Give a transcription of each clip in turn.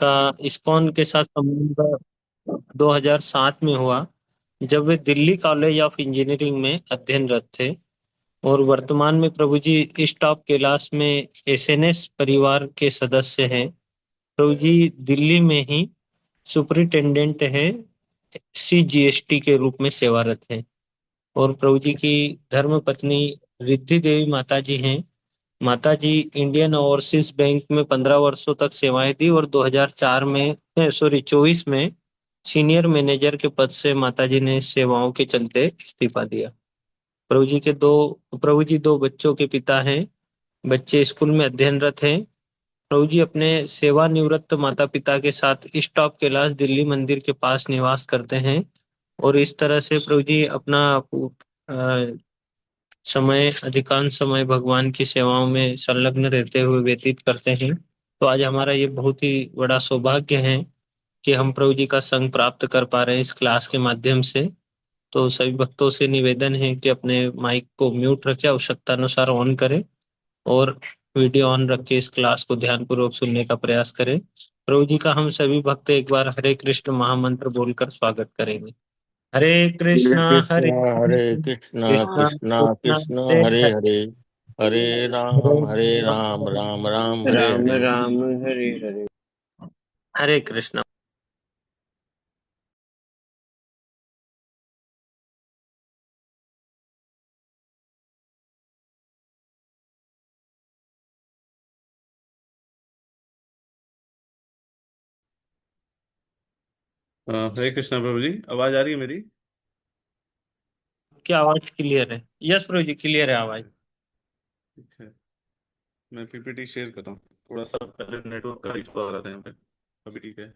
का इस्कॉन के साथ संबंध 2007 में हुआ, जब वे दिल्ली कॉलेज ऑफ इंजीनियरिंग में अध्ययनरत थे। और वर्तमान में प्रभु जी इस टॉप कैलाश में एसएनएस परिवार के सदस्य हैं। प्रभु जी दिल्ली में ही सुपरिटेंडेंट है, सीजीएसटी के रूप में सेवारत हैं। और प्रभु जी की धर्म पत्नी रिद्धि देवी माता जी हैं। माता जी इंडियन ओवरसीज बैंक में 15 वर्षों तक सेवाएं दी और 2004 में 24 में सीनियर मैनेजर के पद से माता जी ने सेवाओं के चलते इस्तीफा दिया। प्रभु जी दो बच्चों के पिता हैं। बच्चे स्कूल में अध्ययनरत हैं। प्रभु जी अपने सेवानिवृत्त माता पिता के साथ इस टॉप कैलाश दिल्ली मंदिर के पास निवास करते हैं। और इस तरह से प्रभु जी अपना अधिकांश समय भगवान की सेवाओं में संलग्न रहते हुए व्यतीत करते हैं। तो आज हमारा ये बहुत ही बड़ा सौभाग्य है कि हम प्रभु जी का संग प्राप्त कर पा रहे हैं इस क्लास के माध्यम से। तो सभी भक्तों से निवेदन है कि अपने माइक को म्यूट रखें, आवश्यकता अनुसार ऑन करें और वीडियो ऑन रख के इस क्लास को ध्यानपूर्वक सुनने का प्रयास करें। प्रभु जी का हम सभी भक्त एक बार हरे कृष्ण महामंत्र बोलकर स्वागत करेंगे। हरे हरे कृष्णा हरे कृष्णा हरे कृष्णा कृष्णा कृष्णा कृष्णा कृष्णा कृष्णा हरे हरे हरे हरे हरे हरे राम हरे राम राम हरे राम हरे। राम हरे हरे। हरे कृष्णा। हरे कृष्णा प्रभु जी, आवाज आ रही है मेरी? क्या आवाज क्लियर है? यस प्रभु जी, क्लियर है आवाज। ठीक है, मैं पीपीटी शेयर करता हूँ। थोड़ा सा पहले नेटवर्क का इशू आ रहा था यहाँ पे, अभी ठीक है।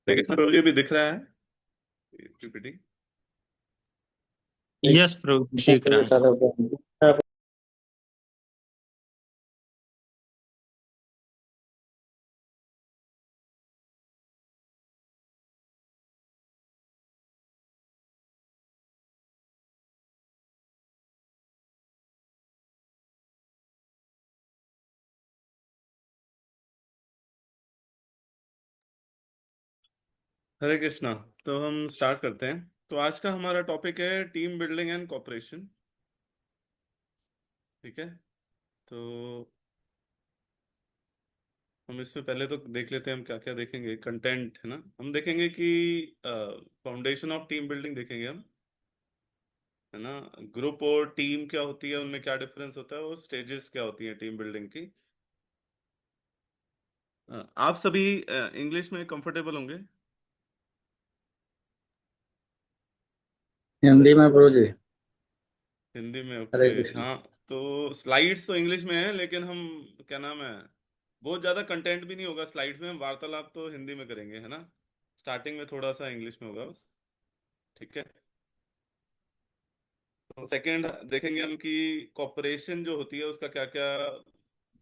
हरे कृष्णा प्रभु जी, अभी दिख रहा है पीपीटी? यस प्रभु जी, दिख रहा है। हरे कृष्णा। तो हम स्टार्ट करते हैं। तो आज का हमारा टॉपिक है टीम बिल्डिंग एंड कॉपरेशन। ठीक है, तो हम इसमें पहले तो देख लेते हैं हम क्या क्या देखेंगे। कंटेंट है ना, हम देखेंगे कि फाउंडेशन ऑफ टीम बिल्डिंग देखेंगे हम, है ना। ग्रुप और टीम क्या होती है, उनमें क्या डिफरेंस होता है, और स्टेजेस क्या होती हैं टीम बिल्डिंग की। आप सभी इंग्लिश में कंफर्टेबल होंगे? हिंदी में प्रभु जी। हिंदी में, हरे ओके। कृष्ण। हाँ, तो स्लाइड्स तो इंग्लिश में है, लेकिन हम क्या नाम है, बहुत ज्यादा कंटेंट भी नहीं होगा स्लाइड्स में। हम वार्तालाप तो हिंदी में करेंगे, है ना। स्टार्टिंग में थोड़ा सा इंग्लिश में होगा बस। ठीक है, तो सेकंड देखेंगे हम कि कॉपरेशन जो होती है उसका क्या क्या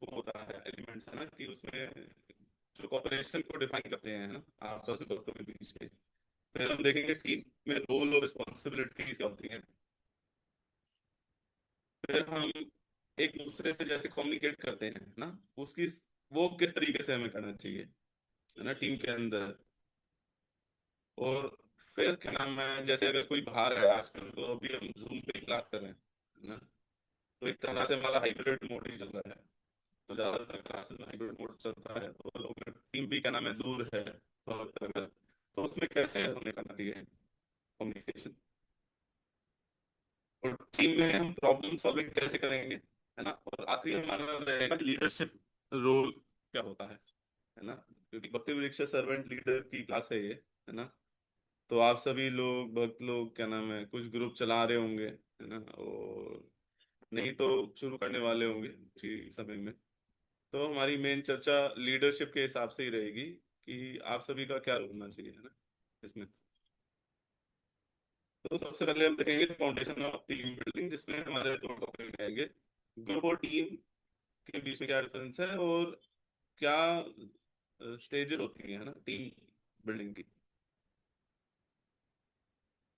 वो होता है, एलिमेंट्स, है ना, कि उसमें जो कॉपरेशन को डिफाइन करते हैं, है ना, आपस में दोस्तों के बीच के। फिर हम देखेंगे टीम में रोल और रिस्पॉन्सिबिलिटीज क्या होती हैं। फिर हम एक दूसरे से जैसे कम्युनिकेट करते हैं ना, उसकी वो किस तरीके से हमें करना चाहिए, है ना, टीम के अंदर। और फिर क्या नाम है, जैसे अगर कोई बाहर है, आजकल तो अभी हम जूम पे क्लास कर रहे हैं, है ना। तो एक तरह से हमारा हाइब्रिड मोड ही चल रहा है। तो ज्यादातर क्लासेस में हाइब्रिड मोड चलता है, तो लोग टीम भी क्या नाम है दूर है बहुत अगर, तो उसमें कैसे हमें करना चाहिए कम्युनिकेशन। और टीम में हम प्रॉब्लम सॉल्विंग कैसे करेंगे, है ना। और आखिरी में हमारा रहेगा लीडरशिप रोल क्या होता है ना। क्योंकि भक्ति वृक्षा सर्वेंट लीडर की क्लास है ना। तो आप सभी लोग भक्त लोग क्या नाम है कुछ ग्रुप चला रहे होंगे, है ना, और नहीं तो शुरू करने वाले होंगे इसी समय में। तो हमारी मेन चर्चा लीडरशिप के हिसाब से ही रहेगी कि आप सभी का क्या रोल होना चाहिए, है ना, इसमें। तो सबसे पहले हम देखेंगे फाउंडेशन ऑफ टीम बिल्डिंग, जिसमें हमारे दो टॉपिक आएंगे। ग्रुप और टीम के बीच में क्या डिफरेंस है, और क्या स्टेजेस होती है ना टीम बिल्डिंग की।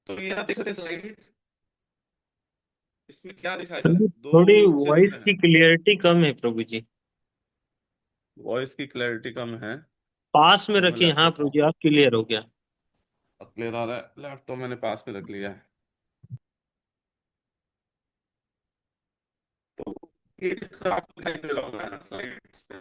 तो ये आप देख सकते हैं स्लाइड, इसमें क्या दिखाया जा रहा प्रभु है, दो थोड़ी वॉइस चित्र हैं। की क्लियरिटी कम है प्रभु जी। वॉइस की क्लैरिटी कम है। पास में तो मैं रखिए, हाँ लैपटॉप प्रभु जी, आप क्लियर हो गया। क्लियर आ रहा है, लैपटॉप मैंने पास में रख लिया है। तो ये चित्र आपको दिखाई दे रहा होगा, है ना, स्लाइड पे।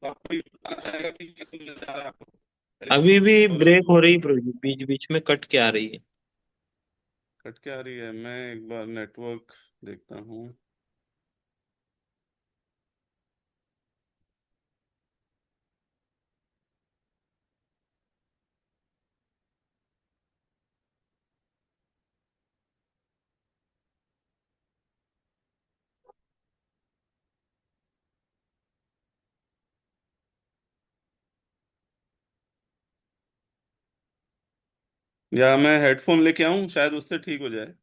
तो आपको ये पता चलेगा कि कैसे नजर आ रहा है आपको, पहले तो अभी भी और ब्रेक हो रही दूसरा। प्रभु जी, बीच बीच में कट के आ रही है। कट के आ रही है, मैं एक बार नेटवर्क देखता हूँ। या मैं हेडफोन लेके आऊं, शायद उससे ठीक हो जाए, है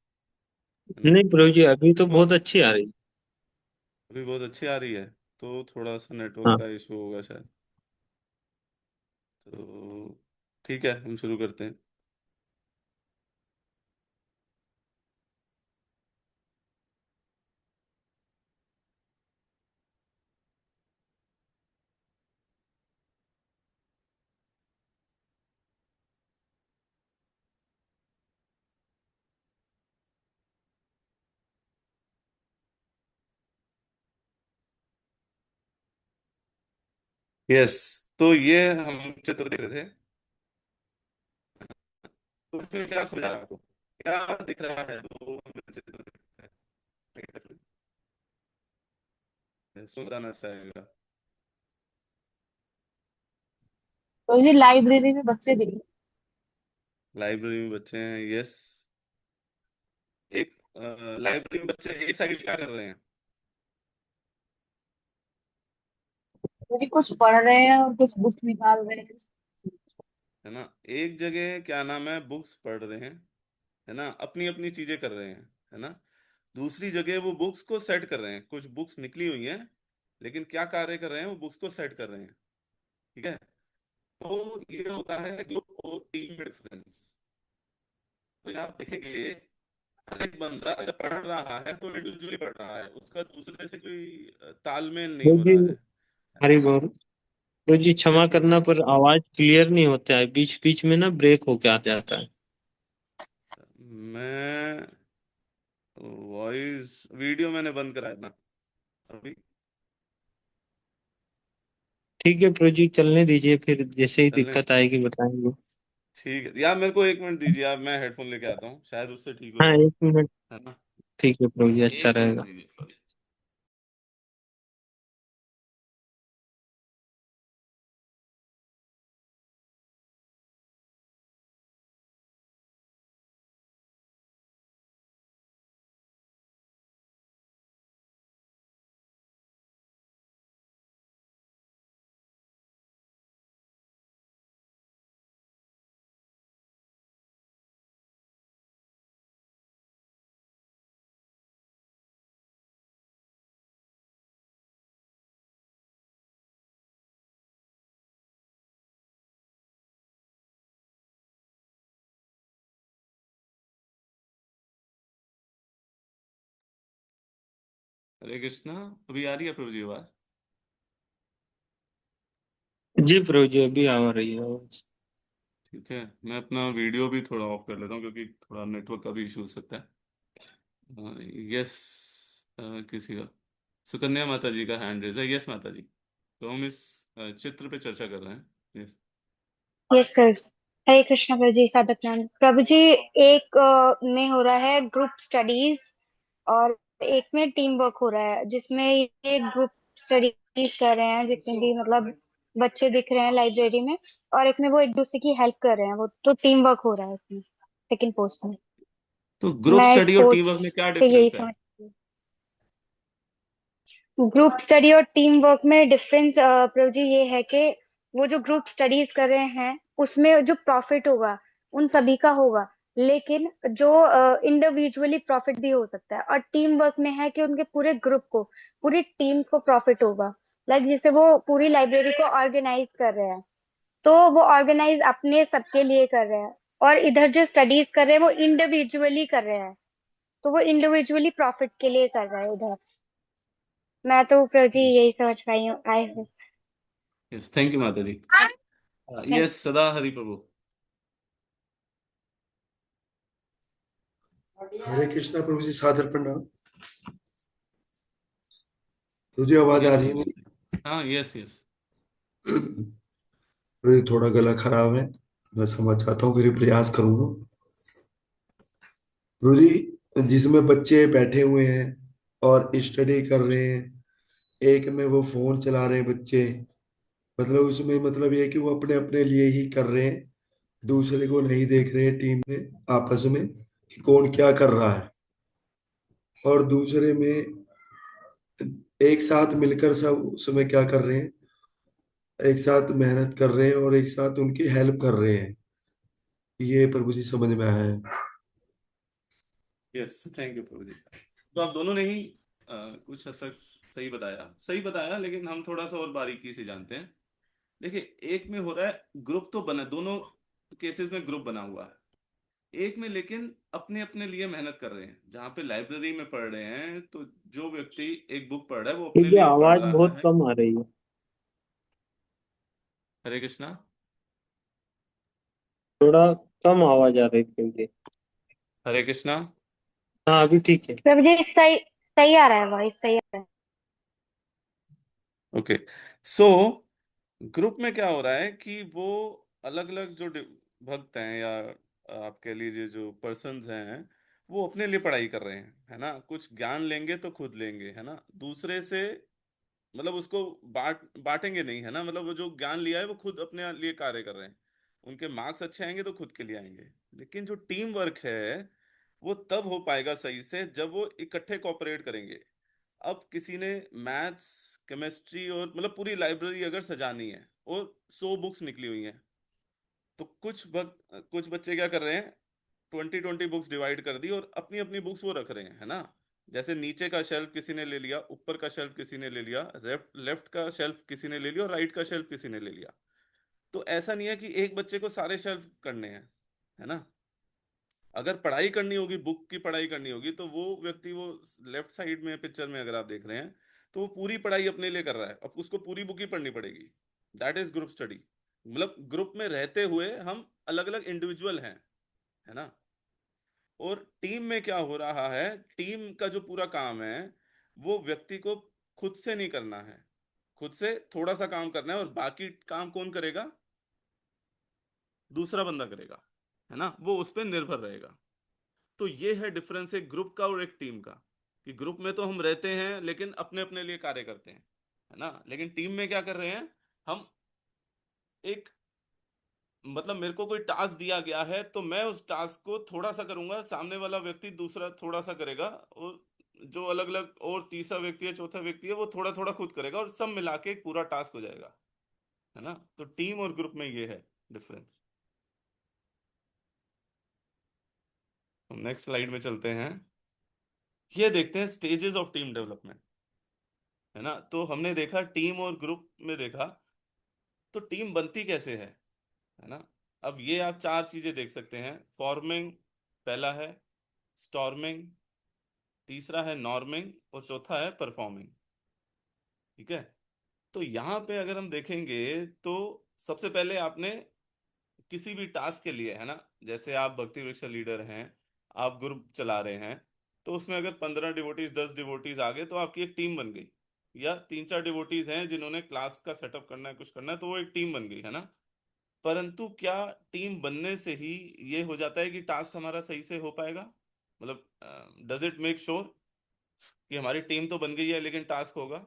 ना। नहीं प्रभु जी, अभी तो तो बहुत अच्छी आ रही अभी बहुत अच्छी आ रही है, तो थोड़ा सा है। नेटवर्क हाँ। का इशू होगा शायद। तो ठीक है, हम शुरू करते हैं। यस, तो ये हम चित्र देख रहे थे। तो इसमें क्या समझ आ रहा है आपको, क्या दिख रहा है, तो हमें चित्र दिख रहा है, इसको बताना चाहेगा। तो ये लाइब्रेरी में बच्चे दिखे। लाइब्रेरी में बच्चे हैं, यस। एक लाइब्रेरी में बच्चे एक साइड क्या कर रहे हैं, मुझे कुछ पढ़ रहे हैं और कुछ बुक्स निकाल रहे हैं। है ना। एक जगह क्या नाम है बुक्स पढ़ रहे हैं, है ना, अपनी अपनी चीजें कर रहे हैं, है ना। दूसरी जगह वो बुक्स को सेट कर रहे हैं, कुछ बुक्स निकली हुई हैं, लेकिन क्या कार्य कर रहे हैं, वो बुक्स को सेट कर रहे हैं। ठीक है। तो ये होता है ग्रुप और टीम में डिफरेंस। तो यहाँ आप देखेंगे, हर एक बंदा जब पढ़ रहा है तो इंडिविजुअली पढ़ रहा है, उसका दूसरे से कोई तालमेल नहीं प्रभु हो जी, रहा है। हरी बोल। प्रभु जी क्षमा यस करना, ब्रदर। पर आवाज क्लियर नहीं होता है, बीच बीच में ना ब्रेक होके आ जाता है। मैं वॉइस वीडियो मैंने बंद कराया ना अभी। ठीक है प्रभु जी, चलने दीजिए, फिर जैसे ही चलने, दिक्कत आएगी बताएंगे। ठीक है यार, मेरे को एक मिनट दीजिए आप, मैं हेडफोन लेके आता हूँ, शायद उससे ठीक हो हाँ, जाए, 1 मिनट। है ना। ठीक है प्रभु जी, अच्छा एक मिनट रहेगा। दीजिए, सॉरी। हरे कृष्णा, अभी आ रही है प्रभु जी आवाज। जी प्रभु जी, अभी आ रही है आवाज। ठीक है, मैं अपना वीडियो भी थोड़ा ऑफ कर लेता हूँ, क्योंकि थोड़ा नेटवर्क का भी इशू हो सकता है। यस, किसी का, सुकन्या माता जी का हैंड रेज है, यस माता जी। तो हम इस चित्र पे चर्चा कर रहे हैं। Yes. Yes sir. Hare Krishna प्रभु जी, साधक नाम प्रभु जी। एक में हो रहा है ग्रुप स्टडीज, और एक में टीम वर्क हो रहा है जिसमें ये ग्रुप स्टडीज कर रहे हैं, जितने भी मतलब बच्चे दिख रहे हैं लाइब्रेरी में, और एक में वो एक दूसरे की हेल्प कर रहे हैं, वो तो टीम वर्क हो रहा है उसमें सेकंड पोस्ट में। तो ग्रुप मैं स्टडी और टीम स्पोर्ट्स वर्क में क्या से यही डिफरेंस है? समझ, ग्रुप स्टडी और टीम वर्क में डिफरेंस प्रभु जी ये है कि वो जो ग्रुप स्टडीज कर रहे हैं उसमें जो प्रॉफिट होगा उन सभी का होगा, लेकिन जो इंडिविजुअली प्रॉफिट भी हो सकता है। और टीम वर्क में है कि उनके पूरे ग्रुप को, पूरी टीम को प्रॉफिट होगा। लाइक जैसे वो पूरी लाइब्रेरी को ऑर्गेनाइज कर रहे हैं, तो वो ऑर्गेनाइज अपने सबके लिए कर रहे हैं, और इधर जो स्टडीज कर रहे हैं वो इंडिविजुअली कर रहे हैं, तो वो इंडिविजुअली प्रॉफिट के लिए कर रहे हैं इधर। मैं तो प्रभु जी यस, यही समझ पाई हूँ, आई हूँ। यस, थैंक यू माता जी। थैंक यस, सदा हरि प्रभु। हरे कृष्णा प्रभु जी, सादर प्रणाम। तुझे आवाज आ यस रही प्रभु है? जी। हाँ, यस, यस। प्रभु जी, थोड़ा गला खराब है, मैं समझ चाहता हूँ, फिर प्रयास करूंगा। प्रभु जी, जिसमें बच्चे बैठे हुए हैं और स्टडी कर रहे हैं, एक में वो फोन चला रहे हैं बच्चे, मतलब उसमें मतलब ये है कि वो अपने अपने लिए ही कर रहे हैं, दूसरे को नहीं देख रहे हैं टीम में आपस में कि कौन क्या कर रहा है। और दूसरे में एक साथ मिलकर सब उसमें क्या कर रहे हैं, एक साथ मेहनत कर रहे हैं और एक साथ उनकी हेल्प कर रहे हैं। ये प्रभु जी समझ में आया है। यस, थैंक यू प्रभु जी। तो आप दोनों ने ही कुछ हद तक सही बताया, लेकिन हम थोड़ा सा और बारीकी से जानते हैं। देखिए, एक में हो रहा है ग्रुप तो बना, दोनों केसेस में ग्रुप बना हुआ है। एक में लेकिन अपने अपने लिए मेहनत कर रहे हैं, जहाँ पे लाइब्रेरी में पढ़ रहे हैं, तो जो व्यक्ति एक बुक पढ़ रहा है वो अपने क्योंकि लिए पढ़ आवाज रहा बहुत है। कम आ रही है। हरे कृष्णा। थोड़ा कम आवाज आ रही है क्योंकि। हरे कृष्णा। हाँ, अभी ठीक है। प्रभु जी सही, सही आ रहा है, वॉइस सही आ रहा है। ओके। सो ग्रुप में क्या हो रहा है कि वो अलग अलग जो भक्त हैं, या आप कह लीजिए जो पर्सन्स हैं, वो अपने लिए पढ़ाई कर रहे हैं, है ना। कुछ ज्ञान लेंगे तो खुद लेंगे, है ना। दूसरे से मतलब उसको बांटेंगे नहीं, है ना। मतलब वो जो ज्ञान लिया है वो खुद अपने लिए कार्य कर रहे हैं। उनके मार्क्स अच्छे आएंगे तो खुद के लिए आएंगे। लेकिन जो टीम वर्क है वो तब हो पाएगा सही से जब वो इकट्ठे कोऑपरेट करेंगे। अब किसी ने मैथ्स, केमिस्ट्री और मतलब पूरी लाइब्रेरी अगर सजानी है और 100 बुक्स निकली हुई हैं, तो कुछ बच्चे क्या कर रहे हैं, 20-20 बुक्स डिवाइड कर दी और अपनी अपनी बुक्स वो रख रहे हैं, है ना। जैसे नीचे का शेल्फ किसी ने ले लिया, ऊपर का शेल्फ किसी ने ले लिया, लेफ्ट लेफ्ट का शेल्फ किसी ने ले लिया और राइट का शेल्फ किसी ने ले लिया। तो ऐसा नहीं है कि एक बच्चे को सारे शेल्फ करने हैं, है ना। अगर पढ़ाई करनी होगी, बुक की पढ़ाई करनी होगी, तो वो व्यक्ति वो लेफ्ट साइड में पिक्चर में अगर आप देख रहे हैं, तो वो पूरी पढ़ाई अपने लिए कर रहा है। अब उसको पूरी बुक ही पढ़नी पड़ेगी। That is group study. मतलब ग्रुप में रहते हुए हम अलग अलग इंडिविजुअल हैं, है ना। और टीम में क्या हो रहा है, टीम का जो पूरा काम है वो व्यक्ति को खुद से नहीं करना है। खुद से थोड़ा सा काम करना है और बाकी काम कौन करेगा? दूसरा बंदा करेगा, है ना। वो उस पर निर्भर रहेगा। तो ये है डिफरेंस एक ग्रुप का और एक टीम का, कि ग्रुप में तो हम रहते हैं लेकिन अपने अपने लिए कार्य करते हैं, है ना। लेकिन टीम में क्या कर रहे हैं हम, एक मतलब मेरे को कोई टास्क दिया गया है तो मैं उस टास्क को थोड़ा सा करूंगा, सामने वाला व्यक्ति दूसरा थोड़ा सा करेगा, और जो अलग अलग और तीसरा व्यक्ति है, चौथा व्यक्ति है, वो थोड़ा थोड़ा खुद करेगा, और सब मिला के एक पूरा टास्क हो जाएगा, है ना। तो टीम और ग्रुप में ये है डिफरेंस। हम नेक्स्ट स्लाइड में चलते हैं। ये देखते हैं स्टेजेस ऑफ टीम डेवलपमेंट, है ना। तो हमने देखा टीम और ग्रुप में देखा, तो टीम बनती कैसे है ना। अब ये आप चार चीजें देख सकते हैं। फॉर्मिंग पहला है, स्टॉर्मिंग तीसरा है, नॉर्मिंग और चौथा है परफॉर्मिंग। ठीक है। तो यहाँ पे अगर हम देखेंगे तो सबसे पहले आपने किसी भी टास्क के लिए, है ना, जैसे आप भक्ति वृक्ष लीडर हैं, आप ग्रुप चला रहे हैं, तो उसमें अगर 15 डिवोटीज 10 डिवोटीज आ गए तो आपकी एक टीम बन गई। या 3-4 डिवोटीज हैं जिन्होंने क्लास का सेटअप करना है, कुछ करना है, तो वो एक टीम बन गई, है ना। परंतु क्या टीम बनने से ही ये हो जाता है कि टास्क हमारा सही से हो पाएगा? मतलब डज इट मेक श्योर? कि हमारी टीम तो बन गई है लेकिन टास्क होगा,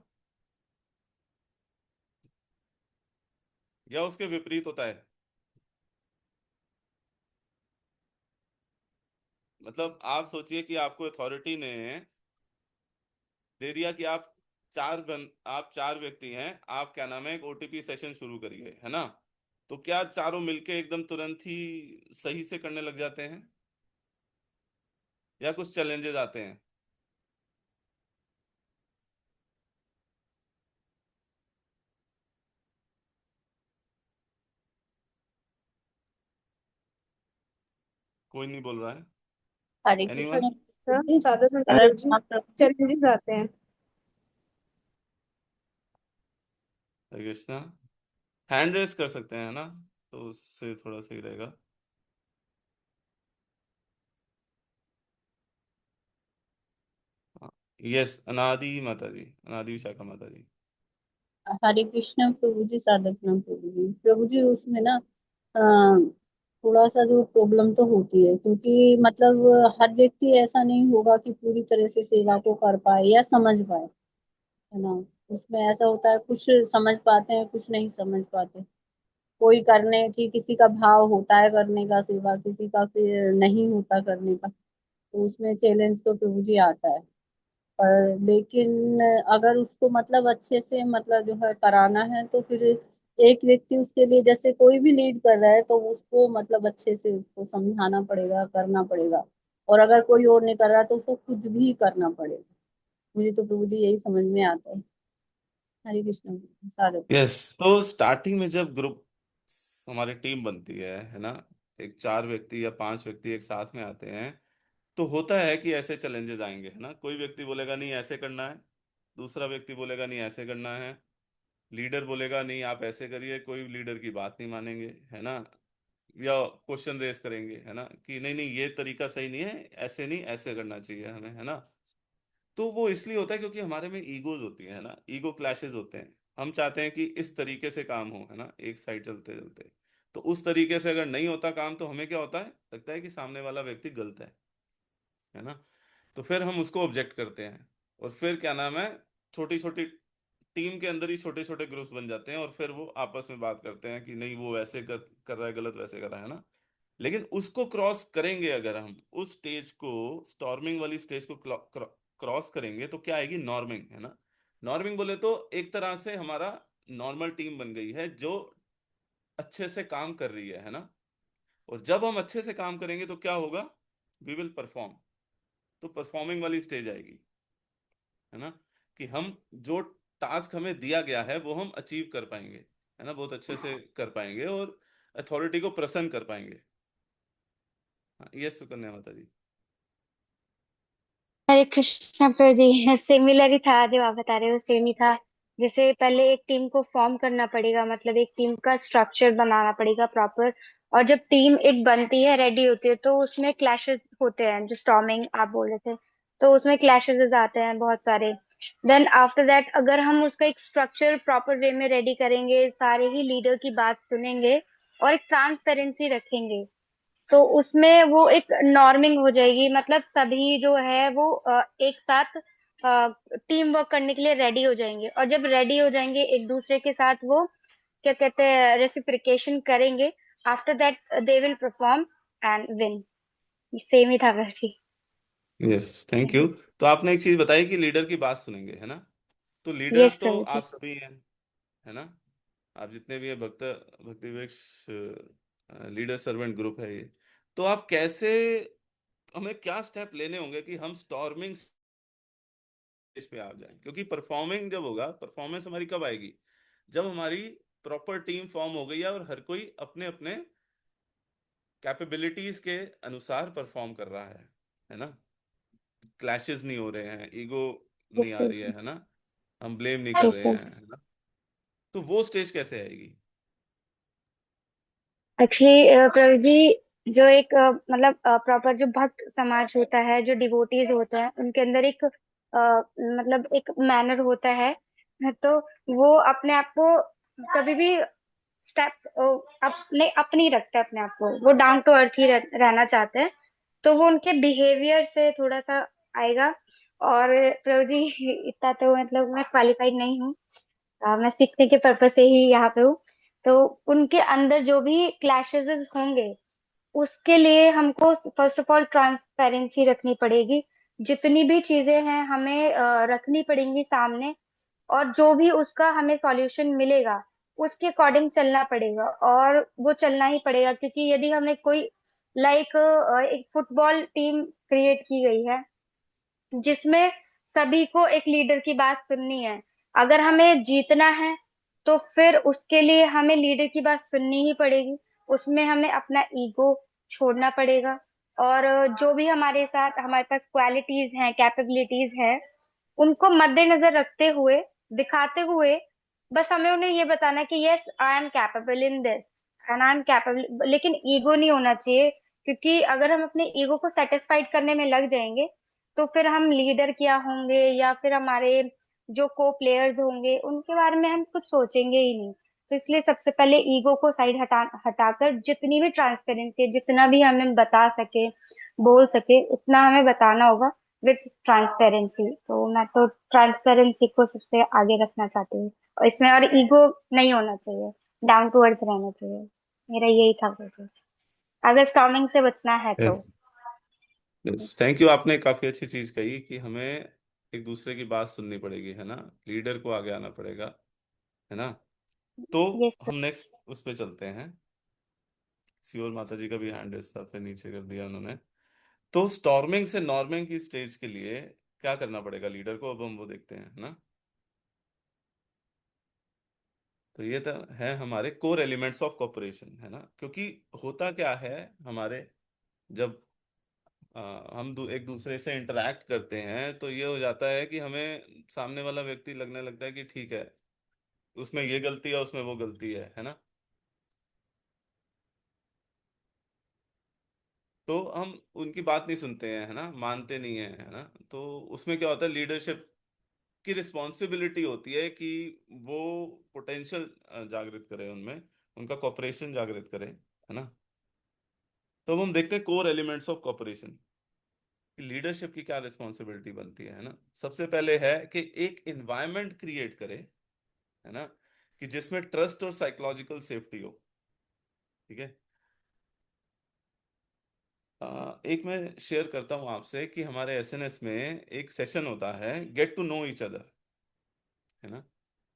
या उसके विपरीत होता है? मतलब आप सोचिए कि आपको अथॉरिटी ने दे दिया कि आप चार व्यक्ति हैं, आप क्या नाम है एक ओटीपी सेशन शुरू करिए, है ना? तो क्या चारों मिलके एकदम तुरंत ही सही से करने लग जाते हैं, या कुछ चैलेंजेस आते हैं? कोई नहीं बोल रहा है। हरे एनीवन? कृष्ण साधु संत चैलेंजेस आते हैं। हरे कृष्णा। हैंड रेस कर सकते हैं, है ना? तो उससे थोड़ा सही रहेगा। यस, अनादि माता जी, अनादि विशाखा माता जी। हरे कृष्ण प्रभु जी, साधक नाम प्रभु जी। प्रभु जी उसमें ना अ, थोड़ा सा जो प्रॉब्लम तो होती है, क्योंकि मतलब हर व्यक्ति ऐसा नहीं होगा कि पूरी तरह से सेवा को कर पाए या समझ पाए, है ना। उसमें ऐसा होता है, कुछ समझ पाते हैं, कुछ नहीं समझ पाते। कोई करने की किसी का भाव होता है करने का सेवा, किसी का फिर नहीं होता करने का। तो उसमें चैलेंज तो प्रभु जी आता है। पर लेकिन अगर उसको मतलब अच्छे से मतलब जो है कराना है, तो फिर एक व्यक्ति उसके लिए जैसे कोई भी लीड कर रहा है, तो उसको मतलब अच्छे से उसको समझाना पड़ेगा, करना पड़ेगा। और अगर कोई और नहीं कर रहा तो उसको खुद भी करना पड़ेगा। मुझे तो प्रभु जी यही समझ में आता है। हरे कृष्ण साधक। यस, तो स्टार्टिंग में जब ग्रुप हमारी टीम बनती है ना, एक चार व्यक्ति या पांच व्यक्ति एक साथ में आते हैं, तो होता है कि ऐसे चैलेंजेस आएंगे, है ना? कोई व्यक्ति बोलेगा नहीं ऐसे करना है, दूसरा व्यक्ति बोलेगा नहीं ऐसे करना है, लीडर बोलेगा नहीं आप ऐसे करिए, कोई लीडर की बात नहीं मानेंगे, है ना? या क्वेश्चन रेस करेंगे, है ना, कि नहीं नहीं ये तरीका सही नहीं है, ऐसे नहीं ऐसे करना चाहिए हमें, है ना? तो वो इसलिए होता है क्योंकि हमारे में ईगोज होती है ना, ईगो क्लैशेस होते हैं। हम चाहते हैं कि इस तरीके से काम हो, है ना, एक साइड चलते चलते। तो उस तरीके से अगर नहीं होता काम, तो हमें क्या होता है, लगता है कि सामने वाला व्यक्ति गलत है ना? तो फिर हम उसको ऑब्जेक्ट करते हैं, और फिर क्या नाम है, छोटी छोटी टीम के अंदर ही छोटे छोटे ग्रुप्स बन जाते हैं, और फिर वो आपस में बात करते हैं कि नहीं वो वैसे कर रहा है, गलत वैसे कर रहा है ना? लेकिन उसको क्रॉस करेंगे, अगर हम उस स्टेज को, स्टॉर्मिंग वाली स्टेज को क्रॉस करेंगे, तो क्या आएगी? नॉर्मिंग, है ना? नॉर्मिंग बोले तो एक तरह से हमारा नॉर्मल टीम बन गई है जो अच्छे से काम कर रही है ना? और जब हम अच्छे से काम करेंगे तो क्या होगा? We will perform. तो परफॉर्मिंग वाली स्टेज आएगी, है ना, कि हम जो टास्क हमें दिया गया है वो हम अचीव कर पाएंगे, है ना, बहुत अच्छे से कर पाएंगे, और अथॉरिटी को प्रसन्न कर पाएंगे। हाँ, ये सुकन्या माता जी। हरे कृष्ण प्रभु जी, सिमिलर ही था जो आप बता रहे हो, सेम ही था। जैसे पहले एक टीम को फॉर्म करना पड़ेगा, मतलब एक टीम का स्ट्रक्चर बनाना पड़ेगा प्रॉपर। और जब टीम एक बनती है, रेडी होती है, तो उसमें क्लैशेस होते हैं, जो स्टॉर्मिंग आप बोल रहे थे। तो उसमें क्लैशेस आते हैं बहुत सारे। देन आफ्टर दैट, अगर हम उसका एक स्ट्रक्चर प्रॉपर वे में रेडी करेंगे, सारे ही लीडर की बात सुनेंगे और एक ट्रांसपेरेंसी रखेंगे, तो उसमें वो एक नॉर्मिंग हो जाएगी। मतलब सभी जो है वो एक साथ टीम वर्क करने के लिए रेडी हो जाएंगे, और जब रेडी हो जाएंगे एक दूसरे के साथ, वो क्या कहते हैं, रेसिप्रिकेशन करेंगे। After that they will perform and win. Same ही था वैसे। Yes, thank you. तो आपने एक चीज बताई कि लीडर की बात सुनेंगे, है ना? तो लीडर यस तो प्रभु जी। आप सभी हैं, है ना? आप जितने भी है, भक्ति वृक्ष लीडर सर्वेंट ग्रुप है ये। तो आप कैसे, हमें क्या स्टेप लेने होंगे कि हम स्टॉर्मिंग स्टेज पे आ जाएं? क्योंकि परफॉर्मिंग जब होगा, परफॉर्मेंस हमारी कब आएगी? जब हमारी प्रॉपर टीम फॉर्म हो गई है और हर कोई अपने अपने कैपेबिलिटीज के अनुसार परफॉर्म कर रहा है ना? क्लैशेस नहीं हो रहे हैं, ईगो नहीं यस आ प्रभु रही जी। है ना? हम ब्लेम नहीं कर यस रहे प्रभु हैं, जी। है ना? तो वो स्टेज कैसे आएगी? एक्चुअली प्रभु जी, जो एक मतलब प्रॉपर जो भक्त समाज होता है, जो डिवोटीज होते हैं, उनके अंदर एक मतलब एक मैनर होता है। तो वो अपने आप को कभी भी स्टेप अपने अपनी रखते हैं, अपने आप को वो डाउन टू अर्थ ही रहना चाहते हैं। तो वो उनके बिहेवियर से थोड़ा सा आएगा। और प्रभु जी इतना तो मतलब मैं क्वालिफाइड नहीं हूँ। मैं सीखने के पर्पज से ही यहाँ पे हूँ। तो उनके अंदर जो भी क्लैशेस होंगे उसके लिए हमको फर्स्ट ऑफ ऑल ट्रांसपेरेंसी रखनी पड़ेगी। जितनी भी चीजें हैं हमें रखनी पड़ेंगी सामने, और जो भी उसका हमें सॉल्यूशन मिलेगा उसके अकॉर्डिंग चलना पड़ेगा, और वो चलना ही पड़ेगा। क्योंकि यदि हमें कोई लाइक एक फुटबॉल टीम क्रिएट की गई है जिसमें सभी को एक लीडर की बात सुननी है, अगर हमें जीतना है तो फिर उसके लिए हमें लीडर की बात सुननी ही पड़ेगी। उसमें हमें अपना ईगो छोड़ना पड़ेगा, और जो भी हमारे साथ हमारे पास क्वालिटीज हैं, कैपेबिलिटीज हैं, उनको मद्देनजर रखते हुए, दिखाते हुए, बस हमें उन्हें ये बताना है कि yes I am capable in this and I am capable. लेकिन ईगो नहीं होना चाहिए, क्योंकि अगर हम अपने ईगो को सेटिस्फाइड करने में लग जाएंगे तो फिर हम लीडर क्या होंगे या फिर हमारे जो को प्लेयर्स होंगे उनके बारे में हम कुछ सोचेंगे ही नहीं। तो इसलिए सबसे पहले ईगो को साइड हटाकर जितनी भी ट्रांसपेरेंसी, जितना भी हमें बता सके, बोल सके, उतना हमें बताना होगा विथ ट्रांसपेरेंसी। तो मैं तो ट्रांसपेरेंसी को सबसे आगे रखना चाहती हूँ, और इसमें और ईगो नहीं होना चाहिए, डाउन टू अर्थ रहना चाहिए। मेरा यही था कोशिश, अगर स्टॉर्मिंग से बचना है तो। Yes, yes, thank you. आपने काफी अच्छी चीज कही कि हमें एक दूसरे की बात सुननी पड़ेगी, है ना, लीडर को आगे आना पड़ेगा, है ना। तो ये हम नेक्स्ट उस पे चलते हैं। सियोल माता जी का भी हैंड रेस था, फिर नीचे कर दिया उन्होंने। तो स्टॉर्मिंग से नॉर्मिंग की स्टेज के लिए क्या करना पड़ेगा लीडर को, अब हम वो देखते हैं, है ना। तो ये तो है हमारे कोर एलिमेंट्स ऑफ कॉपरेशन, है ना। क्योंकि होता क्या है हमारे, जब हम एक दूसरे से इंटरेक्ट करते हैं तो ये हो जाता है कि हमें सामने वाला व्यक्ति लगने लगता है कि ठीक है, उसमें ये गलती है, उसमें वो गलती है ना। तो हम उनकी बात नहीं सुनते हैं, है ना, मानते नहीं है, है ना। तो उसमें क्या होता है, लीडरशिप की रिस्पॉन्सिबिलिटी होती है कि वो पोटेंशियल जागृत करे उनमें, उनका कॉपरेशन जागृत करे, है ना। तो अब हम देखते हैं core elements of corporation, leadership की क्या रिस्पॉन्सिबिलिटी बनती है ना। सबसे पहले है कि एक एनवायरनमेंट क्रिएट करे, है ना, कि जिसमें ट्रस्ट और साइकोलॉजिकल सेफ्टी हो। ठीक है। एक मैं शेयर करता हूं आपसे कि हमारे एसएनएस में एक सेशन होता है, get to know each other, है ना।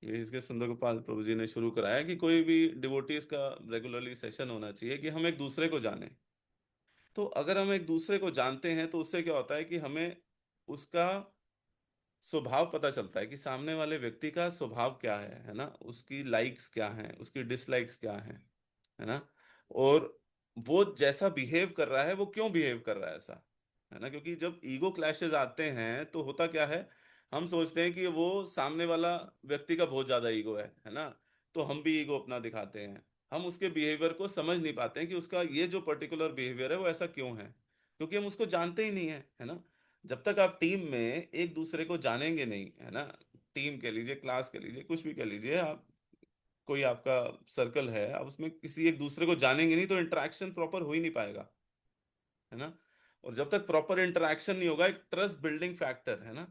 ये इसके सुंदर गोपाल प्रभु जी ने शुरू कराया कि कोई भी डिवोटीज का रेगुलरली सेशन होना चाहिए कि हम एक दूसरे को जाने। तो अगर हम एक दूसरे को जानते हैं तो उससे क्या होता है कि हमें उसका स्वभाव पता चलता है कि सामने वाले व्यक्ति का स्वभाव क्या है ना, उसकी लाइक्स क्या हैं, उसकी डिसलाइक्स क्या हैं, है ना। और वो जैसा बिहेव कर रहा है वो क्यों बिहेव कर रहा है ऐसा, है ना। क्योंकि जब ईगो क्लैशेस आते हैं तो होता क्या है, हम सोचते हैं कि वो सामने वाला व्यक्ति का बहुत ज्यादा ईगो है ना। तो हम भी ईगो अपना दिखाते हैं। हम उसके बिहेवियर को समझ नहीं पाते हैं कि उसका ये जो पर्टिकुलर बिहेवियर है वो ऐसा क्यों है, क्योंकि हम उसको जानते ही नहीं है ना। जब तक आप टीम में एक दूसरे को जानेंगे नहीं, है ना, टीम कह लीजिए, क्लास कह लीजिए, कुछ भी कह लीजिए आप, कोई आपका सर्कल है, आप उसमें किसी एक दूसरे को जानेंगे नहीं तो इंटरेक्शन प्रॉपर हो ही नहीं पाएगा, है ना। और जब तक प्रॉपर इंटरेक्शन नहीं होगा, एक ट्रस्ट बिल्डिंग फैक्टर, है ना,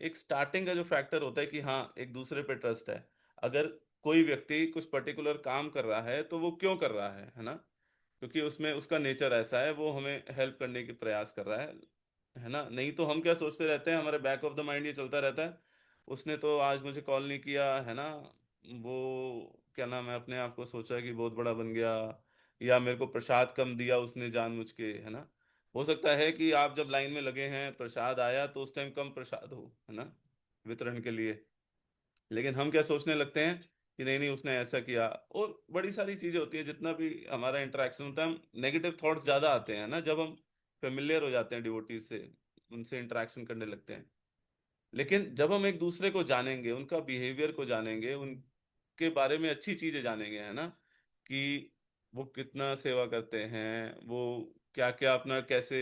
एक स्टार्टिंग का जो फैक्टर होता है कि हाँ एक दूसरे पे ट्रस्ट है। अगर कोई व्यक्ति कुछ पर्टिकुलर काम कर रहा है तो वो क्यों कर रहा है ना, क्योंकि उसमें उसका नेचर ऐसा है, वो हमें हेल्प करने की प्रयास कर रहा है ना। नहीं तो हम क्या सोचते रहते हैं, हमारे बैक ऑफ द माइंड ये चलता रहता है, उसने तो आज मुझे कॉल नहीं किया, है ना, वो क्या नाम है, अपने आप को सोचा कि बहुत बड़ा बन गया, या मेरे को प्रसाद कम दिया उसने जानबूझ के, है ना। हो सकता है कि आप जब लाइन में लगे हैं, प्रसाद आया तो उस टाइम कम प्रसाद हो, है ना, वितरण के लिए। लेकिन हम क्या सोचने लगते हैं कि नहीं नहीं उसने ऐसा किया, और बड़ी सारी चीजें होती है, जितना भी हमारा इंटरेक्शन होता है, हम नेगेटिव थॉट्स ज्यादा आते हैं ना जब हम फेमिलियर हो जाते हैं डिवोटीज से, उनसे इंटरेक्शन करने लगते हैं। लेकिन जब हम एक दूसरे को जानेंगे, उनका बिहेवियर को जानेंगे, उनके बारे में अच्छी चीजें जानेंगे, है ना, कि वो कितना सेवा करते हैं, वो क्या क्या अपना कैसे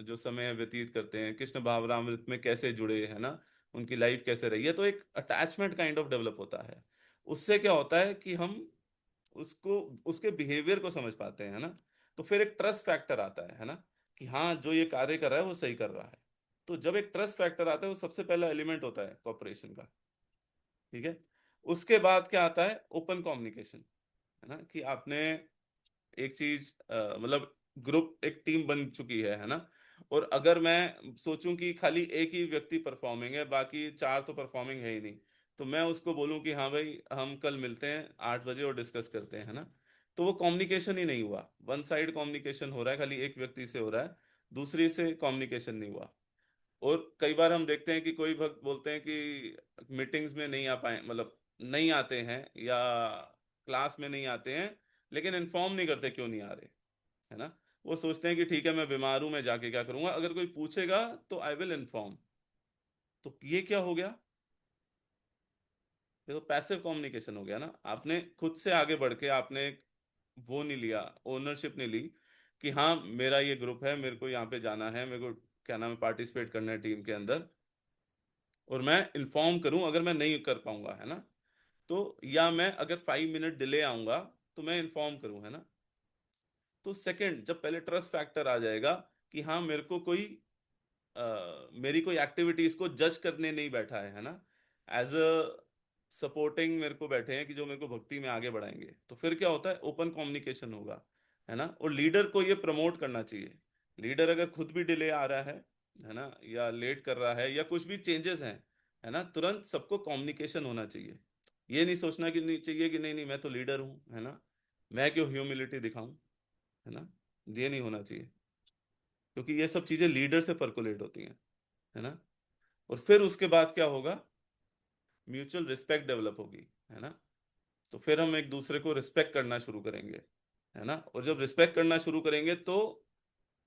जो समय है व्यतीत करते हैं, कृष्ण भावनामृत में कैसे जुड़े, है ना, उनकी लाइफ कैसे रही है, तो एक अटैचमेंट काइंड ऑफ डेवलप होता है। उससे क्या होता है कि हम उसको, उसके बिहेवियर को समझ पाते हैं, है ना। तो फिर एक ट्रस्ट फैक्टर आता है ना, कि हाँ जो ये कार्य कर रहा है वो सही कर रहा है। तो जब एक ट्रस्ट फैक्टर आता है, वो सबसे पहला एलिमेंट होता है कॉपरेशन का, ठीक है। उसके बाद क्या आता है, ओपन कम्युनिकेशन, है ना, कि आपने एक चीज मतलब ग्रुप एक टीम बन चुकी है ना। और अगर मैं सोचूं कि खाली एक ही व्यक्ति परफॉर्मिंग है, बाकी चार तो परफॉर्मिंग है ही नहीं, तो मैं उसको बोलूं कि हाँ भाई हम कल मिलते हैं 8 बजे और डिस्कस करते हैं, है ना। तो वो कम्युनिकेशन ही नहीं हुआ, वन साइड कम्युनिकेशन हो रहा है, खाली एक व्यक्ति से हो रहा है, दूसरी से कम्युनिकेशन नहीं हुआ। और कई बार हम देखते हैं कि कोई भक्त बोलते हैं कि मीटिंग्स में नहीं आ पाए, मतलब नहीं आते हैं, या क्लास में नहीं आते हैं, लेकिन इन्फॉर्म नहीं करते क्यों नहीं आ रहे, है ना। वो सोचते हैं कि ठीक है मैं बीमार हूं, मैं जाके क्या करूंगा, अगर कोई पूछेगा तो आई विल इन्फॉर्म। तो ये क्या हो गया, ये तो पैसिव कम्युनिकेशन हो गया ना। आपने खुद से आगे बढ़ के आपने वो नहीं लिया, ओनरशिप नहीं ली कि हाँ मेरा ये ग्रुप है, मेरे को यहाँ पे जाना है, मेरे को क्या नाम है पार्टिसिपेट करना है टीम के अंदर, और मैं इन्फॉर्म करूं अगर मैं नहीं कर पाऊंगा, है ना। तो या मैं अगर 5 मिनट डिले आऊंगा तो मैं इन्फॉर्म करूं, है ना। तो सेकंड, जब पहले ट्रस्ट फैक्टर आ जाएगा कि हाँ मेरे को कोई मेरी कोई एक्टिविटीज को जज करने नहीं बैठा है ना, एज अ सपोर्टिंग मेरे को बैठे हैं कि जो मेरे को भक्ति में आगे बढ़ाएंगे, तो फिर क्या होता है, ओपन कम्युनिकेशन होगा, है ना। और लीडर को ये प्रमोट करना चाहिए। लीडर अगर खुद भी डिले आ रहा है ना, या लेट कर रहा है, या कुछ भी चेंजेस हैं, है ना, तुरंत सबको कम्युनिकेशन होना चाहिए। ये नहीं सोचना कि नहीं चाहिए कि नहीं नहीं मैं तो लीडर हूं, है ना, मैं क्यों ह्यूमिलिटी दिखाऊं, है ना। ये नहीं होना चाहिए, क्योंकि ये सब चीजें लीडर से परकोलेट होती हैं, है ना। और फिर उसके बाद क्या होगा, म्यूचुअल रिस्पेक्ट डेवलप होगी, है ना। तो फिर हम एक दूसरे को रिस्पेक्ट करना शुरू करेंगे, है ना। और जब रिस्पेक्ट करना शुरू करेंगे तो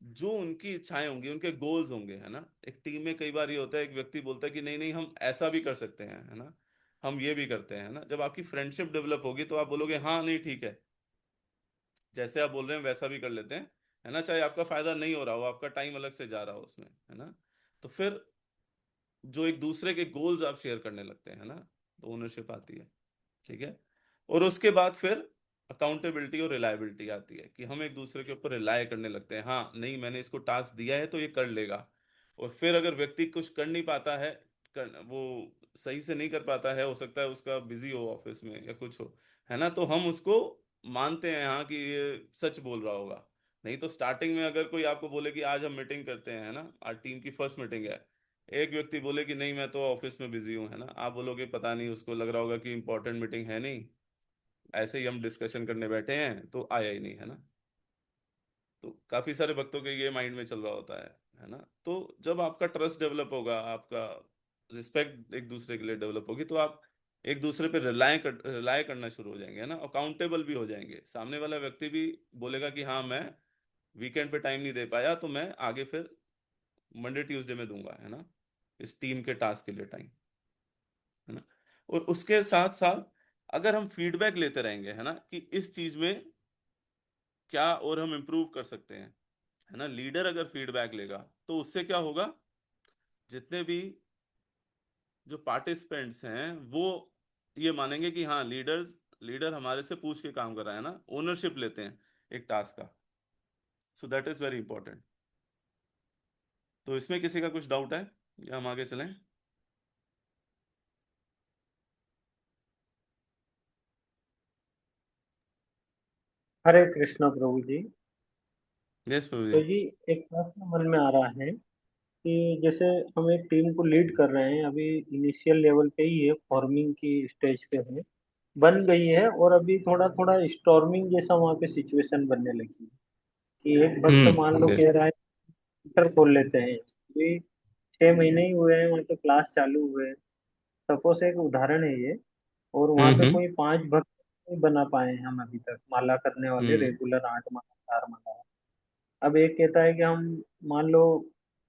जो उनकी इच्छाएं होंगी, उनके गोल्स होंगे, है ना। एक टीम में कई बार ये होता है, एक व्यक्ति बोलता है कि नहीं नहीं हम ऐसा भी कर सकते हैं, है ना, हम ये भी करते हैं, है ना। जब आपकी फ्रेंडशिप डेवलप होगी तो आप बोलोगे हाँ नहीं ठीक है, जैसे आप बोल रहे हैं वैसा भी कर लेते हैं, है ना। चाहे आपका फायदा नहीं हो रहा हो, आपका टाइम अलग से जा रहा हो उसमें, है ना। तो फिर जो एक दूसरे के गोल्स आप शेयर करने लगते हैं, है ना, तो ओनरशिप आती है, ठीक है। और उसके बाद फिर अकाउंटेबिलिटी और रिलायबिलिटी आती है कि हम एक दूसरे के ऊपर रिलाय करने लगते हैं, हाँ नहीं मैंने इसको टास्क दिया है तो ये कर लेगा। और फिर अगर व्यक्ति कुछ कर नहीं पाता है, वो सही से नहीं कर पाता है, हो सकता है उसका बिजी हो ऑफिस में या कुछ हो, है ना, तो हम उसको मानते हैं हाँ कि ये सच बोल रहा होगा। नहीं तो स्टार्टिंग में अगर कोई आपको बोले कि आज हम मीटिंग करते हैं, है ना, आज टीम की फर्स्ट मीटिंग है, एक व्यक्ति बोले कि नहीं मैं तो ऑफिस में बिजी हूँ, है ना, आप बोलोगे पता नहीं उसको लग रहा होगा कि इंपॉर्टेंट मीटिंग है नहीं, ऐसे ही हम डिस्कशन करने बैठे हैं तो आया ही नहीं, है ना। तो काफी सारे भक्तों के ये माइंड में चल रहा होता है ना। तो जब आपका ट्रस्ट डेवलप होगा, आपका रिस्पेक्ट एक दूसरे के लिए डेवलप होगी, तो आप एक दूसरे पे रिलाय करना शुरू हो जाएंगे, है ना। अकाउंटेबल भी हो जाएंगे, सामने वाला व्यक्ति भी बोलेगा कि हाँ मैं वीकेंड पे टाइम नहीं दे पाया तो मैं आगे फिर मंडे ट्यूसडे में दूंगा, है ना, इस टीम के टास्क के लिए टाइम, है ना। और उसके साथ साथ अगर हम फीडबैक लेते रहेंगे, है ना, कि इस चीज में क्या और हम इम्प्रूव कर सकते हैं, है ना। लीडर अगर फीडबैक लेगा तो उससे क्या होगा, जितने भी जो पार्टिसिपेंट्स हैं वो ये मानेंगे कि हाँ लीडर हमारे से पूछ के काम कर रहा है ना, ओनरशिप लेते हैं एक टास्क का। So that is very important. तो इसमें किसी का कुछ डाउट है या हम आगे चलें? हरे कृष्णा प्रभु जी। यस प्रभु जी। तो जी एक प्रश्न मन में आ रहा है कि जैसे हम एक टीम को लीड कर रहे हैं, अभी इनिशियल लेवल पे ही है, फॉर्मिंग की स्टेज पे है, बन गई है, और अभी थोड़ा थोड़ा स्टॉर्मिंग जैसा वहाँ पे सिचुएशन बनने लगी है कि एक भक्त मान लो यस। कह रहा है सेंटर खोल लेते हैं, अभी 6 महीने ही हुए हैं, वहाँ पे क्लास चालू हुए हैं, सपोज एक उदाहरण है ये, और वहाँ पे हम्म। कोई 5 भक्त नहीं बना पाए हैं हम अभी तक, माला करने वाले हम्म। रेगुलर 8 माला 4 माला। अब एक कहता है कि हम मान लो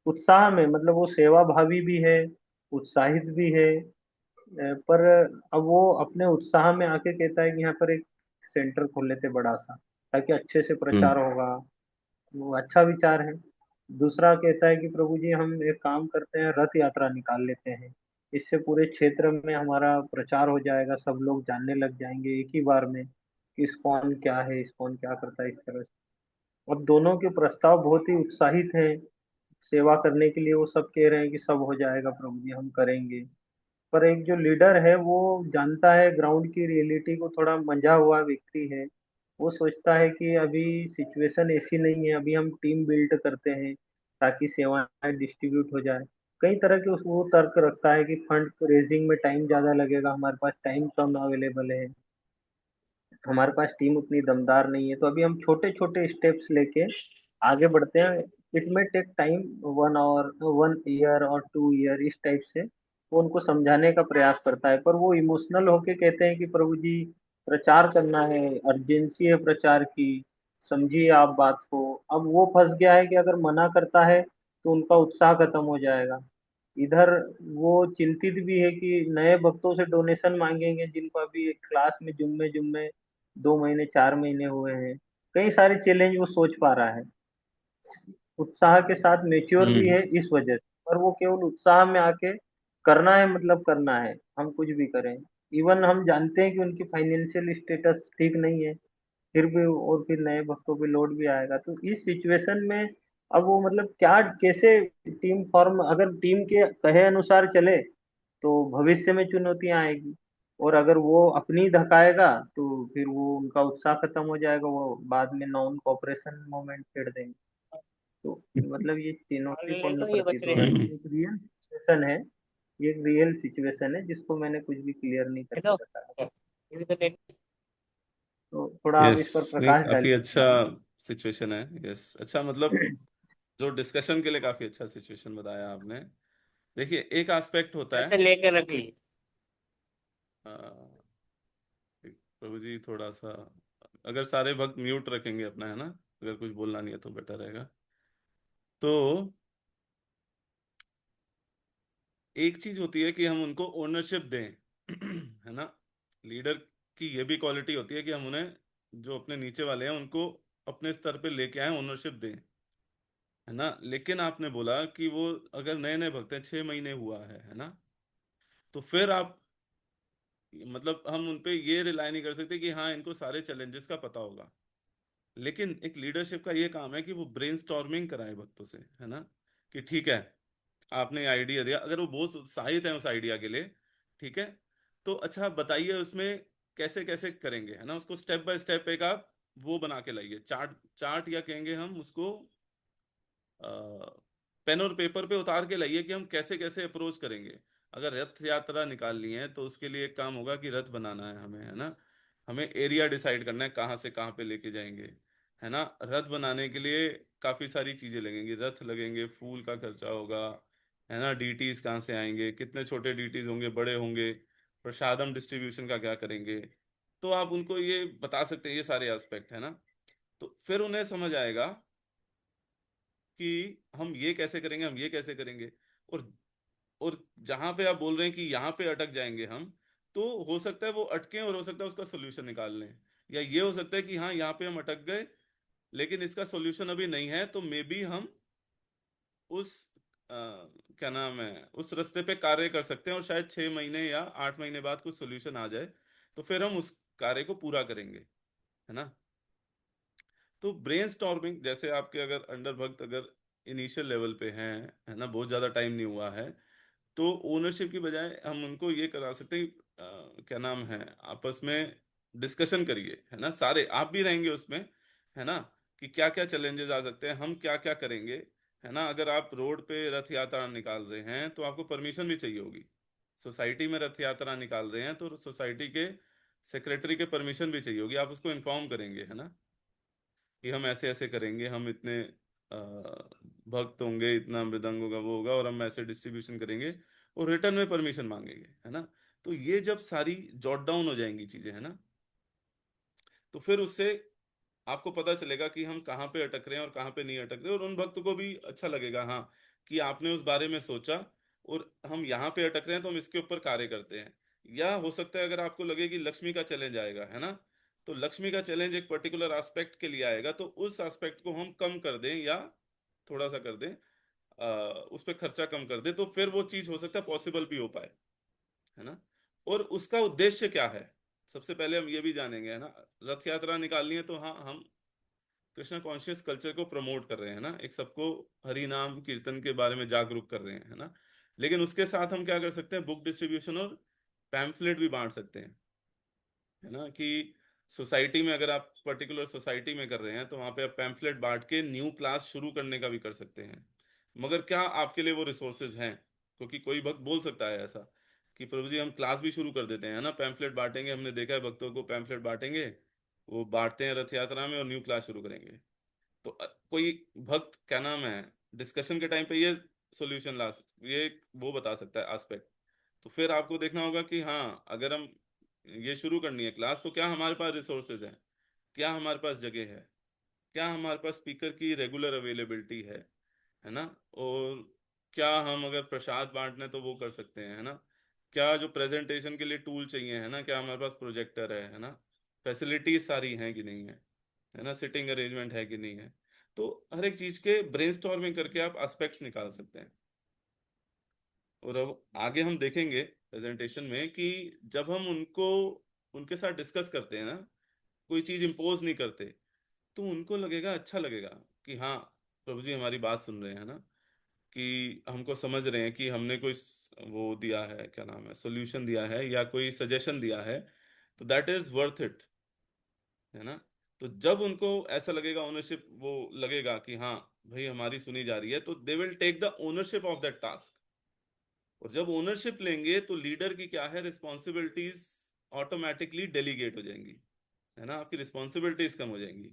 उत्साह में, मतलब वो सेवा भावी भी है, उत्साहित भी है, पर अब वो अपने उत्साह में आके कहता है कि यहाँ पर एक सेंटर खोल लेते बड़ा सा, ताकि अच्छे से हम्म। प्रचार होगा। वो अच्छा विचार है। दूसरा कहता है कि प्रभु जी हम एक काम करते हैं, रथ यात्रा निकाल लेते हैं, इससे पूरे क्षेत्र में हमारा प्रचार हो जाएगा, सब लोग जानने लग जाएंगे एक ही बार में कि इस्कॉन क्या है, इस्कॉन क्या करता है, इस तरह से। और दोनों के प्रस्ताव बहुत ही उत्साहित हैं, सेवा करने के लिए वो सब कह रहे हैं कि सब हो जाएगा प्रभु जी, हम करेंगे। पर एक जो लीडर है वो जानता है ग्राउंड की रियलिटी को, थोड़ा मंझा हुआ व्यक्ति है। वो सोचता है कि अभी सिचुएशन ऐसी नहीं है, अभी हम टीम बिल्ड करते हैं ताकि सेवाएं डिस्ट्रीब्यूट हो जाए। कई तरह के वो तर्क रखता है कि फंड रेजिंग में टाइम ज्यादा लगेगा, हमारे पास टाइम कम अवेलेबल है, हमारे पास टीम उतनी दमदार नहीं है, तो अभी हम छोटे छोटे स्टेप्स लेके आगे बढ़ते हैं। इट में टेक टाइम, 1 आवर, 1 ईयर और 2 ईयर, इस टाइप से वो उनको समझाने का प्रयास करता है। पर वो इमोशनल होके कहते हैं कि प्रभु जी प्रचार करना है, अर्जेंसी है प्रचार की, समझिए आप बात को। अब वो फंस गया है कि अगर मना करता है तो उनका उत्साह खत्म हो जाएगा। इधर वो चिंतित भी है कि नए भक्तों से डोनेशन मांगेंगे जिनको अभी क्लास में जुम्मे जुम्मे 2 महीने 4 महीने हुए हैं। कई सारे चैलेंज वो सोच पा रहा है, उत्साह के साथ मेच्योर भी है हम्म। इस वजह से। पर वो केवल उत्साह में आके करना है, मतलब करना है, हम कुछ भी करें। इवन हम जानते हैं कि उनकी फाइनेंशियल स्टेटस ठीक नहीं है, फिर भी और फिर नए भक्तों पे लोड भी आएगा। तो इस सिचुएशन में अब वो मतलब क्या, कैसे टीम फॉर्म, अगर टीम के कहे अनुसार चले तो भविष्य में चुनौतियां आएगी, और अगर वो अपनी धकाएगा तो फिर वो उनका उत्साह खत्म हो जाएगा, वो बाद में नॉन कोऑपरेशन मूवमेंट छेड़ देंगे। तो मतलब ये चुनौतीपूर्ण प्रतीत हो रहा है, हम्म। एक रियल सिचुएशन है, ये एक रियल सिचुएशन है जिसको मैंने कुछ भी क्लियर नहीं करके बताया। तो थोड़ा आप इस पर यस, नहीं प्रकाश काफी डालिए अच्छा हमारा। सिचुएशन है। यस, अच्छा मतलब जो डिस्कशन के लिए काफी अच्छा सिचुएशन बताया आपने। देखिए एक एस्पेक्ट होता है, लेकर रखी। अ, प्रभु जी थोड़ा सा, अगर सारे भक्त म्यूट रखेंगे अपना, है ना, अगर कुछ बोलना नहीं है तो बेटर रहेगा। तो एक चीज होती है कि हम उनको ओनरशिप दें है ना। लीडर की ये भी क्वालिटी होती है कि हम उन्हें, जो अपने नीचे वाले हैं उनको अपने स्तर पे लेके आए, ओनरशिप दें, है ना। लेकिन आपने बोला कि वो अगर नए नए भक्त हैं, 6 महीने हुआ है ना, तो फिर आप, मतलब हम उनपे ये रिलाई नहीं कर सकते कि हाँ इनको सारे चैलेंजेस का पता होगा। लेकिन एक लीडरशिप का ये काम है कि वो ब्रेनस्टॉर्मिंग कराए भक्तों से, है ना, कि ठीक है आपने आइडिया दिया, अगर वो बहुत उत्साहित है उस आइडिया के लिए, ठीक है, तो अच्छा आप बताइए उसमें कैसे कैसे करेंगे, है ना। उसको स्टेप बाय स्टेप एक आप वो बना के लाइए, चार्ट, चार्ट या कहेंगे हम उसको, पेन और पेपर पे उतार के लाइए कि हम कैसे कैसे अप्रोच करेंगे। अगर रथ यात्रा निकालनी है तो उसके लिए एक काम होगा कि रथ बनाना है हमें, है ना। हमें एरिया डिसाइड करना है कहाँ से कहाँ पे लेके जाएंगे, है ना। रथ बनाने के लिए काफी सारी चीजें लगेंगी, रथ लगेंगे, फूल का खर्चा होगा, है ना। डीटीज कहाँ से आएंगे, कितने छोटे डीटीज होंगे, बड़े होंगे, प्रसादम डिस्ट्रीब्यूशन का क्या करेंगे। तो आप उनको ये बता सकते हैं, ये सारे एस्पेक्ट, है ना। तो फिर उन्हें समझ आएगा कि हम ये कैसे करेंगे, हम ये कैसे करेंगे। और और जहां पे आप बोल रहे हैं कि यहाँ पे अटक जाएंगे हम, तो हो सकता है वो अटके और हो सकता है उसका सोल्यूशन निकाल लें। या ये हो सकता है कि हाँ यहाँ पे हम अटक गए लेकिन इसका सोल्यूशन अभी नहीं है, तो मे बी हम उस क्या नाम है, उस रास्ते पे कार्य कर सकते हैं और शायद 6 महीने या 8 महीने बाद कुछ सोल्यूशन आ जाए, तो फिर हम उस कार्य को पूरा करेंगे, है ना। तो ब्रेनस्टॉर्मिंग, जैसे आपके अगर अंडर भक्त अगर इनिशियल लेवल पे हैं, है ना, बहुत ज्यादा टाइम नहीं हुआ है, तो ओनरशिप की बजाय हम उनको ये करा सकते हैं, क्या नाम है, आपस में डिस्कशन करिए, है ना, सारे आप भी रहेंगे उसमें, है ना, कि क्या क्या चैलेंजेस आ सकते हैं, हम क्या क्या करेंगे, है ना। अगर आप रोड पे रथ यात्रा निकाल रहे हैं तो आपको परमिशन भी चाहिए होगी। सोसाइटी में रथ यात्रा निकाल रहे हैं तो सोसाइटी के सेक्रेटरी के परमिशन भी चाहिए होगी, आप उसको इन्फॉर्म करेंगे, है ना, कि हम ऐसे ऐसे करेंगे, हम इतने भक्त होंगे, इतना मृदंग होगा, वो होगा, और हम ऐसे डिस्ट्रीब्यूशन करेंगे और रिटर्न में परमिशन मांगेंगे, है ना। तो ये जब सारी जॉट डाउन हो जाएंगी चीजें, है ना, तो फिर उससे आपको पता चलेगा कि हम कहाँ पे अटक रहे हैं और कहाँ पे नहीं अटक रहे, और उन भक्त को भी अच्छा लगेगा, हाँ, कि आपने उस बारे में सोचा और हम यहाँ पे अटक रहे हैं तो हम इसके ऊपर कार्य करते हैं। या हो सकता है अगर आपको लगे कि लक्ष्मी का चैलेंज आएगा, है ना, तो लक्ष्मी का चैलेंज एक पर्टिकुलर एस्पेक्ट के लिए आएगा, तो उस एस्पेक्ट को हम कम कर दें या थोड़ा सा कर दें, उस पर खर्चा कम कर दें, तो फिर वो चीज हो सकता है पॉसिबल भी हो पाए, है ना। और उसका उद्देश्य क्या है, सबसे पहले हम ये भी जानेंगे, है ना। रथ यात्रा निकालनी है तो हाँ हम कृष्णा कॉन्शियस कल्चर को प्रमोट कर रहे हैं ना, एक सबको हरि नाम कीर्तन के बारे में जागरूक कर रहे हैं, है ना। लेकिन उसके साथ हम क्या कर सकते हैं, बुक डिस्ट्रीब्यूशन और पैम्फलेट भी बांट सकते हैं, है ना। कि सोसाइटी में, अगर आप पर्टिकुलर सोसाइटी में कर रहे हैं तो वहां पे आप पैम्फलेट बांट के न्यू क्लास शुरू करने का भी कर सकते हैं। मगर क्या आपके लिए वो रिसोर्सेज हैं? क्योंकि कोई भक्त बोल सकता है ऐसा कि प्रभु जी हम क्लास भी शुरू कर देते हैं, है ना, पैम्फलेट बांटेंगे, हमने देखा है भक्तों को पैम्फलेट बांटेंगे, वो बांटते हैं रथ यात्रा में और न्यू क्लास शुरू करेंगे। तो कोई भक्त क्या नाम है डिस्कशन के टाइम पे ये सॉल्यूशन ये वो बता सकता है एस्पेक्ट। तो फिर आपको देखना होगा कि हाँ, अगर हम ये शुरू करनी है क्लास तो क्या हमारे पास रिसोर्सेज हैं, क्या हमारे पास जगह है, क्या हमारे पास स्पीकर की रेगुलर अवेलेबिलिटी है ना। और क्या हम अगर प्रसाद बांटने तो वो कर सकते हैं, है ना। क्या जो प्रेजेंटेशन के लिए टूल चाहिए, है ना, क्या हमारे पास प्रोजेक्टर है ना, फैसिलिटीज सारी हैं कि नहीं है ना, सिटिंग अरेंजमेंट है कि नहीं है। तो हर एक चीज के ब्रेनस्टॉर्मिंग करके आप एस्पेक्ट्स निकाल सकते हैं। और अब आगे हम देखेंगे प्रेजेंटेशन में कि जब हम उनको उनके साथ डिस्कस करते हैं ना, कोई चीज इम्पोज नहीं करते, तो उनको लगेगा, अच्छा लगेगा कि हाँ प्रभु जी हमारी बात सुन रहे हैं ना, कि हमको समझ रहे हैं कि हमने कोई वो दिया है, क्या नाम है, सोल्यूशन दिया है या कोई सजेशन दिया है, तो दैट इज वर्थ इट, है ना। तो जब उनको ऐसा लगेगा, ओनरशिप वो लगेगा कि हाँ भाई हमारी सुनी जा रही है, तो they will take the ownership of that task. और जब ओनरशिप लेंगे तो लीडर की क्या है, रिस्पॉन्सिबिलिटीज ऑटोमेटिकली डेलीगेट हो जाएंगी, है ना, आपकी रिस्पॉन्सिबिलिटीज कम हो जाएंगी।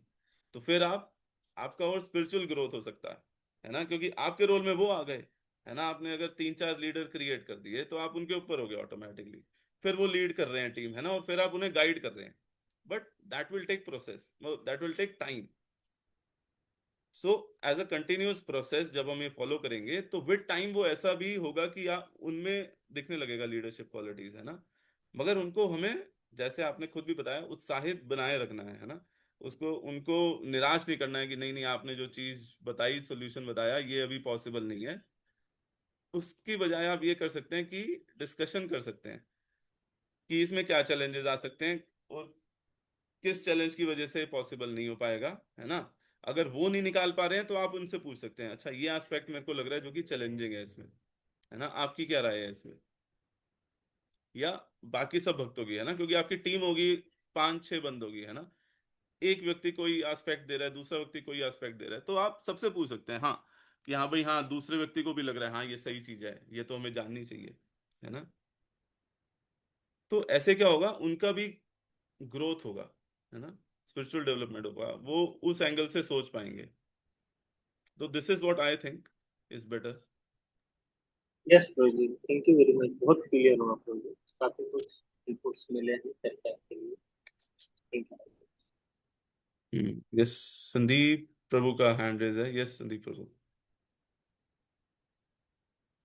तो फिर आपका और स्पिरिचुअल ग्रोथ हो सकता है ना, क्योंकि आपके रोल में वो आ गए, है ना। आपने अगर 3-4 लीडर क्रिएट कर दिए तो आप उनके ऊपर हो गए ऑटोमेटिकली, फिर वो लीड कर रहे हैं टीम, है ना, और फिर आप उन्हें गाइड कर रहे हैं। But that will take process, that will take time. So as a continuous process जब हम ये फॉलो करेंगे तो विद टाइम वो ऐसा भी होगा कि उनमें दिखने लगेगा लीडरशिप क्वालिटीज, है ना। मगर उनको हमें, जैसे आपने खुद भी बताया, उत्साहित बनाए रखना है ना। उसको उनको निराश नहीं करना है कि नहीं नहीं आपने जो चीज बताई, सोल्यूशन बताया, ये अभी पॉसिबल नहीं है। उसकी बजाय आप ये कर सकते हैं कि डिस्कशन कर सकते हैं कि इसमें क्या चैलेंजेस आ सकते हैं और किस चैलेंज की वजह से पॉसिबल नहीं हो पाएगा, है ना। अगर वो नहीं निकाल पा रहे हैं तो आप उनसे पूछ सकते हैं, अच्छा ये एस्पेक्ट मेरे को लग रहा है जो कि चैलेंजिंग है इसमें, है ना, आपकी क्या राय है इसमें। या बाकी सब भक्तों की, है ना, क्योंकि आपकी टीम होगी 5-6 बंद होगी, है ना। एक व्यक्ति कोई एस्पेक्ट दे रहा है, दूसरा व्यक्ति कोई एस्पेक्ट दे रहा है, तो आप सबसे पूछ सकते हैं, हाँ कि हाँ भाई, हाँ दूसरे व्यक्ति को भी लग रहा है, हाँ ये सही चीज है, ये तो हमें जाननी चाहिए, है ना। तो ऐसे क्या होगा, उनका भी ग्रोथ होगा, है ना, स्पिरिचुअल डेवलपमेंट होगा, वो उस एंगल से सोच पाएंगे। तो this is what I think is better. Yes Prabhu ji, thank you very much, बहुत क्लियर हुआ प्रभु जी, काफी कुछ इनपुट्स मिले हैं चर्चा के लिए। Thank you. यस, संदीप प्रभु का हैंड रेज है। यस संदीप प्रभु।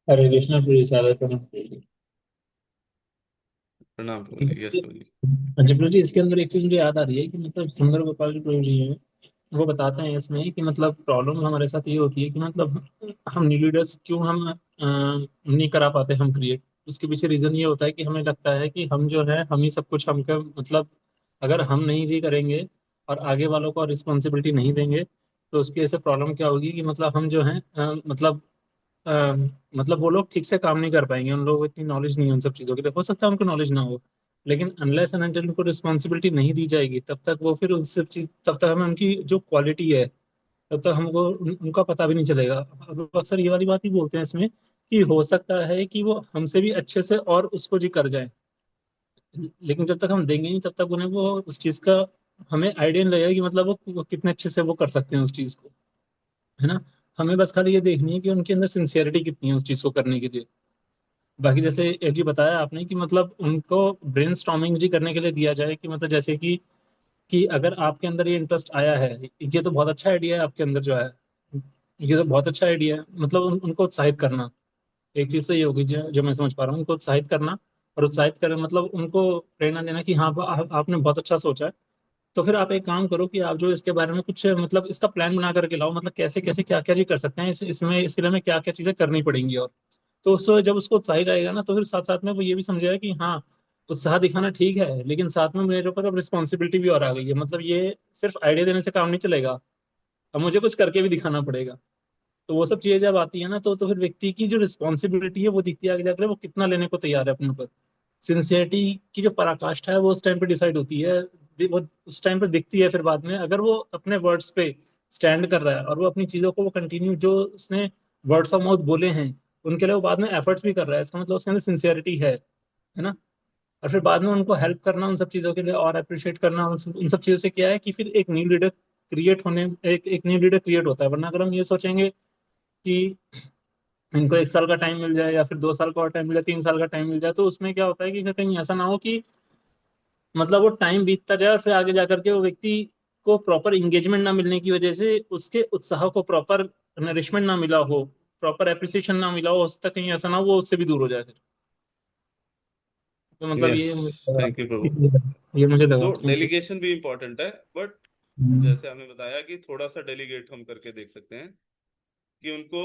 हरे कृष्णा प्रिय सागर प्रणाम प्रभु जी। प्रणाम प्रभु जी। यस प्रभु जी। हाँ जी प्रभु जी, इसके अंदर एक चीज मुझे याद आ रही है कि मतलब सुंदर गोपाल जी प्रभु जी हैं, वो बताते हैं इसमें कि मतलब प्रॉब्लम हमारे साथ ये होती है कि मतलब हम न्यू लीडर्स क्यों हम नहीं करा पाते हम क्रिएट। उसके पीछे रीजन ये होता है कि हमें लगता है कि हम जो है हम ही सब कुछ हमका मतलब अगर हम नहीं जी करेंगे और आगे वालों को रिस्पॉन्सिबिलिटी नहीं देंगे तो उसकी ऐसे प्रॉब्लम क्या होगी कि मतलब हम जो है अ, मतलब वो लोग ठीक से काम नहीं कर पाएंगे। उन लोगों को इतनी नॉलेज नहीं है उन सब चीज़ों के लिए, हो सकता है उनको नॉलेज ना हो, लेकिन अनलेस एंड अनटिल उनको रिस्पॉन्सिबिलिटी नहीं दी जाएगी तब तक वो फिर उन सब चीज तब तक हमें उनकी जो क्वालिटी है तब तक हमको उनका पता भी नहीं चलेगा। और वो अक्सर ये वाली बात ही बोलते हैं इसमें कि हो सकता है कि वो हमसे भी अच्छे से और उसको जी कर जाए, लेकिन जब तक हम देंगे नहीं तब तक उन्हें वो उस चीज का हमें आइडिया नहीं लगेगा कि मतलब वो कितने अच्छे से वो कर सकते हैं उस चीज को, है ना। हमें बस खाली ये देखनी है कि उनके अंदर सिंसियरिटी कितनी है उस चीज को करने के लिए। बाकी जैसे एक जी बताया आपने कि मतलब उनको ब्रेन स्टॉर्मिंग जी करने के लिए दिया जाए कि मतलब जैसे कि अगर आपके अंदर ये इंटरेस्ट आया है, ये तो बहुत अच्छा आइडिया है आपके अंदर जो है, ये तो बहुत अच्छा आइडिया है, मतलब उनको उत्साहित करना। एक चीज तो ये होगी जो मैं समझ पा रहा हूँ, उनको उत्साहित करना। और उत्साहित करें मतलब उनको प्रेरणा देना कि हाँ आपने बहुत अच्छा सोचा है। तो फिर आप एक काम करो कि आप जो इसके बारे में कुछ मतलब इसका प्लान बना करके लाओ, मतलब कैसे कैसे क्या क्या चीज कर सकते हैं इसमें इसके लिए हमें क्या क्या चीजें करनी पड़ेंगी। और तो उसको जब उसको उत्साही रहेगा ना तो फिर साथ साथ में वो ये भी समझेगा कि हाँ उत्साह दिखाना ठीक है लेकिन साथ में मेरे ऊपर अब रिस्पॉन्सिबिलिटी भी और आ गई है, मतलब ये सिर्फ आइडिया देने से काम नहीं चलेगा, अब मुझे कुछ करके भी दिखाना पड़ेगा। तो वो सब चीजें जब आती है ना, तो फिर व्यक्ति की जो रिस्पॉन्सिबिलिटी है वो दिखती है आगे जाकर, वो कितना लेने को तैयार है अपने ऊपर। सिंसियरिटी की जो पराकाष्ठा है वो उस टाइम पे डिसाइड होती है। वो उस टाइम पे दिखती है फिर बाद में, अगर वो अपने वर्ड्स पे स्टैंड कर रहा है और वो अपनी चीजों को वो कंटिन्यू जो उसने वर्ड्स ऑफ माउथ बोले हैं उनके लिए वो बाद में एफर्ट्स भी कर रहा है, इसका मतलब उसके अंदर सिंसियरिटी है ना। और फिर बाद में उनको हेल्प करना उन सब चीज़ों के लिए और अप्रिशिएट करना उन सब चीज़ों से क्या है कि फिर एक न्यू लीडर क्रिएट होने एक न्यू लीडर क्रिएट होता है। वरना अगर हम ये सोचेंगे कि इनको 1 साल का टाइम मिल जाए या फिर 2 साल का और टाइम मिल जाए, 3 साल का टाइम मिल जाए, तो उसमें क्या होता है कि कहीं ऐसा ना हो कि मतलब वो टाइम बीतता जाए और फिर आगे जाकर के वो व्यक्ति को प्रॉपर इंगेजमेंट ना मिलने की वजह से उसके उत्साह को प्रॉपर नरिशमेंट ना मिला हो, प्रॉपर एप्रिसिएशन ना मिला हो सकता, कहीं ऐसा ना हो वो उससे भी दूर हो जाए फिर। तो मतलब यस, ये मुझे लगा थैंक यू प्रभु। ये मुझे लगा। तो थैंक यू। डेलीगेशन भी इम्पोर्टेंट है, बट हम्म। जैसे आपने बताया कि थोड़ा सा डेलीगेट हम करके देख सकते हैं कि उनको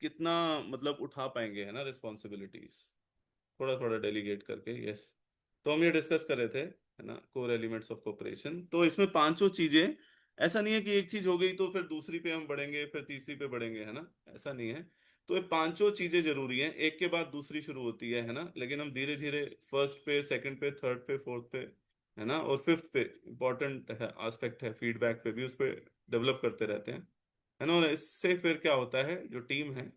कितना मतलब उठा पाएंगे, है ना, रिस्पॉन्सिबिलिटीज, थोड़ा थोड़ा डेलीगेट करके। यस, तो हम ये डिस्कस कर रहे थे, है ना, कोर एलिमेंट्स ऑफ कोऑपरेशन। तो इसमें पांचों चीजें, ऐसा नहीं है कि एक चीज हो गई तो फिर दूसरी पे हम बढ़ेंगे, फिर तीसरी पे बढ़ेंगे, है ना, ऐसा नहीं है। तो ये पांचों चीजें जरूरी हैं, एक के बाद दूसरी शुरू होती है ना, लेकिन हम धीरे धीरे फर्स्ट पे, सेकंड पे, थर्ड पे, फोर्थ पे, है ना, और फिफ्थ पे इंपॉर्टेंट है एस्पेक्ट है फीडबैक पे भी, उस पे डेवलप करते रहते हैं, है ना। और इससे फिर क्या होता है, जो टीम है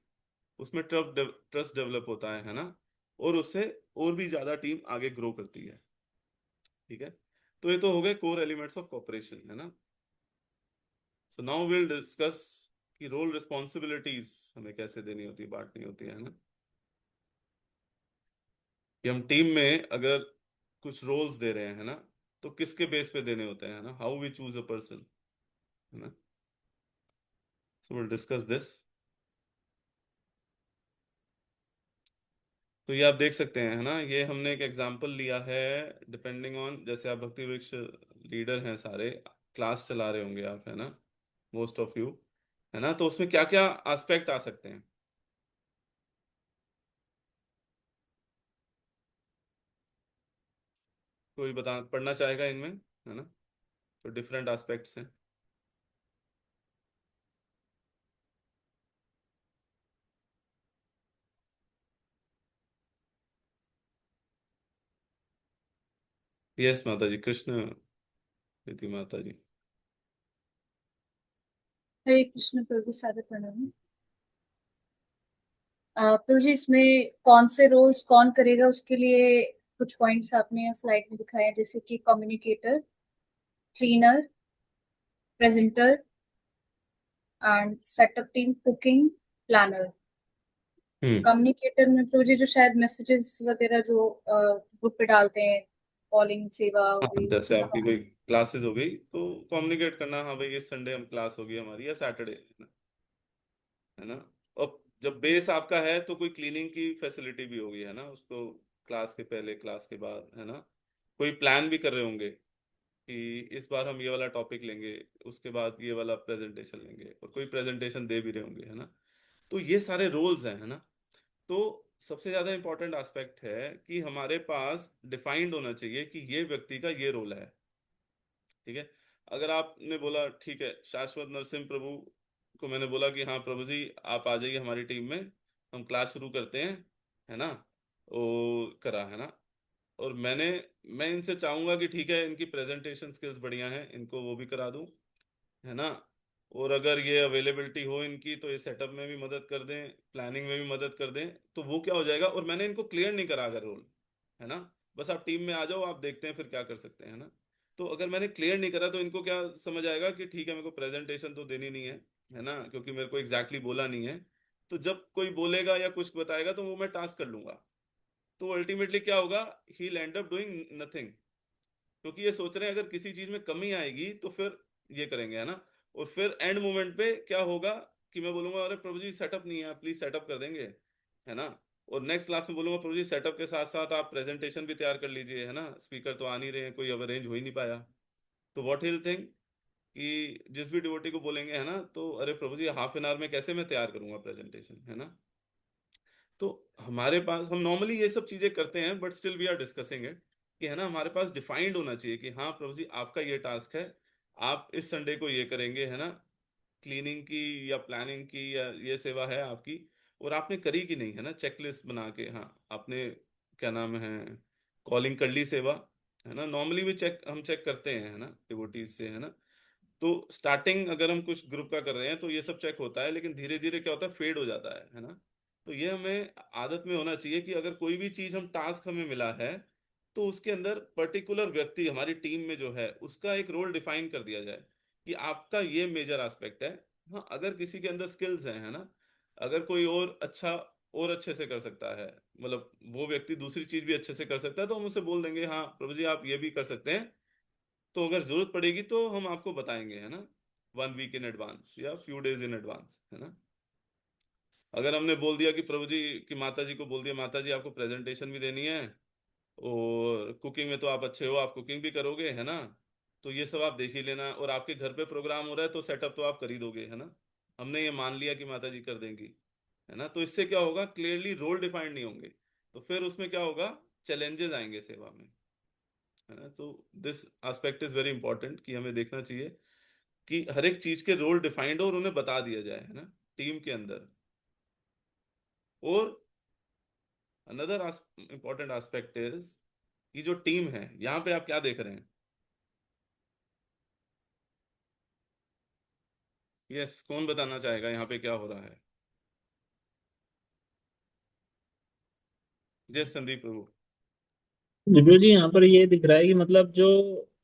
उसमें ट्रस्ट डेवलप होता है ना, और उससे और भी ज्यादा टीम आगे ग्रो करती है। ठीक है, तो ये तो हो गए कोर एलिमेंट्स ऑफ कॉपरेशन, है ना। सो नाउ विल डिस्कस कि रोल रिस्पॉन्सिबिलिटीज हमें कैसे देनी होती है, बांटनी होती है ना। कि हम टीम में अगर कुछ रोल्स दे रहे हैं, है ना, तो किसके बेस पे देने होते हैं, है ना, how we choose a person, है ना। So will discuss this. तो ये आप देख सकते हैं, है ना, ये हमने एक एग्जांपल लिया है, डिपेंडिंग ऑन, जैसे आप भक्ति वृक्ष लीडर हैं, सारे क्लास चला रहे होंगे आप, है ना, मोस्ट ऑफ यू, है ना। तो उसमें क्या क्या एस्पेक्ट आ सकते हैं, कोई बता पढ़ना चाहेगा इनमें, है ना। तो डिफरेंट एस्पेक्ट्स हैं। यस माता जी, कृष्ण प्रीति माता जी। हरे कृष्ण प्रभु, सादर प्रणाम। प्रभु जी, इसमें कौन से रोल्स कौन करेगा उसके लिए कुछ पॉइंट्स आपने यहाँ स्लाइड में दिखाए हैं, जैसे कि communicator, cleaner, presenter and setup team, cooking, planner. Hmm. कम्युनिकेटर में प्रभु जी जो शायद मैसेजेस वगैरह जो ग्रुप पे डालते हैं, कॉलिंग सेवा हो हाँ, गई, जैसे उसका आपकी काम। कोई क्लासेस हो गई तो कम्युनिकेट करना, हाँ भाई इस संडे हम क्लास होगी हमारी, या सैटरडे, है ना। और जब बेस आपका है तो कोई क्लीनिंग की फैसिलिटी भी होगी, है ना, उसको क्लास के पहले, क्लास के बाद, है ना। कोई प्लान भी कर रहे होंगे कि इस बार हम ये वाला टॉपिक लेंगे, उसके बाद ये वाला प्रेजेंटेशन लेंगे, और कोई प्रेजेंटेशन दे भी रहे होंगे, है ना। तो ये सारे रोल्स हैं, है ना। तो सबसे ज्यादा इंपॉर्टेंट एस्पेक्ट है कि हमारे पास डिफाइंड होना चाहिए कि ये व्यक्ति का ये रोल है। ठीक है, अगर आपने बोला ठीक है, शाश्वत नरसिंह प्रभु को मैंने बोला कि हाँ प्रभु जी आप आ जाइए हमारी टीम में, हम क्लास शुरू करते हैं, है ना, वो करा, है ना। और मैं इनसे चाहूंगा कि ठीक है, इनकी प्रेजेंटेशन स्किल्स बढ़िया हैं, इनको वो भी करा दूं, है ना। और अगर ये अवेलेबिलिटी हो इनकी तो ये सेटअप में भी मदद कर दें, प्लानिंग में भी मदद कर दें, तो वो क्या हो जाएगा। और मैंने इनको क्लियर नहीं करा अगर रोल, है ना, बस आप टीम में आ जाओ, आप देखते हैं फिर क्या कर सकते हैं, है ना। तो अगर मैंने क्लियर नहीं करा तो इनको क्या समझ आएगा कि ठीक है, मेरे को प्रेजेंटेशन तो देनी नहीं है ना, क्योंकि मेरे को एग्जैक्टली बोला नहीं है। तो जब कोई बोलेगा या कुछ बताएगा तो वो मैं टास्क कर लूंगा। तो अल्टीमेटली क्या होगा, ही एंड अप डूइंग नथिंग, क्योंकि ये सोच रहे हैं अगर किसी चीज में कमी आएगी तो फिर ये करेंगे, है ना। और फिर एंड मोमेंट पे क्या होगा कि मैं बोलूंगा अरे प्रभु जी सेटअप नहीं है, आप प्लीज सेटअप कर देंगे, है ना। और नेक्स्ट क्लास में बोलूंगा प्रभु जी सेटअप के साथ साथ आप प्रेजेंटेशन भी तैयार कर लीजिए, है ना, स्पीकर तो आ नहीं रहे हैं, कोई अब अरेंज हो ही नहीं पाया। तो व्हाट हिल थिंक कि जिस भी डिवोटी को बोलेंगे, है ना, तो अरे प्रभु जी हाफ एन आवर में कैसे मैं तैयार करूंगा प्रेजेंटेशन, है ना। तो हमारे पास, हम नॉर्मली ये सब चीजें करते हैं but still we are discussing it, कि है ना हमारे पास डिफाइंड होना चाहिए कि हाँ प्रभु जी आपका ये टास्क है, आप इस संडे को ये करेंगे, है ना, क्लीनिंग की या प्लानिंग की, या ये सेवा है आपकी, और आपने करी कि नहीं, है ना, चेकलिस्ट बना के, हाँ आपने क्या नाम है कॉलिंग कर ली सेवा, है ना। नॉर्मली भी हम चेक करते हैं, है ना, डिवोटीज से, है ना। तो स्टार्टिंग अगर हम कुछ ग्रुप का कर रहे हैं तो ये सब चेक होता है, लेकिन धीरे धीरे क्या होता है, फेड हो जाता है ना। तो ये हमें आदत में होना चाहिए कि अगर कोई भी चीज हम टास्क हमें मिला है तो उसके अंदर पर्टिकुलर व्यक्ति हमारी टीम में जो है उसका एक रोल डिफाइन कर दिया जाए कि आपका ये मेजर एस्पेक्ट है। हाँ, अगर किसी के अंदर स्किल्स हैं, है ना, अगर कोई और अच्छा और अच्छे से कर सकता है, मतलब वो व्यक्ति दूसरी चीज भी अच्छे से कर सकता है, तो हम उसे बोल देंगे हाँ प्रभु जी आप ये भी कर सकते हैं, तो अगर जरूरत पड़ेगी तो हम आपको बताएंगे, है ना, 1 वीक इन एडवांस या फ्यू डेज इन एडवांस, है ना। अगर हमने बोल दिया कि प्रभु जी की माता जी को बोल दिया, माता जी आपको प्रेजेंटेशन भी देनी है और कुकिंग में तो आप अच्छे हो, आप कुकिंग भी करोगे, है ना, तो ये सब आप देख ही लेना, और आपके घर पे प्रोग्राम हो रहा है तो सेटअप तो आप कर ही दोगे, है ना, हमने ये मान लिया कि माता जी कर देंगी, है ना। तो इससे क्या होगा, क्लियरली रोल डिफाइंड नहीं होंगे, तो फिर उसमें क्या होगा, चैलेंजेस आएंगे सेवा में, है ना। तो this aspect is very important कि हमें देखना चाहिए कि हर एक चीज के रोल डिफाइंड हो और उन्हें बता दिया जाए, है ना, टीम के अंदर। और अनदर इंपॉर्टेंट एस्पेक्ट इज कि जो टीम है, यहाँ पे आप क्या देख रहे हैं, यस कौन बताना चाहेगा यहाँ पे क्या हो रहा है। यस संदीप प्रभु। दिव्यो जी, यहाँ पर ये दिख रहा है कि मतलब जो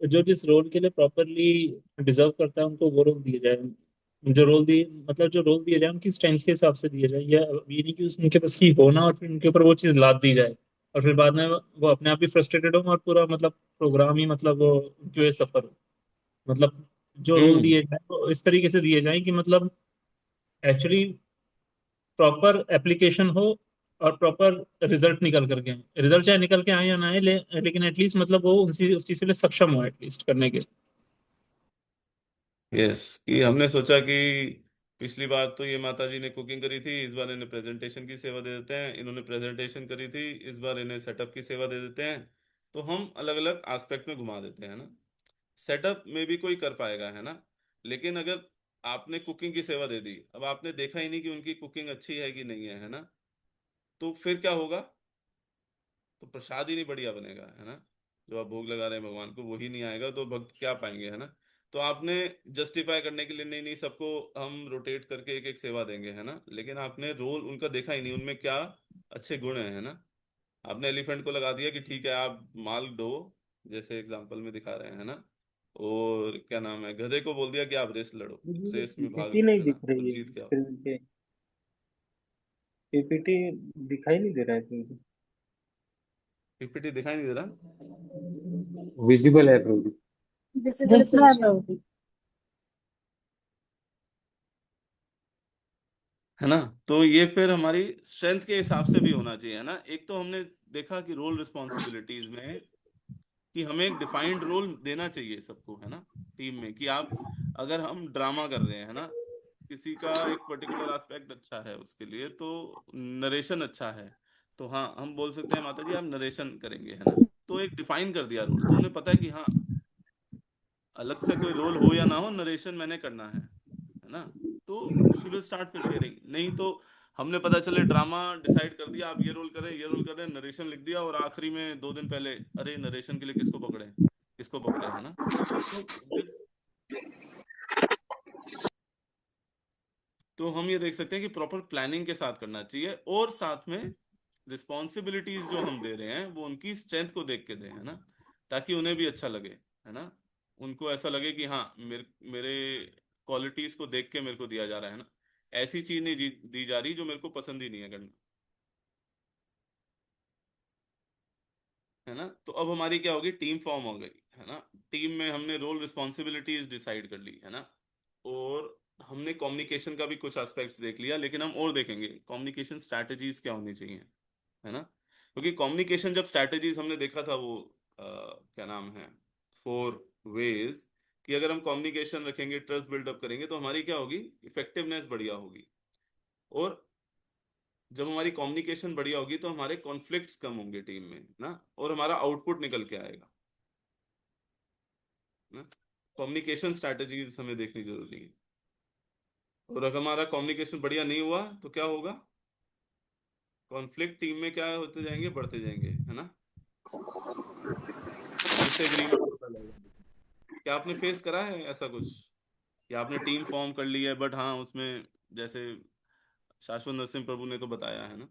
जो जिस रोल के लिए प्रॉपरली डिजर्व करता है उनको वो रोल दिया जाए, जो रोल दिए मतलब जो रोल दिया जाए उनकी स्ट्रेंथ के हिसाब से दिया जाए, या ये नहीं कि उनके पास की होना और फिर उनके ऊपर वो चीज लाद दी जाए और फिर बाद में वो अपने आप ही फ्रस्ट्रेटेड हो और पूरा मतलब प्रोग्राम ही मतलब वो उनकी वजह से सफर हो। मतलब जो रोल हम्म। दिए जाए वो इस तरीके से दिए जाए कि मतलब एक्चुअली प्रॉपर एप्लीकेशन हो और प्रॉपर रिजल्ट निकल करके आए, रिजल्ट चाहे निकल के आए या ना आए लेकिन एटलीस्ट मतलब वो उनसी उस चीज के लिए सक्षम हो एटलीस्ट करने के। यस, कि हमने सोचा कि पिछली बार तो ये माता जी ने कुकिंग करी थी, इस बार इन्हें प्रेजेंटेशन की सेवा दे देते हैं, इन्होंने प्रेजेंटेशन करी थी, इस बार इन्हें सेटअप की सेवा दे देते हैं। तो हम अलग अलग एस्पेक्ट में घुमा देते हैं ना। सेटअप में भी कोई कर पाएगा, है ना, लेकिन अगर आपने कुकिंग की सेवा दे दी, अब आपने देखा ही नहीं कि उनकी कुकिंग अच्छी है कि नहीं है ना, तो फिर क्या होगा, तो प्रसाद ही नहीं बढ़िया बनेगा, है ना। जो आप भोग लगा रहे हैं भगवान को वही नहीं आएगा तो भक्त क्या पाएंगे, है ना। तो आपने जस्टिफाई करने के लिए नहीं नहीं सबको हम रोटेट करके एक एक सेवा देंगे, है ना, लेकिन आपने रोल उनका देखा ही नहीं, उनमें क्या अच्छे गुण है ना। आपने एलिफेंट को लगा दिया कि ठीक है आप माल दो, जैसे एग्जाम्पल में दिखा रहे हैं, है ना, और क्या नाम है गधे को बोल दिया कि आप रेस लड़ो, रेस में भाग पीपीटी लो, नहीं है दिख ना, और रही है जीत के आओ। स्क्रीन पे। पीपीटी दिखाई नहीं दे रहा है तुमको? पीपीटी दिखाई नहीं दे रहा, विजिबल है प्रभु। विजिबल दिख रहा है प्रभु। प्रभु। है ना। तो ये फिर हमारी स्ट्रेंथ के हिसाब से भी होना चाहिए, है ना। एक तो हमने देखा कि रोल रिस्पॉन्सिबिलिटीज में कि हमें एक डिफाइंड रोल देना चाहिए सबको, है ना, टीम में, कि आप अगर हम ड्रामा कर रहे हैं, है ना, किसी का एक पर्टिकुलर एस्पेक्ट अच्छा है उसके लिए, तो नरेशन अच्छा है, तो हाँ हम बोल सकते हैं माता जी आप नरेशन करेंगे, है ना। तो एक डिफाइन कर दिया रोल, तो उन्हें पता है कि हाँ अलग से कोई रोल हो या ना हो, नरेशन मैंने करना है ना। तो शी विल स्टार्ट प्रिपेयरिंग, नहीं तो हमने पता चले ड्रामा डिसाइड कर दिया आप ये रोल करें ये रोल करें, नरेशन लिख दिया और आखिरी में 2 दिन पहले अरे नरेशन के लिए किसको पकड़े, है ना। तो this- तो हम ये देख सकते हैं कि प्रॉपर प्लानिंग के साथ करना चाहिए, और साथ में रिस्पॉन्सिबिलिटीज जो हम दे रहे हैं वो उनकी स्ट्रेंथ को देख के दें, है ना, ताकि उन्हें भी अच्छा लगे, है ना, उनको ऐसा लगे कि हाँ मेरे मेरे क्वालिटीज को देख के मेरे को दिया जा रहा है ना, ऐसी चीज नहीं दी जा रही जो मेरे को पसंद ही नहीं है करना, है ना। तो अब हमारी क्या होगी, टीम फॉर्म हो गई, है ना। टीम में हमने रोल रिस्पॉन्सिबिलिटीज डिसाइड कर ली, है ना, और हमने कम्युनिकेशन का भी कुछ एस्पेक्ट्स देख लिया, लेकिन हम और देखेंगे कम्युनिकेशन स्ट्रैटेजीज क्या होनी चाहिए, है ना। क्योंकि कम्युनिकेशन जब स्ट्रैटेजीज हमने देखा था वो क्या नाम है 4 वेज, कि अगर हम कम्युनिकेशन रखेंगे ट्रस्ट बिल्डअप करेंगे तो हमारी क्या होगी, इफेक्टिवनेस बढ़िया होगी, और जब हमारी कम्युनिकेशन बढ़िया होगी तो हमारे कॉन्फ्लिक्ट्स कम होंगे टीम में ना, और हमारा आउटपुट निकल के आएगा ना। कम्युनिकेशन स्ट्रैटेजीज हमें देखनी जरूरी है। और अगर हमारा कम्युनिकेशन बढ़िया नहीं हुआ तो क्या होगा? कॉन्फ्लिक्ट टीम में क्या होते जाएंगे, बढ़ते जाएंगे, है ना? डिसएग्रीमेंट होता जाएगा। क्या आपने फेस करा है ऐसा कुछ, या आपने टीम फॉर्म कर ली है बट हाँ उसमें, जैसे शाश्वत नरसिंह प्रभु ने तो बताया है ना,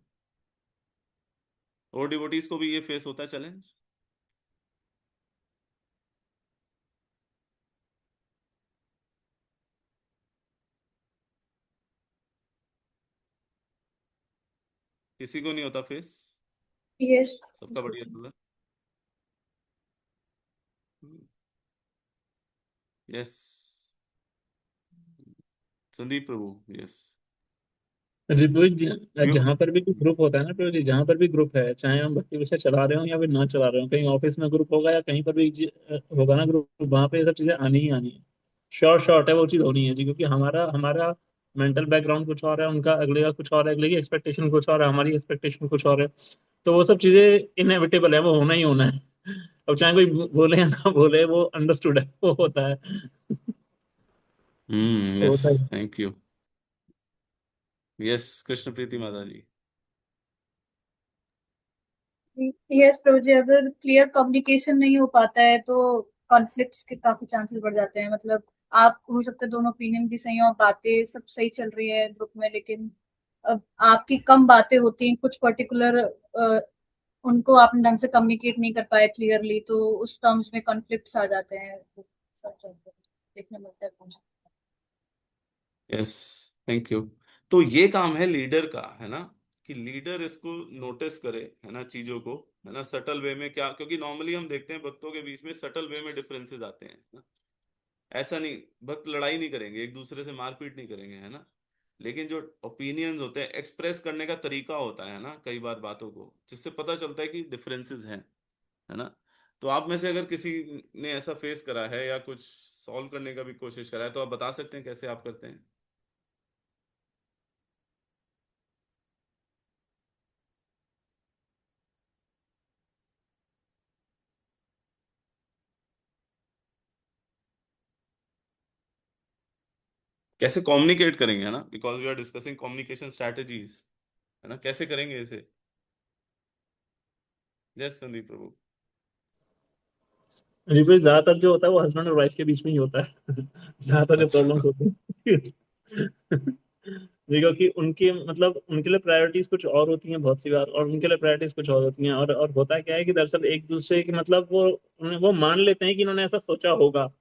और डिवोटीज को भी ये फेस होता है चैलेंज? किसी को नहीं होता फेस? यस। सबका बढ़िया चल रहा है? यस। संदीप प्रभु, यस। रिपोर्ट क्यों? जहाँ पर भी ग्रुप होता है ना प्रभु जी, जहाँ पर भी ग्रुप है, चाहे हम भक्ति विषय चला रहे हो या फिर ना चला रहे हो, कहीं ऑफिस में ग्रुप होगा या कहीं पर भी होगा ना ग्रुप, वहाँ पे ये सब चीजें आनी ही आनी है। शॉर्ट है वो चीज होनी है जी, क्योंकि हमारा हमारा मेंटल बैकग्राउंड कुछ और है, उनका अगले का कुछ और है, अगले की एक्सपेक्टेशन कुछ और है, हमारी एक्सपेक्टेशन कुछ और है। तो वो सब चीजें इनएविटेबल है, वो होना ही होना है। अब चाहे कोई बोले या ना बोले, वो अंडरस्टूड है, वो होता है। वो यस। होता है। Thank you. यस, कृष्ण प्रीति माता जी। यस प्रभु जी, अगर क्लियर कम्युनिकेशन नहीं हो पाता है तो कॉन्फ्लिक्ट्स के काफी चांसेस बढ़ जाते हैं। मतलब आप हो सकता है दोनों ओपिनियन भी सही हो, बातें सब सही चल रही है ग्रुप में, लेकिन अब आपकी कम बातें होती हैं कुछ पर्टिकुलर, उनको आपने ढंग से कम्युनिकेट नहीं कर पाए क्लियरली, तो उस टर्म्स में कॉन्फ्लिक्ट्स आ जाते हैं। तो सब देखने मिलता है मुझे। Yes, thank you. तो ये काम है लीडर का, है ना, कि लीडर इसको नोटिस करे, है ना, चीजों को, है ना, सटल वे में क्या, क्योंकि नॉर्मली हम देखते हैं भक्तों के बीच में सटल वे में डिफरेंसेस आते हैं, है ना? ऐसा नहीं, भक्त लड़ाई नहीं करेंगे, एक दूसरे से मारपीट नहीं करेंगे, है ना, लेकिन जो ओपिनियंस होते हैं, एक्सप्रेस करने का तरीका होता है ना, कई बार बातों को, जिससे पता चलता है कि डिफरेंसेस हैं, है ना? तो आप में से अगर किसी ने ऐसा फेस करा है या कुछ सॉल्व करने का भी कोशिश करा है, तो आप बता सकते हैं कैसे आप करते हैं? कैसे कम्युनिकेट करेंगे, है ना, because we are discussing communication strategies, है ना, कैसे करेंगे इसे? यस संदीप प्रभु। रिपोर्ट ज्यादातर जो होता है वो हस्बैंड और वाइफ के बीच में ही होता है। ज्यादातर जो प्रॉब्लम्स अच्छा। होती है। जी, क्योंकि उनके मतलब उनके लिए प्रायोरिटीज कुछ और होती हैं बहुत सी बार, और उनके लिए प्रायोरिटीज कुछ और होती हैं, और होता क्या है कि दरअसल एक दूसरे की मतलब वो मान लेते हैं कि इन्होंने ऐसा सोचा होगा,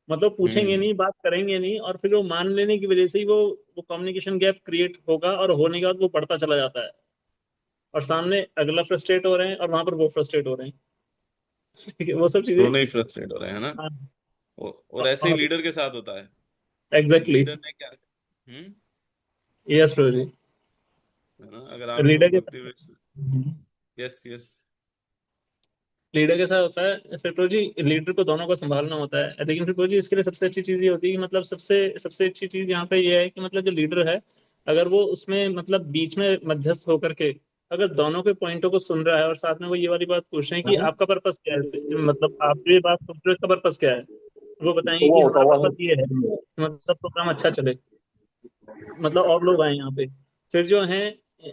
मतलब पूछेंगे हम्म। नहीं, बात करेंगे नहीं, और फिर वो मान लेने की वजह से ही वो कम्युनिकेशन गैप क्रिएट होगा, और होने के बाद वो बढ़ता चला जाता है, और सामने अगला फ्रस्ट्रेट हो रहे हैं और वहां पर वो फ्रस्ट्रेट हो रहे हैं। ठीक है, वो सब चीजें। दोनों ही फ्रस्ट्रेट हो रहे हैं, है ना? हाँ। और ऐसे ही लीडर के साथ होता है कि एग्जैक्टली। लीडर ने क्या, यस प्रभु जी। है ना, अगर आपको लीडर के भक्ति साथ। में, यस यस। लीडर के साथ होता है फिर प्रभु जी, लीडर को दोनों को संभालना होता है, लेकिन फिर प्रभु जी इसके लिए सबसे अच्छी चीज ये होती है कि मतलब सबसे सबसे अच्छी चीज यहाँ पे ये है कि मतलब जो लीडर है, अगर वो उसमें मतलब बीच में मध्यस्थ होकर के अगर दोनों के पॉइंटों को सुन रहा है, और साथ में वो ये वाली बात पूछ रहे हैं कि आपका पर्पस क्या है, मतलब आप जो ये बात सुन रहे हो इसका पर्पस क्या है, वो बताएंगे कि हमारा पर्पस ये है कि मतलब प्रोग्राम अच्छा चले, मतलब और लोग आए यहाँ पे। फिर जो है,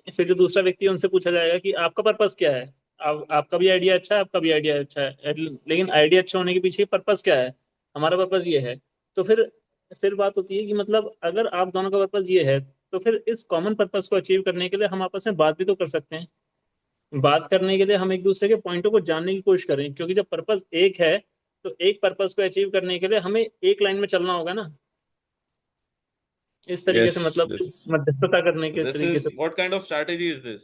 फिर जो दूसरा व्यक्ति है उनसे पूछा जाएगा कि आपका पर्पस क्या है, आपका भी आइडिया अच्छा है, आपका भी आइडिया अच्छा है, लेकिन आइडिया अच्छा होने के पीछे पर्पस क्या है, हमारा पर्पस ये है। तो फिर बात होती है कि मतलब अगर आप दोनों का पर्पस ये है, तो फिर इस कॉमन पर्पस को अचीव करने के लिए हम आपस में बात भी तो कर सकते हैं। बात करने के लिए हम एक दूसरे के पॉइंटों को जानने की कोशिश करें, क्योंकि जब पर्पस एक है, तो एक पर्पस को अचीव करने के लिए हमें एक लाइन में चलना होगा ना, इस तरीके यस से मतलब दिस मध्यस्थता करने के दिस तरीके इज से। What kind of strategy is this?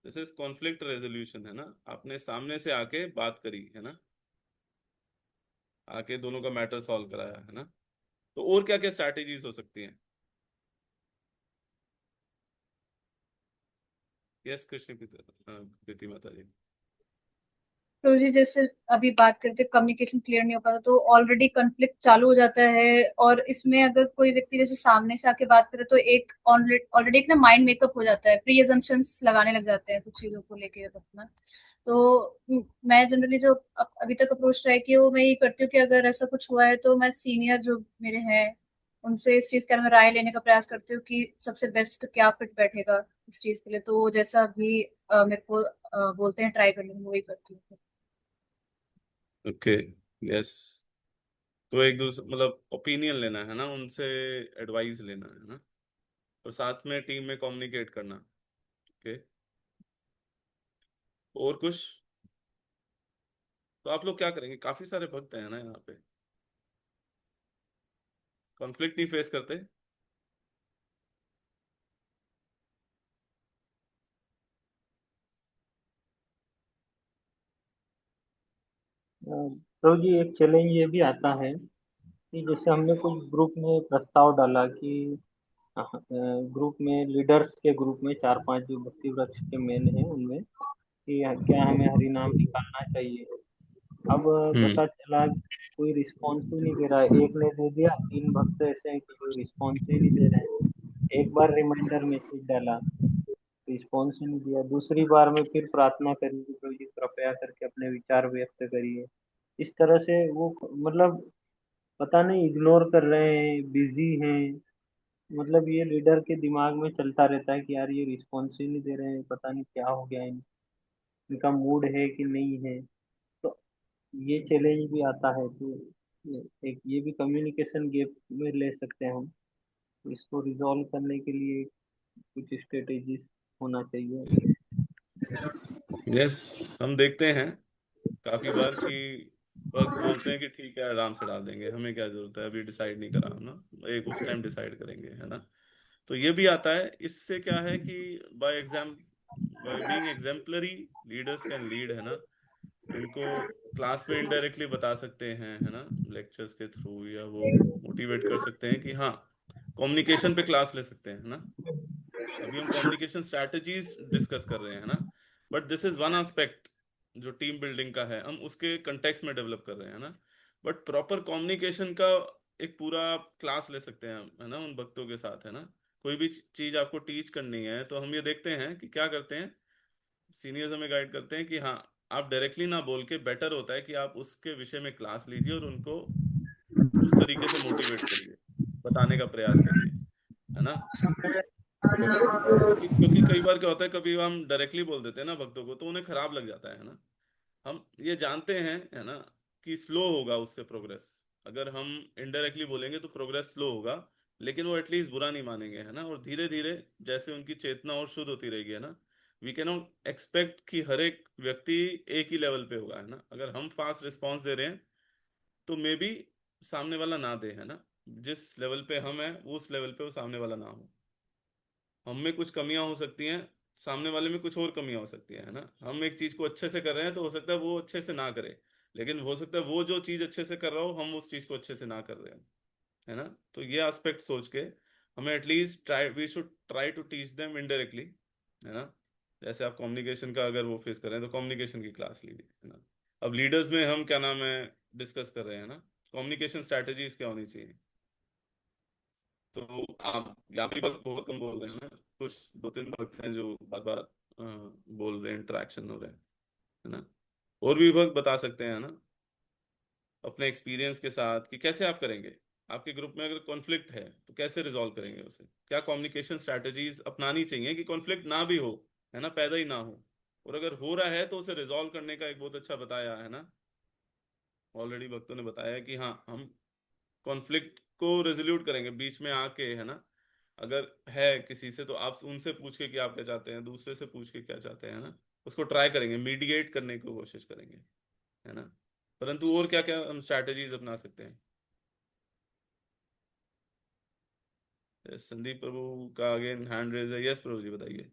This is conflict resolution, है ना, आपने सामने से आके बात करी, है ना, आके दोनों का मैटर सॉल्व कराया, है ना? तो और क्या क्या स्ट्रैटेजीज हो सकती हैं? यस कृष्ण प्रीति माता जी। तो जी जैसे अभी बात करते कम्युनिकेशन क्लियर नहीं हो पाता तो ऑलरेडी कॉन्फ्लिक्ट चालू हो जाता है, और इसमें अगर कोई व्यक्ति जैसे सामने से आके बात करे तो एक ऑलरेडी एक ना माइंड मेकअप हो जाता है, प्री अजम्पशंस लगाने लग जाते हैं कुछ चीजों को लेके अपना। तो मैं जनरली जो अभी तक अप्रोच ट्राई की है वो मैं ये करती हूँ कि अगर ऐसा कुछ हुआ है तो मैं सीनियर जो मेरे हैं उनसे इस चीज के बारे में राय लेने का प्रयास करती हूँ कि सबसे बेस्ट क्या फिट बैठेगा इस चीज के लिए। तो वो जैसा भी मेरे को बोलते हैं ट्राई करने में वही करती हूँ। ओके। यस। तो एक दूसरे मतलब ओपिनियन लेना है ना, उनसे एडवाइस लेना है ना, और साथ में टीम में कम्युनिकेट करना। ओके। और कुछ? तो आप लोग क्या करेंगे? काफी सारे भक्त हैं ना यहाँ पे, कॉन्फ्लिक्ट नहीं फेस करते? तो जी एक चैलेंज ये भी आता है कि जैसे हमने कुछ ग्रुप में प्रस्ताव डाला कि ग्रुप में लीडर्स के ग्रुप में चार पांच जो भक्ति व्रत के मेन हैं उनमें कि क्या हमें हरि नाम निकालना चाहिए। अब हम्म। पता चला कोई रिस्पॉन्स ही नहीं दे रहा है। एक ने दे दिया, तीन भक्त ऐसे हैं कि कोई रिस्पॉन्स ही नहीं दे रहे हैं। एक बार रिमाइंडर मैसेज डाला, रिस्पॉन्स ही नहीं दिया। दूसरी बार में फिर प्रार्थना करी कि प्रभु जी कृपया करके अपने विचार व्यक्त करिए। इस तरह से वो मतलब पता नहीं इग्नोर कर रहे हैं, बिजी हैं। मतलब ये लीडर के दिमाग में चलता रहता है कि यार ये रिस्पॉन्स ही नहीं दे रहे हैं, पता नहीं क्या हो गया इनका मूड है कि नहीं है। तो ये चैलेंज भी आता है। तो एक ये भी कम्युनिकेशन गैप में ले सकते हैं हम। तो इसको रिजॉल्व करने के लिए कुछ स्ट्रेटेजीज होना चाहिए। यस, हम देखते हैं काफी बार कि वक्त बोलते हैं कि ठीक है आराम से डाल देंगे, हमें क्या जरूरत है, अभी डिसाइड नहीं करा हम ना, एक उस टाइम डिसाइड करेंगे, है ना। तो ये भी आता है। इससे क्या है कि by being exemplary leaders can lead, है ना। उनको क्लास में इनडायरेक्टली बता सकते हैं, है ना, लेक्चर्स के थ्रू, या वो मोटिवेट कर सकते हैं कि हाँ, कम्युनिकेशन पे क्लास ले सकते हैं, है ना। अभी हम कम्युनिकेशन स्ट्रैटेजीज डिस्कस कर रहे हैं ना, but this is one aspect जो टीम बिल्डिंग का है, हम उसके कंटेक्स्ट में डेवलप कर रहे हैं ना। बट प्रॉपर कम्युनिकेशन का एक पूरा क्लास ले सकते हैं हम, है ना, उन भक्तों के साथ, है ना। कोई भी चीज आपको टीच करनी है तो हम ये देखते हैं कि क्या करते हैं, सीनियर्स हमें गाइड करते हैं कि हाँ, आप डायरेक्टली ना बोल के बेटर होता है कि आप उसके विषय में क्लास लीजिए और उनको उस तरीके से मोटिवेट करिए, बताने का प्रयास करिए, है ना। क्योंकि क्योंकि कई बार क्या होता है, कभी हम डायरेक्टली बोल देते हैं ना भक्तों को, तो उन्हें खराब लग जाता है ना। हम ये जानते हैं, है ना, कि स्लो होगा उससे प्रोग्रेस। अगर हम इनडायरेक्टली बोलेंगे तो प्रोग्रेस स्लो होगा, लेकिन वो एटलीस्ट बुरा नहीं मानेंगे, है ना। और धीरे धीरे जैसे उनकी चेतना और शुद्ध होती रहेगी, है ना, वी कैन नॉट एक्सपेक्ट कि हर एक व्यक्ति एक ही लेवल पे होगा, है ना। अगर हम फास्ट रिस्पॉन्स दे रहे हैं तो मे बी सामने वाला ना दे, है ना। जिस लेवल पे हम हैं वो उस लेवल पे वो सामने वाला ना हो। हम में कुछ कमियां हो सकती हैं, सामने वाले में कुछ और कमियां हो सकती है ना। हम एक चीज को अच्छे से कर रहे हैं तो हो सकता है वो अच्छे से ना करे, लेकिन हो सकता है वो जो चीज अच्छे से कर रहा हो हम उस चीज को अच्छे से ना कर रहे हैं, है ना। तो ये एस्पेक्ट सोच के हमें at least try, we should try to teach them indirectly, है ना। जैसे आप कम्युनिकेशन का अगर वो फेस कर रहे हैं तो कम्युनिकेशन की क्लास लीजिए, है ना। अब लीडर्स में हम क्या नाम है डिस्कस कर रहे हैं ना, कम्युनिकेशन स्ट्रैटेजीज क्या होनी चाहिए। तो आप यहाँ पे बहुत बहुत कम बोल रहे हैं ना, कुछ दो तीन भक्त हैं जो बार बार बोल रहे हैं, इंटरेक्शन हो रहे हैं, है ना। और भी भक्त बता सकते हैं ना अपने एक्सपीरियंस के साथ कि कैसे आप करेंगे। आपके ग्रुप में अगर कॉन्फ्लिक्ट है तो कैसे रिजॉल्व करेंगे उसे, क्या कम्युनिकेशन स्ट्रैटेजीज अपनानी चाहिए कि कॉन्फ्लिक्ट ना भी हो, है ना, पैदा ही ना हो। और अगर हो रहा है तो उसे रिजॉल्व करने का एक बहुत अच्छा बताया है ना, ऑलरेडी भक्तों ने बताया है कि हाँ, हम कॉन्फ्लिक्ट को रेजोल्यूट करेंगे बीच में आके, है ना। अगर है किसी से तो आप उनसे पूछ के कि आप क्या चाहते हैं, दूसरे से पूछ के क्या चाहते हैं, ना, उसको ट्राई करेंगे, मीडिएट करने की कोशिश करेंगे, है ना। परंतु और क्या क्या हम स्ट्रैटेजीज अपना सकते हैं। संदीप प्रभु का अगेन हैंड रेज है। यस प्रभु जी बताइए।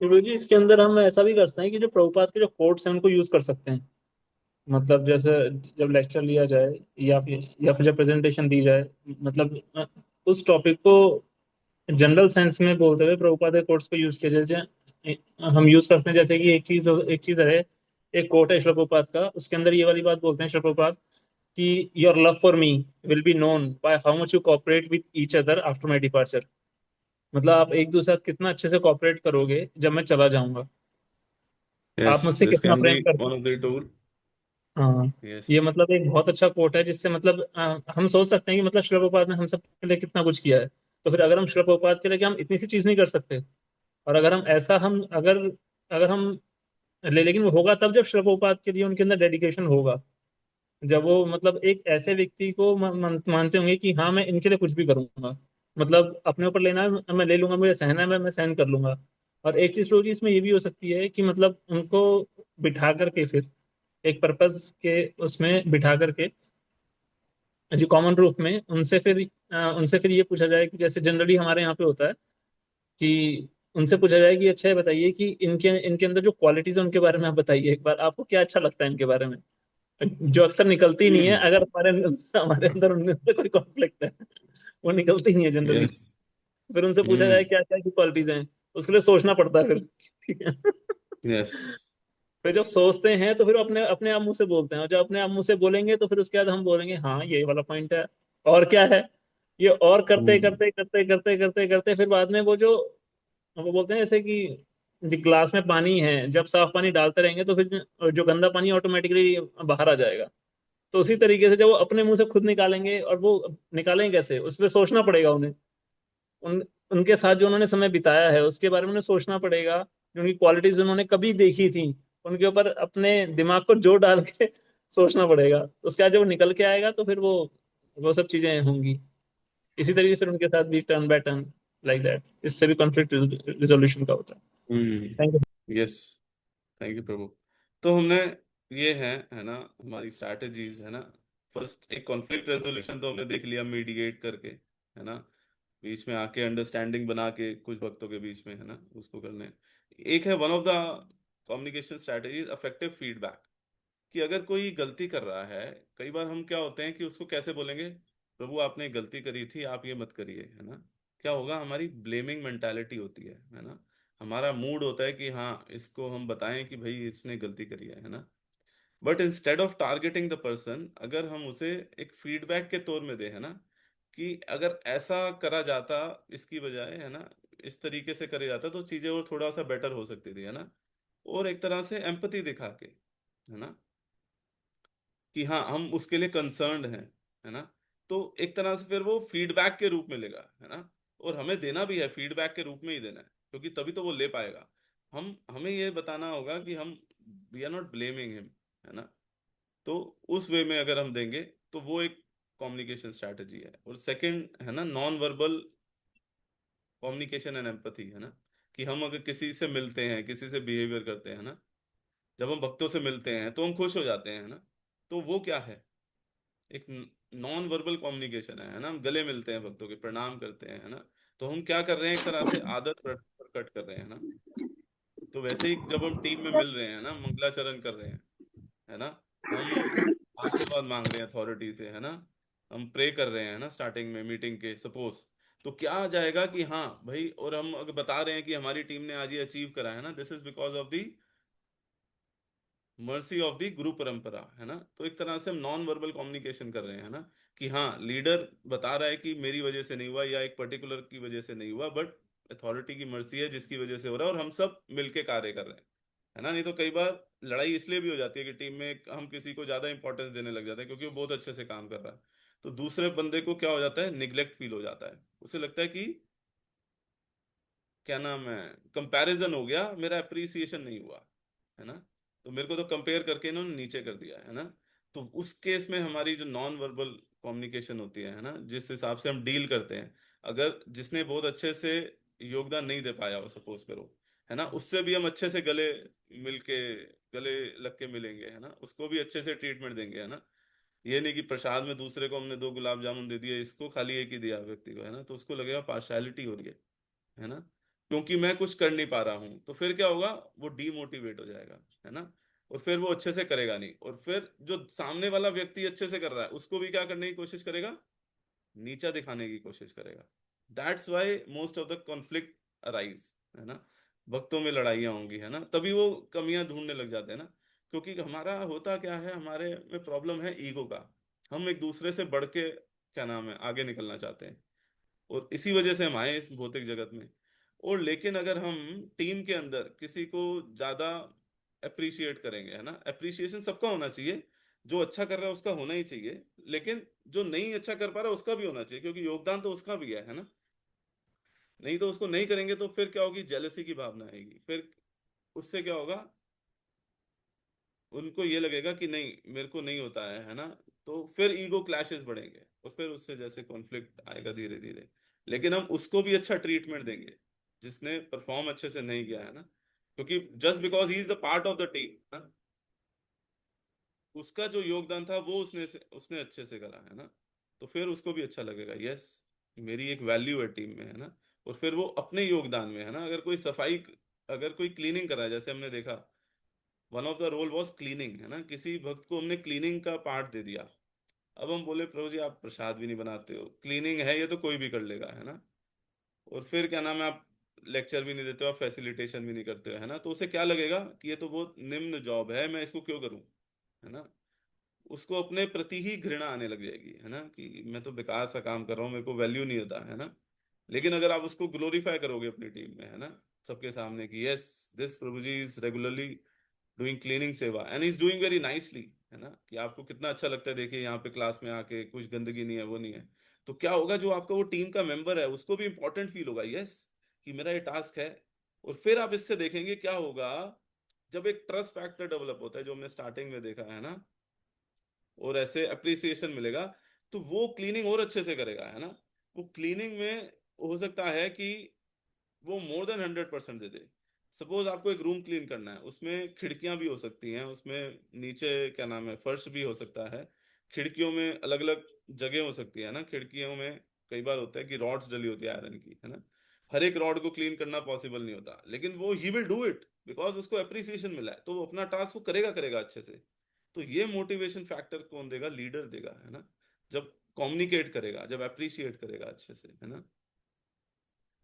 प्रभु जी इसके अंदर हम ऐसा भी कर सकते हैं कि जो प्रभुपाद के जो कोट्स हैं उनको यूज कर सकते हैं। मतलब जैसे जब लेक्चर लिया जाए या फिर जब प्रेजेंटेशन दी जाए, मतलब उस टॉपिक को जनरल सेंस में बोलते हुए प्रभुपाद के कोट्स को यूज किया जाए। जैसे हम यूज करते हैं, जैसे कि एक चीज है, एक कोट है श्रील प्रभुपाद का, उसके अंदर ये वाली बात बोलते हैं श्रील प्रभुपाद कि your love for me will be known by how much you cooperate with each other after my departure. मतलब आप एक दूसरे के साथ कितना अच्छे से कॉपरेट करोगे जब मैं चला जाऊंगा। आप Yes, मुझसे this कितना can प्रेम be करते one हैं। of the tool. हाँ, Yes. ये मतलब एक बहुत अच्छा कोट है, जिससे मतलब हम सोच सकते हैं कि मतलब शिला प्रभुपाद ने हम सब के लिए कितना कुछ किया है। तो फिर अगर हम शिला प्रभुपाद के लिए, कि हम इतनी सी चीज नहीं कर सकते, और अगर हम ऐसा हम अगर अगर हम लेकिन वो होगा तब जब शिला प्रभुपाद के लिए उनके अंदर डेडिकेशन होगा, जब वो मतलब एक ऐसे व्यक्ति को मानते होंगे कि हाँ मैं इनके लिए कुछ भी करूंगा, मतलब अपने ऊपर लेना है मैं ले लूंगा, मुझे सहना है मैं सहन कर लूंगा। और एक चीज रोजी इसमें ये भी हो सकती है कि मतलब उनको बिठा करके फिर एक पर्पस के उसमें बिठा करके, जो कॉमन रूफ में उनसे फिर ये पूछा जाए कि जैसे जनरली हमारे यहाँ पे होता है कि उनसे पूछा जाए कि अच्छा ये बताइए कि इनके इनके अंदर जो क्वालिटीज है उनके बारे में आप बताइए एक बार, आपको क्या अच्छा लगता है इनके बारे में, जो अक्सर निकलती नहीं है Hmm. अगर हमारे अंदर उनमें से कोई कॉन्फ्लिक्ट है, वो निकलती नहीं है जनरली। Yes. फिर उनसे पूछा जाए Hmm. क्या क्या की क्वालिटीज हैं, उसके लिए सोचना पड़ता है फिर। ठीक है। Yes. फिर जब सोचते हैं तो फिर वो अपने अपने आप मुंह से बोलते हैं, और जब अपने आप मुंह से बोलेंगे तो फिर उसके बाद हम बोलेंगे हाँ ये वाला पॉइंट है, और क्या है, ये और करते Hmm. करते करते करते करते करते फिर बाद में वो बोलते हैं जैसे कि जो ग्लास में पानी है, जब साफ पानी डालते रहेंगे तो फिर जो गंदा पानी ऑटोमेटिकली बाहर आ जाएगा। तो उसी तरीके से जब वो अपने मुंह से खुद निकालेंगे, और वो निकालेंगे कैसे, उस पर सोचना पड़ेगा उन्हें, उनके साथ जो उन्होंने समय बिताया है उसके बारे में उन्हें सोचना पड़ेगा, जो उनकी क्वालिटीज उन्होंने कभी देखी थी उनके ऊपर अपने दिमाग को जोर डाल के सोचना पड़ेगा। तो उसके बाद जब वो निकल के आएगा तो फिर वो सब चीजें होंगी। इसी तरीके से उनके साथ भी turn by turn like that, इससे भी कॉन्फ्लिक्ट रिजोल्यूशन का होता है। Hmm. Thank you. Yes. Thank you प्रभु। तो हमने ये है ना, हमारी स्ट्रैटेजीज है ना। फर्स्ट एक कॉन्फ्लिक्ट रेजोल्यूशन तो हमने देख लिया, मीडिएट करके, है ना, बीच में आके अंडरस्टैंडिंग बना के कुछ भक्तों के बीच में, है ना, उसको करने। एक है one of the communication strategies affective feedback, कि अगर कोई गलती कर रहा है, कई बार हम क्या होते हैं कि उसको कैसे बोलेंगे, प्रभु आपने गलती करी थी, आप ये मत करिए, है ना। क्या होगा, हमारी ब्लेमिंग मेंटालिटी होती है ना। हमारा मूड होता है कि हाँ इसको हम बताएं कि भाई इसने गलती करी है ना। But instead of targeting the person, अगर हम उसे एक फीडबैक के तौर में दे, है ना, कि अगर ऐसा करा जाता इसकी बजाय, है ना, इस तरीके से करे जाता तो चीजें और थोड़ा सा बेटर हो सकती थी, है ना। और एक तरह से एम्पथी दिखा के, है ना, कि हाँ हम उसके लिए कंसर्न्ड हैं, है ना। तो एक तरह से फिर वो फीडबैक के रूप में लेगा, है ना। और हमें देना भी है फीडबैक के रूप में ही देना है, क्योंकि तभी तो वो ले पाएगा। हमें ये बताना होगा कि हम we are not blaming him, है ना। तो उस वे में अगर हम देंगे तो वो एक कम्युनिकेशन स्ट्रैटेजी है। और सेकंड है ना, non verbal communication and empathy, है ना, कि हम अगर किसी से मिलते हैं, किसी से बिहेवियर करते हैं ना, जब हम भक्तों से मिलते हैं तो हम खुश हो जाते हैं, है ना। तो वो क्या है, एक नॉन वर्बल कम्युनिकेशन है ना। हम गले मिलते हैं भक्तों के, प्रणाम करते हैं, है ना। तो हम क्या कर रहे हैं, एक तरह से आदत प्रकट कर रहे हैं ना। तो वैसे ही जब हम टीम में मिल रहे हैं ना, मंगलाचरण कर रहे हैं, है ना, हम आशीर्वाद मांग रहे हैं अथॉरिटी से, है ना, हम प्रे कर रहे हैं ना स्टार्टिंग में मीटिंग के, सपोज। तो क्या आ जाएगा कि हाँ भाई, और हम अगर बता रहे हैं कि हमारी टीम ने आज ये अचीव करा है ना, this is because of the mercy of the गुरु परंपरा, है ना। तो एक तरह से हम नॉन वर्बल कम्युनिकेशन कर रहे हैं, है ना, कि हाँ लीडर बता रहा है कि मेरी वजह से नहीं हुआ या एक पर्टिकुलर की वजह से नहीं हुआ, बट अथॉरिटी की मर्जी है जिसकी वजह से हो रहा है, और हम सब मिलके कार्य कर रहे हैं, है ना। नहीं तो कई बार लड़ाई इसलिए भी हो जाती है कि टीम में हम किसी को ज्यादा इंपॉर्टेंस देने लग जाते हैं क्योंकि वो बहुत अच्छे से काम कर रहा है। तो दूसरे बंदे को क्या हो जाता है, निग्लेक्ट फील हो जाता है, उसे लगता है कि क्या नाम है, कंपैरिजन हो गया, मेरा अप्रिसिएशन नहीं हुआ, है ना। तो मेरे को तो कंपेयर करके इन्होंने नीचे कर दिया, है ना। तो उस केस में हमारी जो नॉन वर्बल कम्युनिकेशन होती है ना, जिस हिसाब से हम डील करते हैं, अगर जिसने बहुत अच्छे से योगदान नहीं दे पाया हो, सपोज करो, है ना, उससे भी हम अच्छे से मिलके गले लग के मिलेंगे, है ना, उसको भी अच्छे से ट्रीटमेंट देंगे, है ना। ये नहीं कि प्रसाद में दूसरे को हमने 2 गुलाब जामुन दे दिया, इसको खाली एक ही दिया व्यक्ति को, है ना, तो उसको लगेगा पार्शियलिटी हो रही है ना, क्योंकि मैं कुछ कर नहीं पा रहा हूं। तो फिर क्या होगा, वो डीमोटिवेट हो जाएगा, है ना। और फिर वो अच्छे से करेगा नहीं, और फिर जो सामने वाला व्यक्ति अच्छे से कर रहा है उसको भी क्या करने की कोशिश करेगा, नीचा दिखाने की कोशिश करेगा। That's why most of the conflict arise, है ना। वक्तों में लड़ाइयाँ होंगी, है ना, तभी वो कमियां ढूंढने लग जाते हैं ना। क्योंकि हमारा होता क्या है, हमारे में प्रॉब्लम है ईगो का। हम एक दूसरे से बढ़ के क्या नाम है आगे निकलना चाहते हैं, और इसी वजह से हम आए इस भौतिक जगत में। और लेकिन अगर हम टीम के अंदर किसी को ज्यादा अप्रिशिएट करेंगे, है ना। अप्रिसिएशन सबका होना चाहिए, जो अच्छा कर रहा है उसका होना ही चाहिए, लेकिन जो नहीं अच्छा कर पा रहा है उसका भी होना चाहिए, क्योंकि योगदान तो उसका भी है ना। नहीं तो उसको नहीं करेंगे तो फिर क्या होगी, जेलसी की भावना आएगी, फिर उससे क्या होगा, उनको ये लगेगा कि नहीं मेरे को नहीं होता है ना। तो फिर ईगो क्लैशेस बढ़ेंगे और फिर उससे जैसे कॉन्फ्लिक्ट आएगा धीरे धीरे। लेकिन हम उसको भी अच्छा ट्रीटमेंट देंगे जिसने परफॉर्म अच्छे से नहीं किया है ना, क्योंकि just because he is the part of the team ना, उसका जो योगदान था वो उसने अच्छे से करा है ना, तो फिर उसको भी अच्छा लगेगा, यस मेरी एक वैल्यू है टीम में, है ना। और फिर वो अपने योगदान में, है ना, अगर कोई सफाई, अगर कोई क्लीनिंग कर रहा है, जैसे हमने देखा one of the role was cleaning, है ना, किसी भक्त को हमने क्लीनिंग का पार्ट दे दिया। अब हम बोले प्रभु जी आप प्रसाद भी नहीं बनाते हो, क्लीनिंग है ये तो कोई भी कर लेगा, है ना। और फिर क्या नाम है, आप लेक्चर भी नहीं देते हो, आप फैसिलिटेशन भी नहीं करते हो, है ना, तो उसे क्या लगेगा कि ये तो बहुत निम्न जॉब है, मैं इसको क्यों करूं, है ना। उसको अपने प्रति ही घृणा आने लग जाएगी, है ना, कि मैं तो बेकार सा काम कर रहा हूँ, मेरे को वैल्यू नहीं होता, है ना। लेकिन अगर आप उसको ग्लोरीफाई करोगे अपनी टीम में, है ना, सबके सामने कि यस दिस प्रभु जी is regularly doing cleaning seva and is doing very nicely, है ना, कि आपको कितना अच्छा लगता है, देखिए यहाँ पे क्लास में आके कुछ गंदगी नहीं है, वो नहीं है, तो क्या होगा, जो आपका वो टीम का मेंबर है उसको भी इंपॉर्टेंट फील होगा, यस कि मेरा ये टास्क है। और फिर आप इससे देखेंगे क्या होगा, जब एक ट्रस्ट फैक्टर डेवलप होता है, जो हमने स्टार्टिंग में देखा है ना, और ऐसे अप्रिसिएशन मिलेगा, तो वो क्लीनिंग और अच्छे से करेगा, है ना। वो क्लीनिंग में हो सकता है कि वो मोर देन 100% दे दे। सपोज आपको एक रूम क्लीन करना है, उसमें खिड़कियां भी हो सकती हैं, उसमें नीचे क्या नाम है फर्श भी हो सकता है, खिड़कियों में अलग अलग जगह हो सकती है ना, खिड़कियों में कई बार होता है कि रॉड्स डली होती है आयरन की, है ना। हर एक रॉड को क्लीन करना पॉसिबल नहीं होता, लेकिन वो he will do it because उसको अप्रिसिएशन मिला है, तो वो अपना टास्क वो करेगा करेगा अच्छे से। तो ये मोटिवेशन फैक्टर कौन देगा, लीडर देगा, है ना, जब कम्युनिकेट करेगा, जब अप्रिशिएट करेगा अच्छे से, है ना,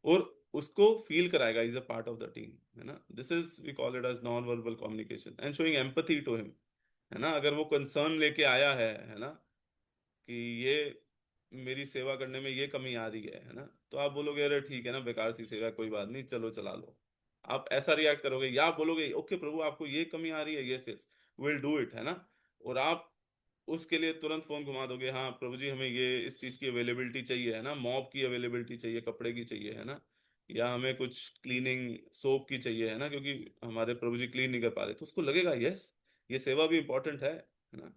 और उसको फील कराएगा is a part of the team, है ना। This is we call it as non verbal communication and showing empathy to him, है ना। अगर वो कंसर्न लेके आया है ना, कि ये मेरी सेवा करने में ये कमी आ रही है ना, तो आप बोलोगे अरे ठीक है ना, बेकार सी सेवा है, कोई बात नहीं, चलो चला लो। आप ऐसा रिएक्ट करोगे, या आप बोलोगे ओके प्रभु आपको ये कमी आ रही है, yes yes will do it, है ना। और आप उसके लिए तुरंत फोन घुमा दोगे, हाँ प्रभु जी हमें ये इस चीज की अवेलेबिलिटी चाहिए, है ना, मॉप की अवेलेबिलिटी चाहिए, कपड़े की चाहिए, है ना, या हमें कुछ क्लीनिंग सोप की चाहिए, है ना, क्योंकि हमारे प्रभु जी क्लीन नहीं कर पा रहे, तो उसको लगेगा यस ये सेवा भी इंपॉर्टेंट है ना।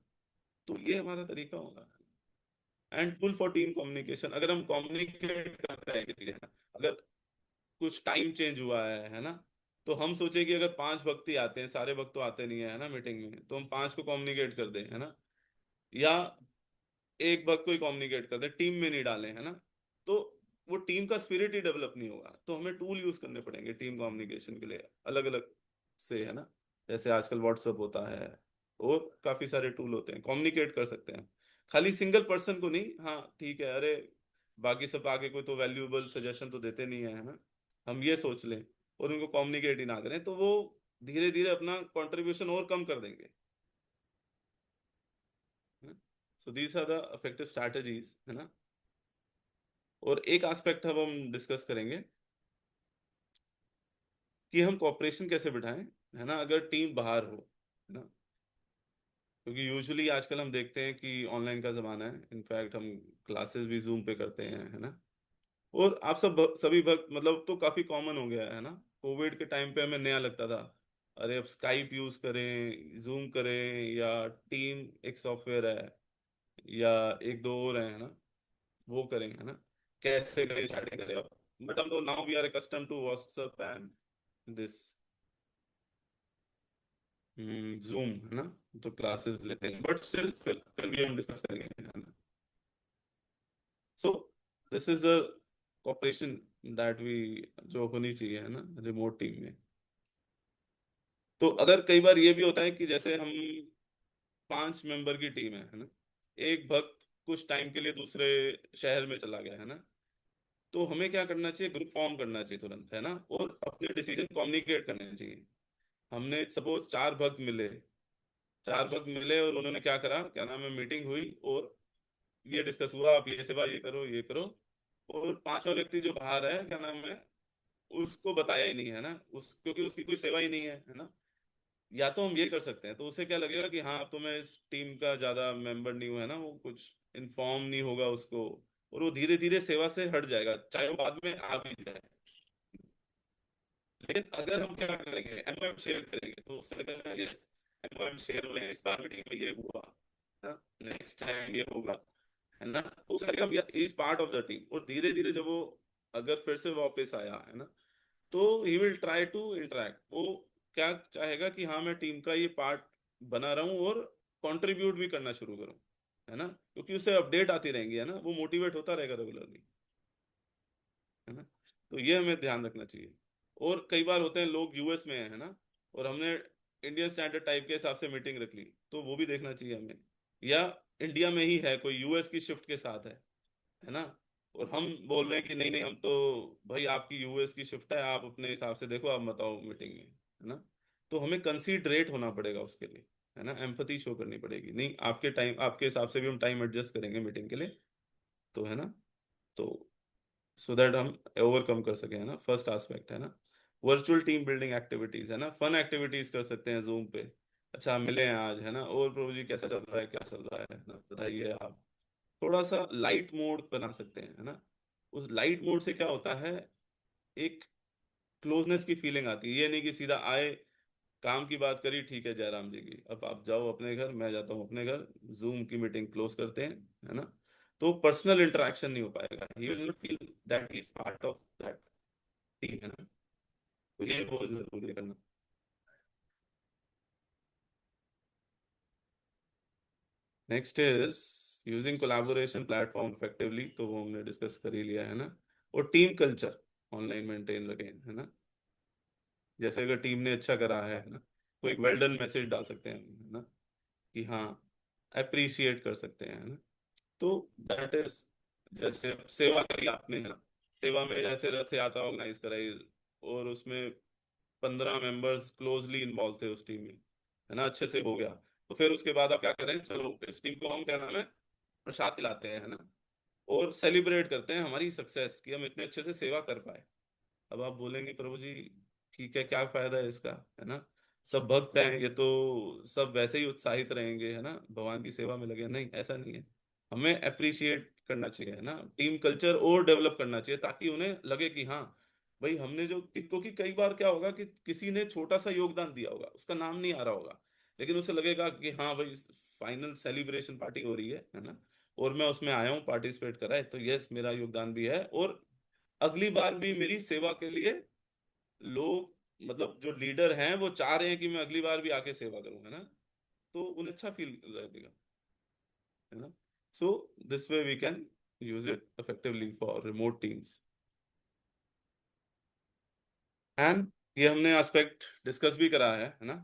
तो ये हमारा तरीका होगा। And tool for team communication, अगर हम कम्युनिकेट करते हैं किसी, है ना, अगर कुछ टाइम चेंज हुआ है ना, तो हम सोचे कि अगर 5 व्यक्ति आते हैं, सारे वक्त तो आते नहीं है ना मीटिंग में, तो हम 5 को कम्युनिकेट कर दें, है ना, या एक वक्त को ही कम्युनिकेट कर दें, टीम में नहीं डालें, है ना, तो वो टीम का स्पिरिट ही डेवलप नहीं होगा। तो हमें टूल यूज करने पड़ेंगे टीम कम्युनिकेशन के लिए अलग अलग से, है ना, जैसे आजकल व्हाट्सएप होता है और काफी सारे टूल होते हैं, कम्युनिकेट कर सकते हैं, खाली सिंगल पर्सन को नहीं, हाँ ठीक है, अरे बाकी सब आगे कोई तो वैल्यूएबल सजेशन तो देते नहीं है ना, हम ये सोच लें और उनको कम्युनिकेट ही ना करें, तो वो धीरे धीरे अपना कंट्रीब्यूशन और कम कर देंगे। So these are the effective strategies, है ना। और एक एस्पेक्ट अब हम डिस्कस करेंगे कि हम कॉपरेशन कैसे बिठाएं, है ना, अगर टीम बाहर हो, है ना, क्योंकि यूजुअली आजकल हम देखते हैं कि ऑनलाइन का जमाना है, इनफैक्ट हम क्लासेस भी जूम पे करते हैं, है ना। और आप सभी वक्त मतलब तो काफी कॉमन हो गया है ना। कोविड के टाइम पे हमें नया लगता था, अरे अब स्काइप यूज करें, जूम करें, या टीम एक सॉफ्टवेयर है, या एक दो और है ना, वो करें, है ना, कैसे करें चैटिंग करें। बट हम तो now we are accustom to WhatsApp and this Zoom, है ना, तो क्लासेस लेते हैं, बट स्टिल फिर भी हम डिस्कस करेंगे, है ना। So this is a cooperation that we जो होनी चाहिए, है ना, रिमोट टीम में। तो अगर कई बार ये भी होता है कि जैसे हम 5 मेंबर की टीम है ना, एक भक्त कुछ टाइम के लिए दूसरे शहर में चला गया, है ना, तो हमें क्या करना चाहिए, ग्रुप फॉर्म करना चाहिए तुरंत, है ना, और अपने डिसीजन कम्युनिकेट करने चाहिए। हमने सपोज 4 भक्त मिले, 4 भक्त मिले और उन्होंने क्या करा, क्या नाम है, मीटिंग हुई और ये डिस्कस हुआ आप ये सेवा ये करो ये करो, और 5वां व्यक्ति जो बाहर है, क्या नाम है, उसको बताया ही नहीं, है ना, उस क्योंकि उसकी कोई सेवा ही नहीं है ना। या तो हम ये कर सकते हैं, तो उसे क्या लगेगा कि हाँ अब तो मैं इस टीम का ज्यादा मेंबर नहीं हुआ है ना, वो कुछ इन्फॉर्म नहीं होगा उसको, और वो धीरे धीरे सेवा से हट जाएगा, चाहे वो बाद में आ भी जाए। लेकिन अगर हम क्या करेंगे, एमओएम शेयर करेंगे, तो उससे लगेगा यस एमओएम शेयर हो रहे हैं, इस बार मीटिंग में ये हुआ ना, नेक्स्ट टाइम ये होगा, है ना, तो उसका लगेगा is part of the team. और धीरे धीरे जब वो अगर फिर से वापस आया है ना, तो he will try to interact, वो क्या चाहेगा कि हाँ मैं टीम का ये पार्ट बना रहा हूँ और कंट्रीब्यूट भी करना शुरू करूँ, है ना, क्योंकि उससे अपडेट आती रहेंगी, है ना, वो मोटिवेट होता रहेगा रेगुलरली, है ना। तो ये हमें ध्यान रखना चाहिए। और कई बार होते हैं लोग यूएस में है ना, और हमने इंडियन स्टैंडर्ड टाइप के हिसाब से मीटिंग रख ली, तो वो भी देखना चाहिए हमें। या इंडिया में ही है कोई यूएस की शिफ्ट के साथ है ना, और हम बोल रहे हैं कि नहीं नहीं हम तो भाई आपकी यूएस की शिफ्ट है, आप अपने हिसाब से देखो, आप बताओ मीटिंग में, है ना। तो हमें कंसीडरेट होना पड़ेगा उसके लिए, है ना, एम्पथी शो करनी पड़ेगी, नहीं आपके टाइम आपके हिसाब से भी हम टाइम एडजस्ट करेंगे मीटिंग के लिए, तो है ना। तो सो दैट हम ओवरकम कर सके, है ना, फर्स्ट एस्पेक्ट, है ना। वर्चुअल टीम बिल्डिंग एक्टिविटीज, है ना, फन एक्टिविटीज कर सकते हैं जूम पे। अच्छा मिले हैं आज, है ना, और प्रभु जी कैसा चल रहा है, क्या चल रहा है ना, बताइए आप। थोड़ा सा लाइट मोड बना सकते हैं, है ना। उस लाइट मोड से क्या होता है, एक क्लोजनेस की फीलिंग आती है, ये नहीं कि सीधा आए, काम की बात करी, ठीक है जयराम जी की, अब आप जाओ अपने घर, मैं जाता हूँ अपने घर, जूम की मीटिंग क्लोज करते हैं, है ना। तो पर्सनल इंटरेक्शन नहीं हो पाएगा, he will not feel that is part of that team, है ना। तो ये बहुत जरूरी है करना। Next is using collaboration platform effectively, तो वो हमने डिस्कस कर ही लिया, है ना। और team culture online maintain again, है ना। जैसे अगर टीम ने अच्छा करा है ना, तो एक वेल डन मैसेज डाल सकते हैं, है ना, कि हाँ अप्रिशिएट कर सकते हैं, है ना। तो दैट इज, जैसे सेवा करी आपने, है ना, सेवा में जैसे रथ यात्रा ऑर्गेनाइज कराई, और उसमें 15 मेंबर्स क्लोजली इन्वॉल्व थे उस टीम में, है ना, अच्छे से हो गया। तो फिर उसके बाद आप क्या करें, चलो इस टीम को हम क्या नाम है, प्रसाद खिलाते हैं, है ना, और सेलिब्रेट करते हैं हमारी सक्सेस कि हम इतने अच्छे से सेवा कर पाए। अब आप बोलेंगे प्रभु जी ठीक है, क्या फायदा है इसका, है ना, सब भक्त हैं ये तो, सब वैसे ही उत्साहित रहेंगे, है ना, भगवान की सेवा में लगे, नहीं ऐसा नहीं है। हमें अप्रिशिएट करना चाहिए, है ना, टीम कल्चर और डेवलप करना चाहिए, ताकि उन्हें लगे कि हाँ भाई हमने जो, क्योंकि कई बार क्या होगा कि किसी ने छोटा सा योगदान दिया होगा, उसका नाम नहीं आ रहा होगा, लेकिन उसे लगेगा कि हाँ भाई फाइनल सेलिब्रेशन पार्टी हो रही है ना, और मैं उसमें आया हूँ, पार्टिसिपेट करा है, तो यस मेरा योगदान भी है, और अगली बार भी मेरी सेवा के लिए लोग, मतलब जो लीडर हैं वो चाह रहे हैं कि मैं अगली बार भी आके सेवा करूं, है ना, तो उन्हें अच्छा फील लगेगा, है ना। So this way we can use it effectively for remote teams. And ये हमने एस्पेक्ट डिस्कस भी करा है ना।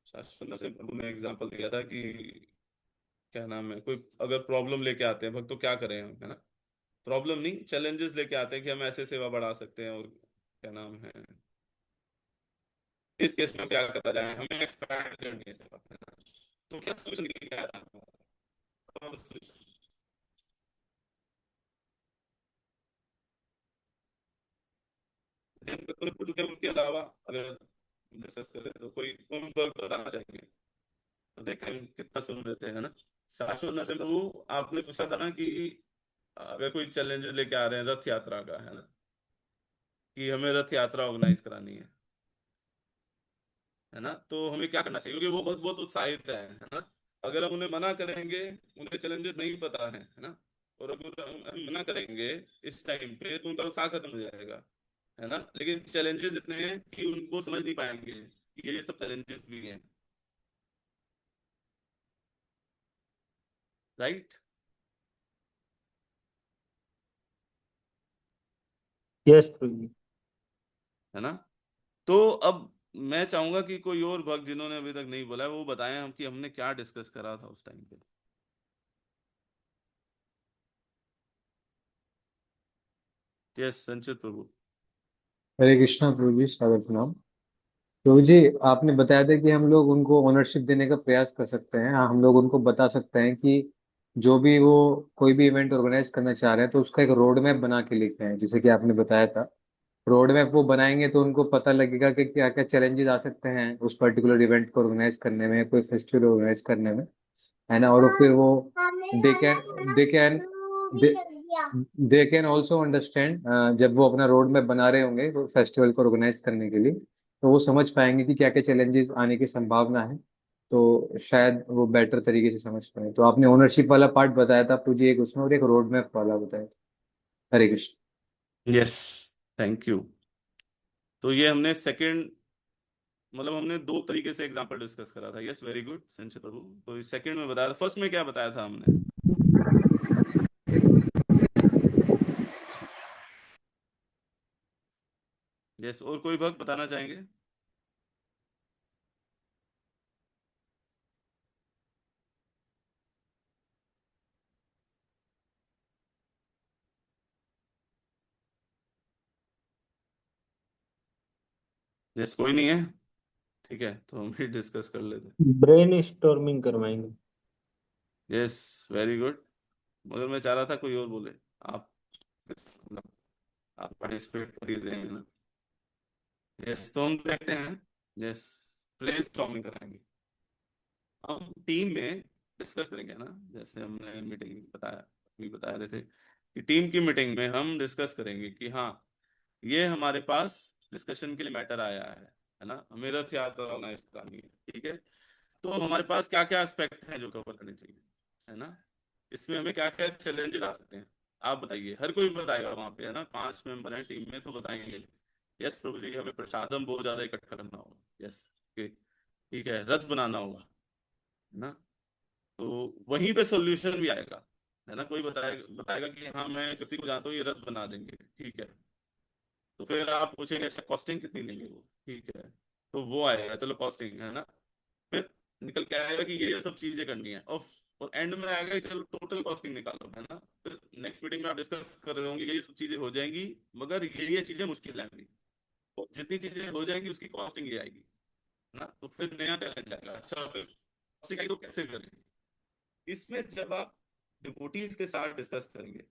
शास्त्र से प्रभु ने एग्जांपल दिया था कि क्या नाम है, कोई अगर प्रॉब्लम लेके आते हैं भक्त, तो क्या करें हम, है ना, प्रॉब्लम नहीं चैलेंजेस लेके आते हैं कि हम ऐसे सेवा बढ़ा सकते हैं, और क्या नाम है, इस केस में क्या करा जाए, हमें एक्सपैंड करनी है सेवा, है ना। तो क्या सोल्यूशन निकल के आया था हमारा solution? उनके अलावा अगर डिस्कस करें तो कोई उन पर बताना चाहेंगे, तो देखें हम कितना सुन लेते हैं, ना। शाश्वत नरसिंह प्रभु, आपने पूछा था ना कि अगर कोई चैलेंजेस लेके आ रहे हैं रथ यात्रा का, है ना, कि हमें रथ यात्रा ऑर्गेनाइज करानी है ना, तो हमें क्या करना चाहिए, क्योंकि वो बहुत बहुत उत्साहित है ना। अगर हम उन्हें मना करेंगे, उन्हें चैलेंजेस नहीं पता है ना, और अगर हम मना करेंगे इस टाइम पे, तो उनका उत्साह खत्म हो जाएगा, है ना। लेकिन चैलेंजेस इतने हैं कि उनको समझ नहीं पाएंगे कि ये सब चैलेंजेस भी हैं, राइट, यस प्रभु जी। है ना। तो अब मैं चाहूंगा कि कोई और भक्त जिन्होंने अभी तक नहीं बोला है, वो बताएं हम कि हमने क्या डिस्कस करा था उस टाइम पे। यस संचित प्रभु। हरे कृष्णा प्रभु जी, सादर प्रणाम। प्रभु जी, आपने बताया था कि हम लोग उनको ओनरशिप देने का प्रयास कर सकते हैं। हाँ, हम लोग उनको बता सकते हैं कि जो भी वो कोई भी इवेंट ऑर्गेनाइज करना चाह रहे हैं, तो उसका एक रोड मैप बना के लेके आए, जैसे कि आपने बताया था। रोड मैप वो बनाएंगे तो उनको पता लगेगा कि क्या क्या चैलेंजेस आ सकते हैं उस पर्टिकुलर इवेंट को ऑर्गेनाइज करने में, कोई फेस्टिवल ऑर्गेनाइज करने में, है ना। और फिर वो they can they can they can also understand, जब वो अपना रोड मैप बना रहे होंगे वो फेस्टिवल को ऑर्गेनाइज करने के लिए, तो वो समझ पाएंगे कि क्या क्या चैलेंजेस आने की संभावना है। तो शायद वो बेटर तरीके से समझ पाए। तो आपने ओनरशिप वाला पार्ट बताया था मुझे एक उसमें, और एक रोड मैप वाला बताया था। Hare Krishna. Yes, thank you. तो ये हमने सेकंड, मतलब हमने दो तरीके से एग्जांपल डिस्कस करा था। यस, वेरी गुड संचित प्रभु। तो सेकंड में बताया था, फर्स्ट में क्या बताया था हमने? यस, और कोई भक्त बताना चाहेंगे? यस, कोई नहीं है, ठीक है, तो हम ही डिस्कस कर लेते हैं। ब्रेन स्टॉर्मिंग करवाएंगे। Yes, very good. मगर मैं चाह रहा था कोई और बोले। आप मतलब आप पार्टिसिपेट कर ही रहे हैं ना। यस, तो हम देखते हैं। यस, ब्रेनस्टॉर्मिंग कराएंगे हम, टीम में डिस्कस करेंगे ना। जैसे हमने मीटिंग बताया, अभी बता रहे थे कि टीम की मीटिंग में हम डिस्कस करेंगे कि हाँ, ये हमारे पास डिस्कशन के लिए मैटर आया है ना, हमें रथ यात्रा ऑर्गेनाइज करानी है, ठीक है। तो हमारे पास क्या क्या एस्पेक्ट हैं जो कवर करने चाहिए, है ना, इसमें हमें क्या क्या चैलेंजेस आ सकते हैं। आप बताइए, हर कोई बताएगा वहां पे, है ना, 5 मेंबर हैं टीम में तो बताएंगे। यस प्रभु जी, हमें प्रसादम बहुत ज्यादा इकट्ठा करना होगा। यस, ठीक है, रथ बनाना होगा, है ना। तो वहीं पे सोल्यूशन भी आएगा, है ना। कोई बताएगा बताएगा कि हाँ, मैं इस व्यक्ति को जानता हूँ, ये रथ बना देंगे, ठीक है। तो फिर आप पूछेंगे अच्छा कॉस्टिंग कितनी लेंगे वो, ठीक है। तो वो आएगा, चलो कॉस्टिंग, है ना। फिर निकल के आएगा कि ये सब चीजें करनी है, और एंड में आएगा कि चलो टोटल कॉस्टिंग निकालो, है ना। फिर नेक्स्ट मीटिंग में आप डिस्कस कर रहे होंगे ये सब चीजें हो जाएंगी, मगर ये चीजें मुश्किल आएंगी। तो जितनी चीजें हो जाएंगी उसकी कॉस्टिंग ये आएगी, है ना। तो फिर नया चैलेंज आएगा, अच्छा फिर कॉस्टिंग आएगी तो कैसे करेंगे। इसमें जब आप डिवोटीज के साथ डिस्कस करेंगे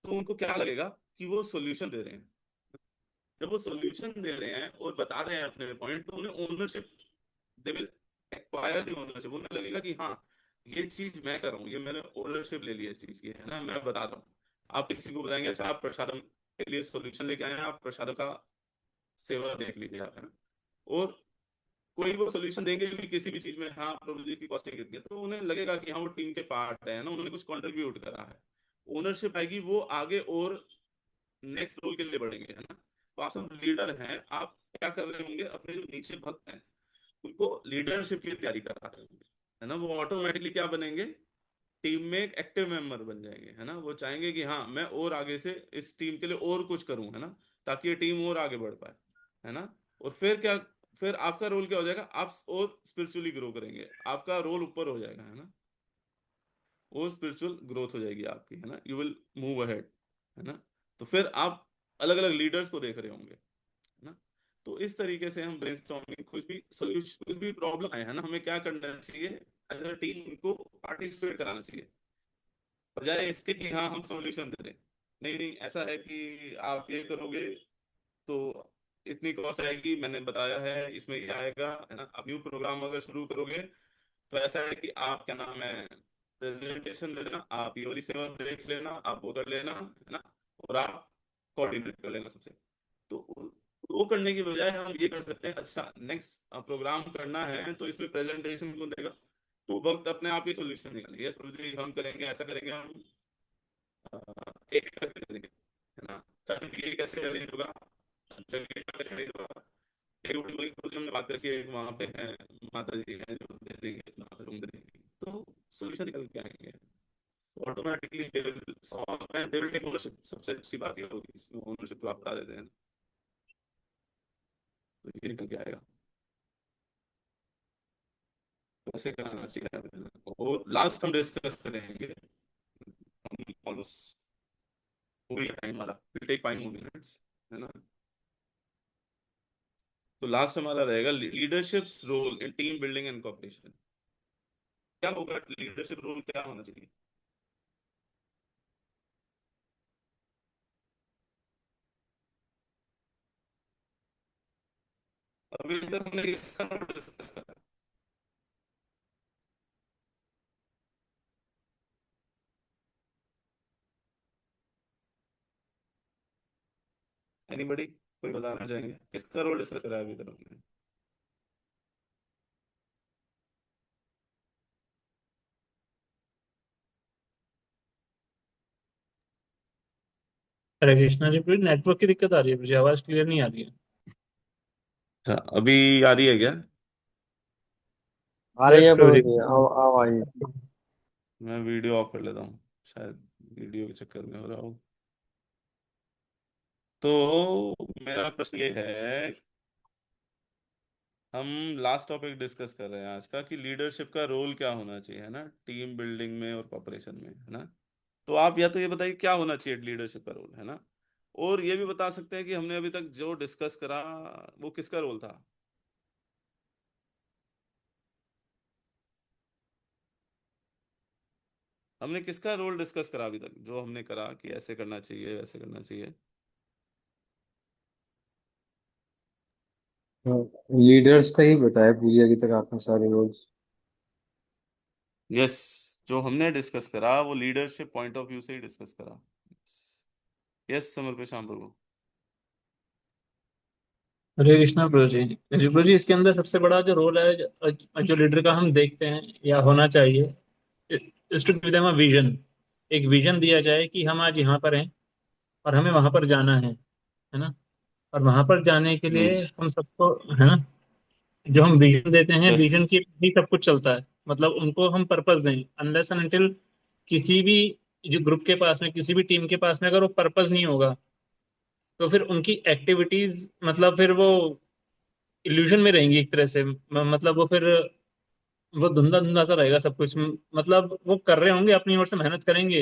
तो उनको क्या लगेगा कि वो सोल्यूशन दे रहे हैं। जब वो सोल्यूशन दे रहे हैं और बता रहे हैं अपने पॉइंट, तो उन्हें ownership, they will acquire the ownership. उन्हें लगेगा कि हाँ, ये चीज मैं कर रहा हूँ, ये मैंने ओनरशिप ले ली है इस चीज की, है ना, मैं बता रहा हूँ। आप किसी को बताएंगे अच्छा आप प्रसादम के लिए सोल्यूशन लेके आए हैं, आप प्रसादम का सेवा देख लीजिए आप, है ना। और कोई वो सोल्यूशन देंगे भी किसी भी चीज में, हाँ प्रभु जी इसकी कॉस्टिंग कितनी है, तो उन्हें लगेगा कि हाँ वो टीम के पार्ट है ना, उन्होंने कुछ कंट्रीब्यूट करा है, ओनरशिप आएगी, वो आगे और नेक्स्ट रोल के लिए बढ़ेंगे, है ना। तो आप सब लीडर हैं, आप क्या कर रहे होंगे, अपने जो नीचे भक्त हैं उनको लीडरशिप की तैयारी करा रहे होंगे, है ना। वो ऑटोमेटिकली क्या बनेंगे, टीम में एक एक्टिव मेंबर बन जाएंगे, है ना। वो चाहेंगे कि हाँ मैं और आगे से इस टीम के लिए और कुछ करूं, है ना, ताकि ये टीम और आगे बढ़ पाए, है ना। और फिर क्या, फिर आपका रोल क्या हो जाएगा, आप और स्पिरिचुअली ग्रो करेंगे, आपका रोल ऊपर हो जाएगा, है ना। वो स्पिरिचुअल ग्रोथ हो जाएगी आपकी, है ना, यू विल मूव अहेड, है ना। तो फिर आप अलग अलग लीडर्स को देख रहे होंगे, है ना। तो इस तरीके से हम ब्रेनस्टॉर्मिंग, कुछ भी सोल्यूशन, कुछ भी प्रॉब्लम है ना, हमें क्या करना चाहिए, एज अ टीम उनको पार्टिसिपेट कराना चाहिए, बजाय इसके कि हाँ हम सॉल्यूशन दे दें। नहीं नहीं, ऐसा है कि आप ये करोगे तो इतनी कॉस्ट आएगी, मैंने बताया है इसमें ये आएगा, है ना। अब न्यू प्रोग्राम अगर शुरू करोगे तो ऐसा है कि आप क्या नाम है, प्रेजेंटेशन दे देना, आप ये वाली सेवा देख लेना, आप वो कर लेना, है ना, और आप कोऑर्डिनेट कर लेना सबसे। तो वो करने की बजाय हम ये कर सकते हैं, अच्छा नेक्स्ट प्रोग्राम करना है तो इसमें प्रेजेंटेशन कौन देगा, तो वक्त अपने आप ही सोल्यूशन निकालेंगे, यस प्रभु जी हम करेंगे, ऐसा करेंगे हम, एक करके करेंगे, है ना। चाचा जी ये कैसे अरेंज होगा, अच्छा ये कैसे अरेंज होगा, एक प्रभु जी हमने बात करके वहाँ पे है माता जी हैं जो दे देंगे, वहाँ पे रूम दे देंगे, तो सोल्यूशन निकल के आएंगे। Automatically they will solve and they will take ownership. सबसे अच्छी बात ये होगी, इसमें ओनरशिप तो आप बता देते हैं, तो ये निकल के आएगा। कैसे कराना चाहिए हमें। और लास्ट हम डिस्कस करेंगे, हम ऑलमोस्ट हो गया टाइम हमारा, विल टेक 5 more minutes, है ना। तो लास्ट हमारा रहेगा leaderships role in team building and cooperation. क्या होगा, लीडरशिप रोल क्या होना चाहिए। अभी तक हमने किसका रोल डिस्कस करा? एनीबडी, कोई बताना चाहेंगे किसका रोल डिस्कस करा है अभी तक हमने? हरे कृष्णा जी, प्लीज नेटवर्क की दिक्कत आ रही है मुझे, आवाज क्लियर नहीं आ रही है। अच्छा, अभी आ रही है क्या? आ रही यस है प्रभु प्रभु जी। जी, आओ आइए। मैं वीडियो ऑफ कर लेता हूँ, शायद वीडियो के चक्कर में हो रहा हो। तो मेरा प्रश्न ये है, हम लास्ट टॉपिक डिस्कस कर रहे हैं आज का कि लीडरशिप का रोल क्या होना चाहिए, है ना, टीम बिल्डिंग में और कॉपरेशन में, है ना। तो आप या तो ये बताइए क्या होना चाहिए लीडरशिप का रोल, है ना, और ये भी बता सकते हैं कि हमने अभी तक जो डिस्कस करा वो किसका रोल था। हमने किसका रोल डिस्कस करा अभी तक, जो हमने करा कि ऐसे करना चाहिए ऐसे करना चाहिए। लीडर्स का ही बताया पूरी अभी तक आपने सारे रोल्स। यस, जो हमने डिस्कस करा वो लीडरशिप पॉइंट ऑफ व्यू से ही डिस्कस करा। यस समर पे शाम प्रभु। हरे कृष्णा प्रभु जी। जी प्रभु जी, इसके अंदर सबसे बड़ा जो रोल है जो लीडर का हम देखते हैं या होना चाहिए, is to give them a vision. एक विजन दिया जाए कि हम आज यहाँ पर हैं और हमें वहां पर जाना है ना। और वहां पर जाने के लिए हम सबको, है ना, जो हम विजन देते हैं, यस विजन की ही सब कुछ चलता है। मतलब उनको हम पर्पस दें, अनलेस एंड अनटिल किसी भी जो ग्रुप के पास में, किसी भी टीम के पास में अगर वो पर्पस नहीं होगा, तो फिर उनकी एक्टिविटीज मतलब फिर वो इल्यूजन में रहेंगी एक तरह से। मतलब वो फिर वो धुंधला धुंधला सा रहेगा सब कुछ। मतलब वो कर रहे होंगे अपनी ओर से, मेहनत करेंगे,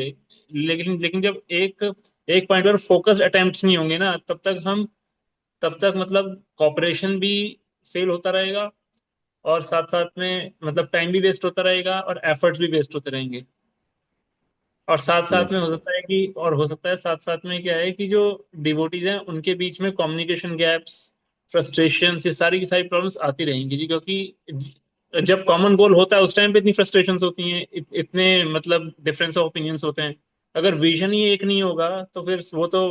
लेकिन लेकिन जब एक एक पॉइंट पर फोकस अटेम्प्ट्स नहीं होंगे ना, तब तक मतलब कॉपरेशन भी फेल होता रहेगा, और साथ साथ में मतलब टाइम भी वेस्ट होता रहेगा और एफर्ट्स भी वेस्ट होते रहेंगे। और साथ साथ में यस हो सकता है कि, और हो सकता है साथ साथ में क्या है कि जो डिवोटीज हैं उनके बीच में कम्युनिकेशन गैप्स, फ्रस्ट्रेशन, ये सारी की सारी प्रॉब्लम्स आती रहेंगी जी। क्योंकि जब कॉमन गोल होता है उस टाइम पे इतनी फ्रस्ट्रेशंस होती हैं, इतने मतलब डिफरेंस ऑफ ओपिनियंस होते हैं। अगर विजन ही एक नहीं होगा तो फिर वो तो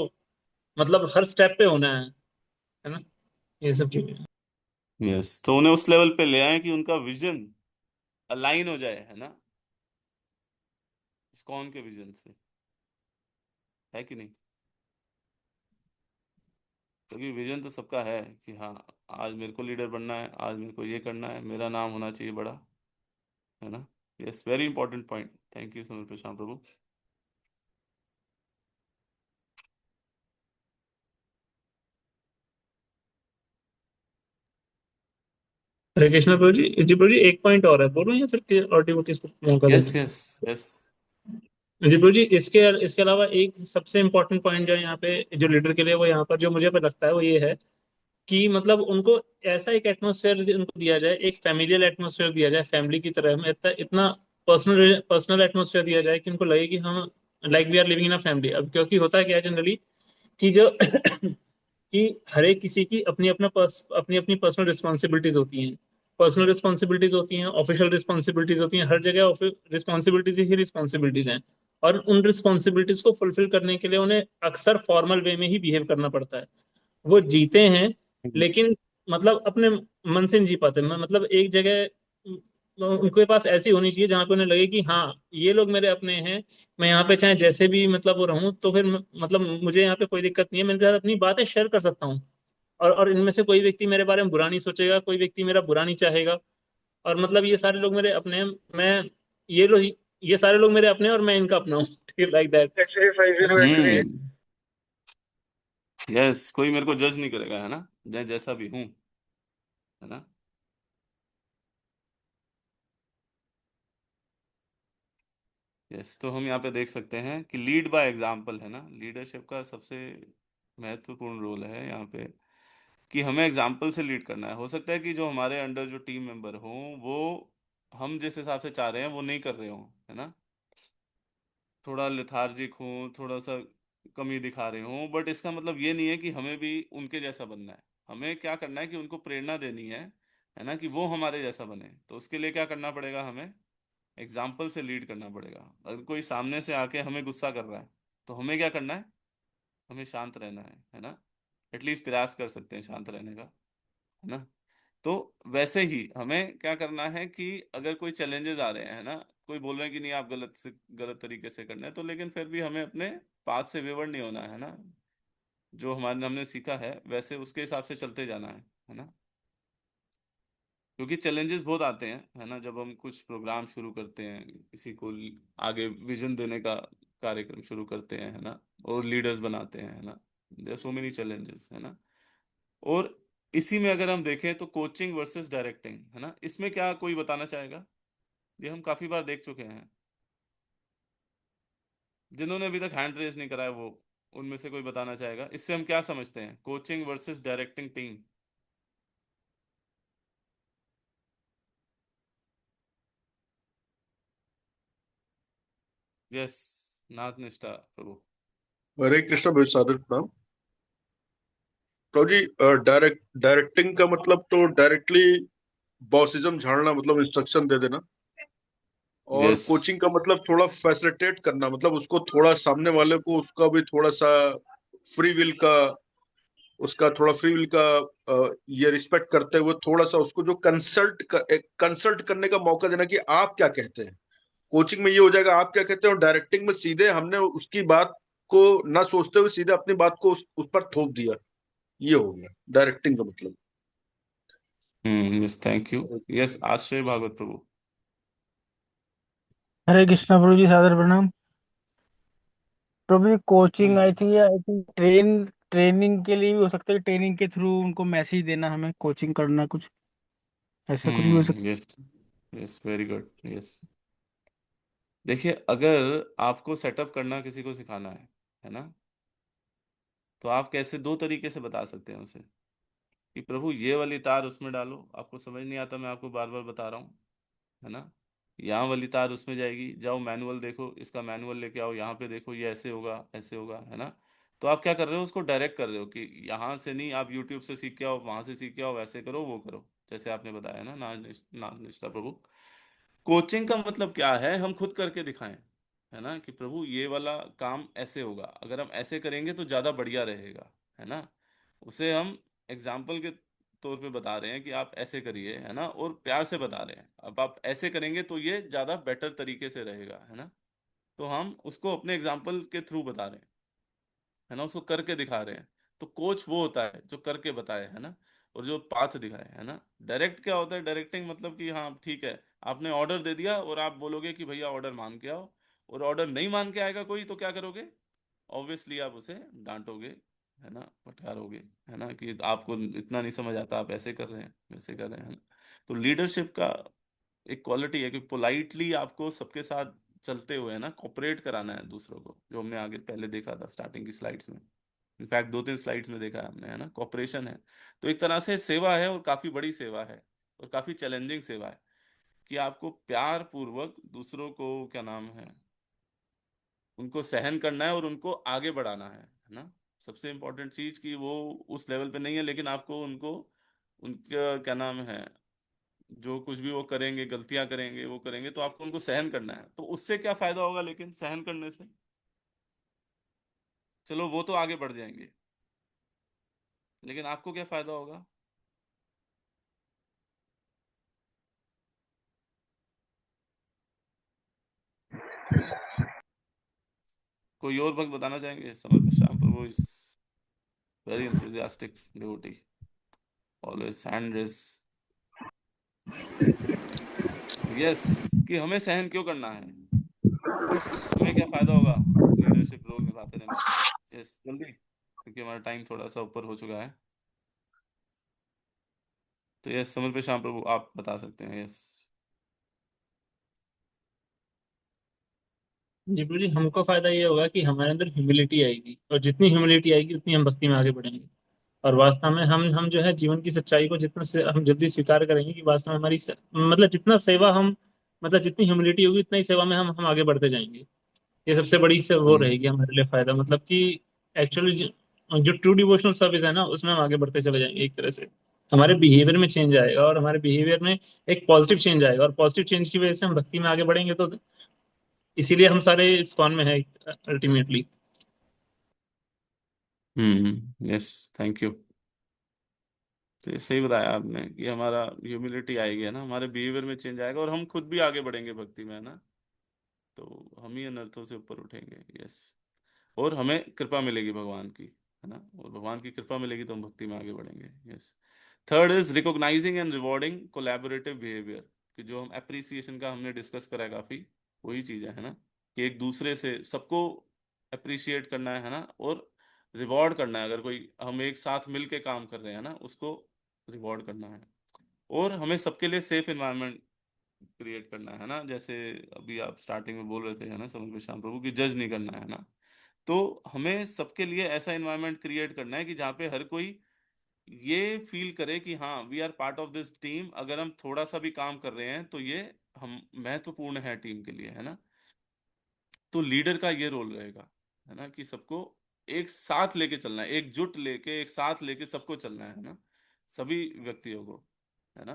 मतलब हर स्टेप पे होना है ना, ये सब चीजें। यस, तो उन्हें उस लेवल पे ले आए कि उनका विजन अलाइन हो जाए, है ना, इस्कॉन के विजन से, है कि नहीं। क्योंकि विजन तो सबका है कि हाँ, आज मेरे को लीडर बनना है, आज मेरे को ये करना है, मेरा नाम होना चाहिए बड़ा, है ना। Yes, very important point, thank you Samar Prashant प्रभु। हरे कृष्णा प्रभु जी। जी प्रभु जी, एक पॉइंट और है, बोलूं या फिर और डिवोटीज को मौका दे यस दूं? Yes yes. जी प्रभु जी, इसके इसके अलावा एक सबसे इम्पोर्टेंट पॉइंट जो है यहाँ पे जो लीडर के लिए, वो यहाँ पर जो मुझे पे लगता है वो ये है कि मतलब उनको ऐसा एक एटमोसफेयर उनको दिया जाए, एक फैमिलियल एटमोसफेयर दिया जाए, फैमिली की तरह में इतना इतना पर्सनल पर्सनल एटमोसफेयर दिया जाए कि उनको लगे कि हम like we are living in a family. अब क्योंकि होता है क्या है जनरली कि जो कि हर एक किसी की अपनी अपना अपनी अपनी पर्सनल रिस्पॉन्सिबिलिटीज होती हैं। पर्सनल रिस्पॉन्सिबिलिटीज होती हैं, ऑफिशियल रिस्पॉन्सिबिलिटीज होती हैं, हर जगह रिस्पॉन्सिबिलिटीज ही रिस्पॉन्सिबिलिटीज हैं। और उन रिस्पॉन्सिबिलिटीज को फुलफिल करने के लिए उन्हें अक्सर फॉर्मल वे में ही बिहेव करना पड़ता है। वो जीते हैं लेकिन मतलब अपने मन से नहीं जी पाते। मतलब एक जगह उनके पास ऐसी होनी चाहिए जहां पे उन्हें लगे कि हाँ, ये लोग मेरे अपने हैं, मैं यहाँ पे चाहे जैसे भी मतलब वो रहूं तो फिर मतलब मुझे यहाँ पे कोई दिक्कत नहीं है, मैं इनके साथ अपनी बातें शेयर कर सकता हूँ। और इनमें से कोई व्यक्ति मेरे बारे में बुरा नहीं सोचेगा, कोई व्यक्ति मेरा बुरा नहीं चाहेगा। और मतलब ये सारे लोग मेरे अपने हैं, मैं ये लोग ये सारे लोग मेरे अपने हैं और मैं इनका अपना हूँ। Like that. हम्म। यस, कोई मेरे को जज नहीं करेगा, है ना, मैं जैसा भी हूँ, है ना। यस, तो हम यहाँ पे देख सकते हैं कि लीड बाय एग्जाम्पल, है ना, लीडरशिप का सबसे महत्वपूर्ण रोल है यहाँ पे कि हमें एग्जाम्पल से लीड करना है। हो सकता है कि जो हमारे अंडर जो टीम मेंबर हों वो हम जिस हिसाब से चाह रहे हैं वो नहीं कर रहे हों, है ना, थोड़ा लेथार्जिक हों, थोड़ा सा कमी दिखा रहे हों, बट इसका मतलब ये नहीं है कि हमें भी उनके जैसा बनना है। हमें क्या करना है कि उनको प्रेरणा देनी है ना, कि वो हमारे जैसा बने। तो उसके लिए क्या करना पड़ेगा, हमें एग्जाम्पल से लीड करना पड़ेगा। अगर कोई सामने से आके हमें गुस्सा कर रहा है तो हमें क्या करना है, हमें शांत रहना है ना। एटलीस्ट प्रयास कर सकते हैं शांत रहने का, है ना। तो वैसे ही हमें क्या करना है कि अगर कोई चैलेंजेस आ रहे हैं, है ना, कोई बोल रहे हैं कि नहीं आप गलत तरीके से करना है, तो लेकिन फिर भी हमें अपने पाथ से वेवर नहीं होना है ना। जो हमारे हमने सीखा है वैसे उसके हिसाब से चलते जाना है ना। क्योंकि चैलेंजेस बहुत आते हैं, है ना, जब हम कुछ प्रोग्राम शुरू करते हैं, किसी को आगे विजन देने का कार्यक्रम शुरू करते हैं, है ना, और लीडर्स बनाते हैं, है ना। देयर सो मेनी चैलेंजेस, है ना। और इसी में अगर हम देखें तो कोचिंग वर्सेस डायरेक्टिंग, है ना, इसमें क्या कोई बताना चाहेगा? ये हम काफी बार देख चुके हैं। जिन्होंने अभी तक हैंड रेज नहीं करा है वो, उनमें से कोई बताना चाहेगा इससे हम क्या समझते हैं, coaching versus directing team? Yes, Nath Nishtha प्रभु। हरे कृष्ण भाई, सादर प्रणाम। प्रभु जी, डायरेक्टिंग का मतलब तो डायरेक्टली बॉसिज्म झाड़ना, मतलब इंस्ट्रक्शन दे देना। और यस। कोचिंग का मतलब थोड़ा फैसिलिटेट करना, मतलब उसको थोड़ा सामने वाले को उसका भी थोड़ा सा फ्री विल का, उसका थोड़ा फ्री विल का ये रिस्पेक्ट करते हुए थोड़ा सा उसको जो कंसल्ट करने का मौका देना कि आप क्या कहते हैं। कोचिंग में ये हो जाएगा आप क्या कहते हैं, और डायरेक्टिंग में सीधे हमने उसकी बात को ना सोचते हुए सीधे अपनी बात को उस पर थोप दिया। ये हो गया डायरेक्टिंग का मतलब। Yes, thank you. यस, आश्रय भागवत प्रभु। हरे कृष्णा प्रभु जी, सादर प्रणाम। प्रभु जी, coaching hmm, I think training के लिए भी हो सकता है। ट्रेनिंग के थ्रू उनको मैसेज देना, हमें कोचिंग करना, कुछ ऐसा कुछ भी हो सकता yes. Yes, very good. Yes, देखिए, अगर आपको सेटअप करना किसी को सिखाना है ना, तो आप कैसे दो तरीके से बता सकते हैं उसे, कि प्रभु ये वाली तार उसमें डालो, आपको समझ नहीं आता मैं आपको बार बार बता रहा हूँ, है ना। यहाँ वाली तार उसमें जाएगी, जाओ मैनुअल देखो, इसका मैनुअल लेके आओ, यहाँ पे देखो ये ऐसे होगा, है ना। तो आप क्या कर रहे हो, उसको डायरेक्ट कर रहे हो कि यहाँ से नहीं, आप यूट्यूब से सीख के आओ, वहां से सीख के आओ, वैसे करो वो करो, जैसे आपने बताया ना, नाथ निष्ठा प्रभु। कोचिंग का मतलब क्या है, हम खुद करके दिखाएं, है ना, कि प्रभु ये वाला काम ऐसे होगा, अगर हम ऐसे करेंगे तो ज्यादा बढ़िया रहेगा, है ना। उसे हम एग्जाम्पल के तौर पे बता रहे हैं कि आप ऐसे करिए, है ना, और प्यार से बता रहे हैं, अब आप ऐसे करेंगे तो ये ज्यादा बेटर तरीके से रहेगा, है ना। तो हम उसको अपने एग्जाम्पल के थ्रू बता रहे हैं, है ना, उसको करके दिखा रहे हैं। तो कोच वो होता है जो करके बताए, है ना, और जो पाथ दिखाए, है ना। डायरेक्ट क्या होता है, डायरेक्टिंग मतलब कि हाँ ठीक है, आपने ऑर्डर दे दिया और आप बोलोगे कि भैया ऑर्डर मान के आओ, और ऑर्डर नहीं मान के आएगा कोई तो क्या करोगे, ऑब्वियसली आप उसे डांटोगे, है ना, फटकारोगे, है ना, कि आपको इतना नहीं समझ आता, आप ऐसे कर रहे हैं वैसे कर रहे हैं, है ना। तो लीडरशिप का एक क्वालिटी है कि पोलाइटली आपको सबके साथ चलते हुए, है ना, कोऑपरेट कराना है दूसरों को, जो हमने आगे पहले देखा था स्टार्टिंग की स्लाइड्स में। इनफैक्ट दो तीन स्लाइड्स में देखा है हमने, है ना, कॉपरेशन है। तो एक तरह से सेवा है, और काफी बड़ी सेवा है, और काफी चैलेंजिंग सेवा है, कि आपको प्यार पूर्वक दूसरों को क्या नाम है, उनको सहन करना है और उनको आगे बढ़ाना है ना। सबसे इम्पोर्टेंट चीज कि वो उस लेवल पे नहीं है, लेकिन आपको उनको, उनका क्या नाम है, जो कुछ भी वो करेंगे, गलतियां करेंगे, वो करेंगे, तो आपको उनको सहन करना है। तो उससे क्या फायदा होगा, लेकिन सहन करने से, चलो वो तो आगे बढ़ जाएंगे, लेकिन आपको क्या फायदा होगा? कोई और भक्त बताना चाहेंगे? समर्थ श्याम प्रभु is very enthusiastic devotee, always hand raise। Yes, कि हमें सहन क्यों करना है, हमें क्या फायदा होगा लीडरशिप रोल निभाते रहने से। यस, जल्दी, क्योंकि हमारा टाइम थोड़ा सा ऊपर हो चुका है। तो यस, समर्थ श्याम प्रभु आप बता सकते हैं। यस। जी प्रभु जी, हमको फायदा ये होगा कि हमारे अंदर ह्यूमिलिटी आएगी, और जितनी ह्यूमिलिटी आएगी उतनी हम भक्ति में आगे बढ़ेंगे। और वास्तव में हम जो है जीवन की सच्चाई को जितना से हम जल्दी स्वीकार करेंगे कि वास्तव में मतलब जितना सेवा हम, मतलब जितनी ह्यूमिलिटी होगी उतना ही सेवा में हम आगे बढ़ते जाएंगे। ये सबसे बड़ी से वो हम्म। रहेगी हमारे लिए फायदा, मतलब कि एक्चुअली जो ट्रू डिवोशनल सर्विस है ना, उसमें हम आगे बढ़ते चले जाएंगे। एक तरह से हमारे बिहेवियर में चेंज आएगा, और हमारे बिहेवियर में एक पॉजिटिव चेंज आएगा, और पॉजिटिव चेंज की वजह से हम भक्ति में आगे बढ़ेंगे। तो इसीलिए हम सारे इस्कॉन में है अल्टीमेटली। Yes, thank you. तो ये सही बताया आपने कि हमारा ह्यूमिलिटी आएगी, है ना, हमारे बिहेवियर में चेंज आएगा और हम खुद भी आगे बढ़ेंगे भक्ति में, है ना। तो हम ही अनर्थों से ऊपर उठेंगे। यस। और हमें कृपा मिलेगी भगवान की, है ना, और भगवान की कृपा मिलेगी तो हम भक्ति में आगे बढ़ेंगे। Yes. Third is recognising and rewarding collaborative behaviour, कि जो हम एप्रिसिएशन का हमने डिस्कस करा है काफी, वही चीज है ना, कि एक दूसरे से सबको अप्रिशिएट करना है ना, और रिवॉर्ड करना है। अगर कोई हम एक साथ मिल के काम कर रहे हैं ना, उसको रिवॉर्ड करना है। और हमें सबके लिए सेफ एनवायरनमेंट क्रिएट करना है ना, जैसे अभी आप स्टार्टिंग में बोल रहे थे, है ना, समझ में श्याम प्रभु, की जज नहीं करना है ना। तो हमें सबके लिए ऐसा एनवायरनमेंट क्रिएट करना है कि जहाँ पे हर कोई ये फील करे कि हाँ, we are part of this team. अगर हम थोड़ा सा भी काम कर रहे हैं तो ये हम महत्वपूर्ण है टीम के लिए, है ना। तो लीडर का ये रोल रहेगा, है ना, कि सबको एक साथ लेके चलना है, एकजुट लेके एक साथ लेके सबको चलना है ना, सभी व्यक्तियों को, है ना।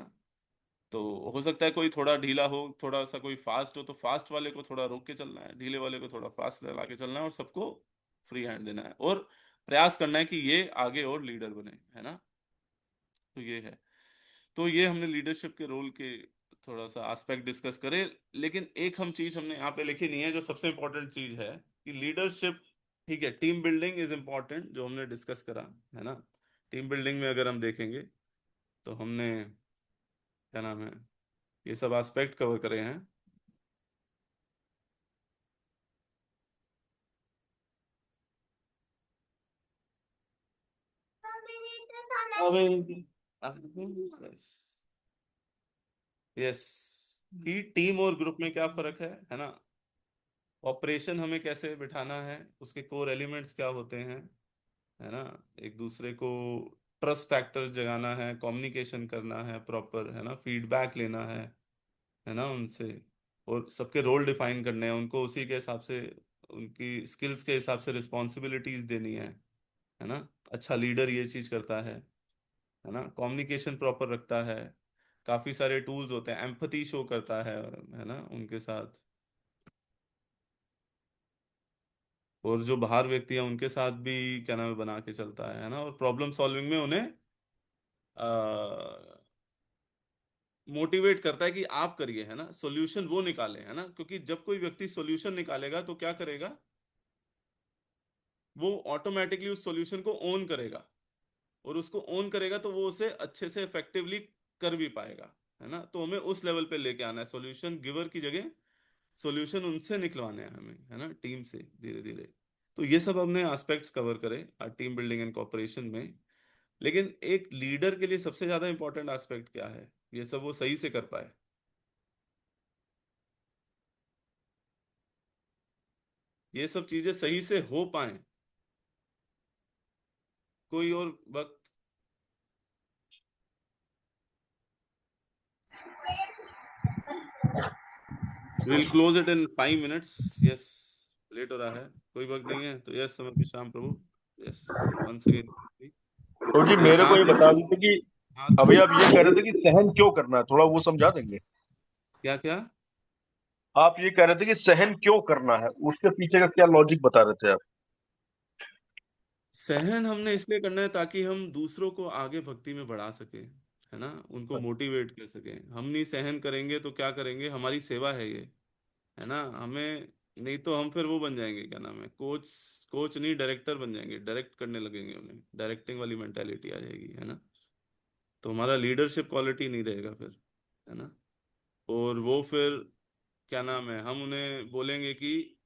तो हो सकता है कोई थोड़ा ढीला हो, थोड़ा सा कोई फास्ट हो, तो फास्ट वाले को थोड़ा रोक के चलना है, ढीले वाले को थोड़ा फास्ट लगा के चलना है, और सबको फ्री हैंड देना है, और प्रयास करना है कि ये आगे और लीडर बने, है ना। तो ये है। तो ये हमने लीडरशिप के रोल के थोड़ा सा एस्पेक्ट डिस्कस करे। लेकिन एक हम चीज हमने यहाँ पे लिखी नहीं है, जो सबसे इंपॉर्टेंट चीज है, कि लीडरशिप, ठीक है, टीम बिल्डिंग इज इम्पोर्टेंट, जो हमने डिस्कस करा, है ना। टीम बिल्डिंग में अगर हम देखेंगे तो हमने, क्या नाम है, ये सब एस्पेक्ट कवर करे हैं। यस, कि टीम और ग्रुप में क्या फर्क है ना। ऑपरेशन हमें कैसे बिठाना है, उसके कोर एलिमेंट्स क्या होते हैं, है ना। एक दूसरे को ट्रस्ट फैक्टर जगाना है, कम्युनिकेशन करना है प्रॉपर, है ना, फीडबैक लेना है ना उनसे, और सबके रोल डिफाइन करने हैं, उनको उसी के हिसाब से, उनकी स्किल्स के हिसाब से रिस्पॉन्सिबिलिटीज देनी है ना। अच्छा लीडर ये चीज करता है ना, कम्युनिकेशन प्रॉपर रखता है, काफी सारे टूल्स होते हैं, एम्पथी शो करता है ना उनके साथ, और जो बाहर व्यक्ति हैं उनके साथ भी, क्या नाम है, बना के चलता है ना, और प्रॉब्लम सॉल्विंग में उन्हें मोटिवेट करता है कि आप करिए, है ना, सॉल्यूशन वो निकाले, है ना, क्योंकि जब कोई व्यक्ति सॉल्यूशन निकालेगा तो क्या करेगा, वो ऑटोमेटिकली उस सॉल्यूशन को ओन करेगा, और उसको ओन करेगा तो वो उसे अच्छे से इफेक्टिवली कर भी पाएगा, है ना। तो हमें उस लेवल पे लेके आना है, सॉल्यूशन गिवर की जगह सॉल्यूशन उनसे निकलवाने हैं हमें, है ना, टीम से धीरे धीरे। तो ये सब हमने एस्पेक्ट्स कवर करे टीम बिल्डिंग एंड कॉपरेशन में। लेकिन एक लीडर के लिए सबसे ज्यादा इंपॉर्टेंट एस्पेक्ट क्या है, ये सब वो सही से कर पाए, ये सब चीजें सही से हो पाए। कोई और वक्त, will close it in 5 minutes. Yes, late हो रहा है, कोई वक्त नहीं है तो यस, समय पे शाम प्रभु। Yes, once again. तो जी तो मेरे को हाँ ये तो, बता दीजिए कि हाँ अभी आप ये कह रहे थे कि सहन क्यों करना है, थोड़ा वो समझा देंगे। क्या क्या। आप ये कह रहे थे कि सहन क्यों करना है, उसके पीछे का क्या लॉजिक बता रहे थे आप। सहन हमने इसलिए करना है ताकि हम दूसरों को आगे भक्ति में बढ़ा सके, है ना, उनको मोटिवेट कर सके। हम नहीं सहन करेंगे तो क्या करेंगे, हमारी सेवा है ये, है ना, हमें, नहीं तो हम फिर वो बन जाएंगे, क्या नाम है, कोच। कोच नहीं, डायरेक्टर बन जाएंगे, डायरेक्ट करने लगेंगे, उन्हें डायरेक्टिंग वाली मेंटेलिटी आ जाएगी, है ना। तो हमारा लीडरशिप क्वालिटी नहीं रहेगा फिर, है ना। और वो फिर, क्या नाम है, हम उन्हें बोलेंगे कि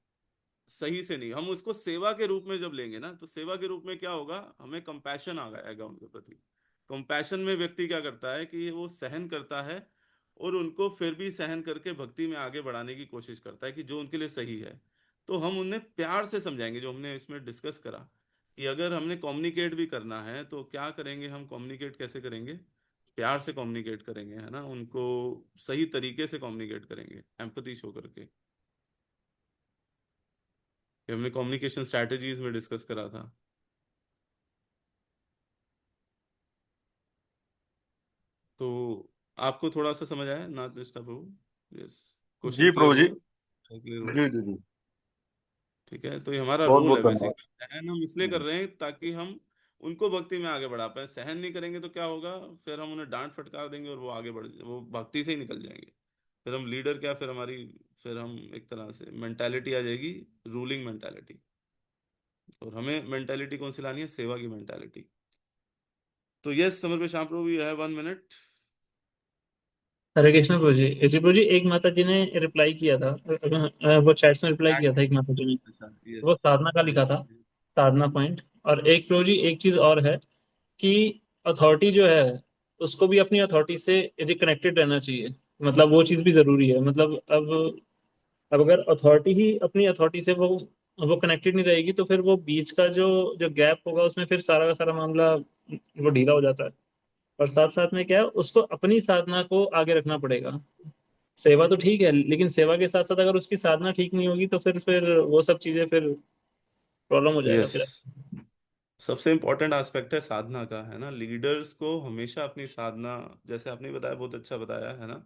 सही से नहीं, हम उसको सेवा के रूप में जब लेंगे ना, तो सेवा के रूप में क्या होगा, हमें कंपैशन आ जाएगा उनके प्रति। कंपैशन में व्यक्ति क्या करता है कि वो सहन करता है, और उनको फिर भी सहन करके भक्ति में आगे बढ़ाने की कोशिश करता है, कि जो उनके लिए सही है। तो हम उन्हें प्यार से समझाएंगे, जो हमने इसमें डिस्कस करा, कि अगर हमने कम्युनिकेट भी करना है तो क्या करेंगे, हम कम्युनिकेट कैसे करेंगे, प्यार से कम्युनिकेट करेंगे, है ना, उनको सही तरीके से कम्युनिकेट करेंगे, एम्पथी शो करके। ये हमने कम्युनिकेशन स्ट्रैटेजीज में डिस्कस करा था। आपको थोड़ा सा समझ आया नाथ निष्ठा प्रभु? यस, जी क्वेश्चन प्रभु क्लियर जी। हुआ? क्लियर हुआ? जी जी जी। ठीक है, तो ये हमारा बहुत रोल बहुत है धन्यवाद। बेसिकली। सहन हम इसलिए कर रहे हैं ताकि हम उनको भक्ति में आगे बढ़ा पाए। सहन नहीं करेंगे तो क्या होगा, फिर हम उन्हें डांट फटकार देंगे और वो आगे बढ़, वो भक्ति से ही निकल जाएंगे। फिर हम लीडर क्या, फिर हमारी, फिर हम एक तरह से मेंटालिटी आ जाएगी, रूलिंग मेंटालिटी। और हमें मेंटालिटी कौन सी लानी है? सेवा की मेंटालिटी। तो यस समर्पण श्याम प्रभु, यू हैव 1 मिनट। हरे कृष्ण प्रभु जी। जी प्रभु जी, एक माता जी ने रिप्लाई किया था, वो चैट्स में रिप्लाई किया था एक माता जी ने, अच्छा, वो यस। साधना का लिखा था, साधना पॉइंट। और एक प्रभु जी एक चीज और है कि अथॉरिटी जो है उसको भी अपनी अथॉरिटी से यदि कनेक्टेड रहना चाहिए, मतलब वो चीज भी जरूरी है। मतलब अब अगर अथॉरिटी ही अपनी अथॉरिटी से वो कनेक्टेड नहीं रहेगी, तो फिर वो बीच का जो जो गैप होगा उसमें फिर सारा का सारा मामला वो ढीला हो जाता है। और साथ साथ में क्या है, उसको अपनी साधना को आगे रखना पड़ेगा। सेवा तो ठीक है, लेकिन सेवा के साथ साथ अगर उसकी साधना ठीक नहीं होगी तो फिर वो सब चीजें फिर प्रॉब्लम हो जाएगा यस, फिर। सबसे इम्पोर्टेंट एस्पेक्ट है साधना का, है ना। लीडर्स को हमेशा अपनी साधना, जैसे आपने बताया, बहुत अच्छा बताया, है ना,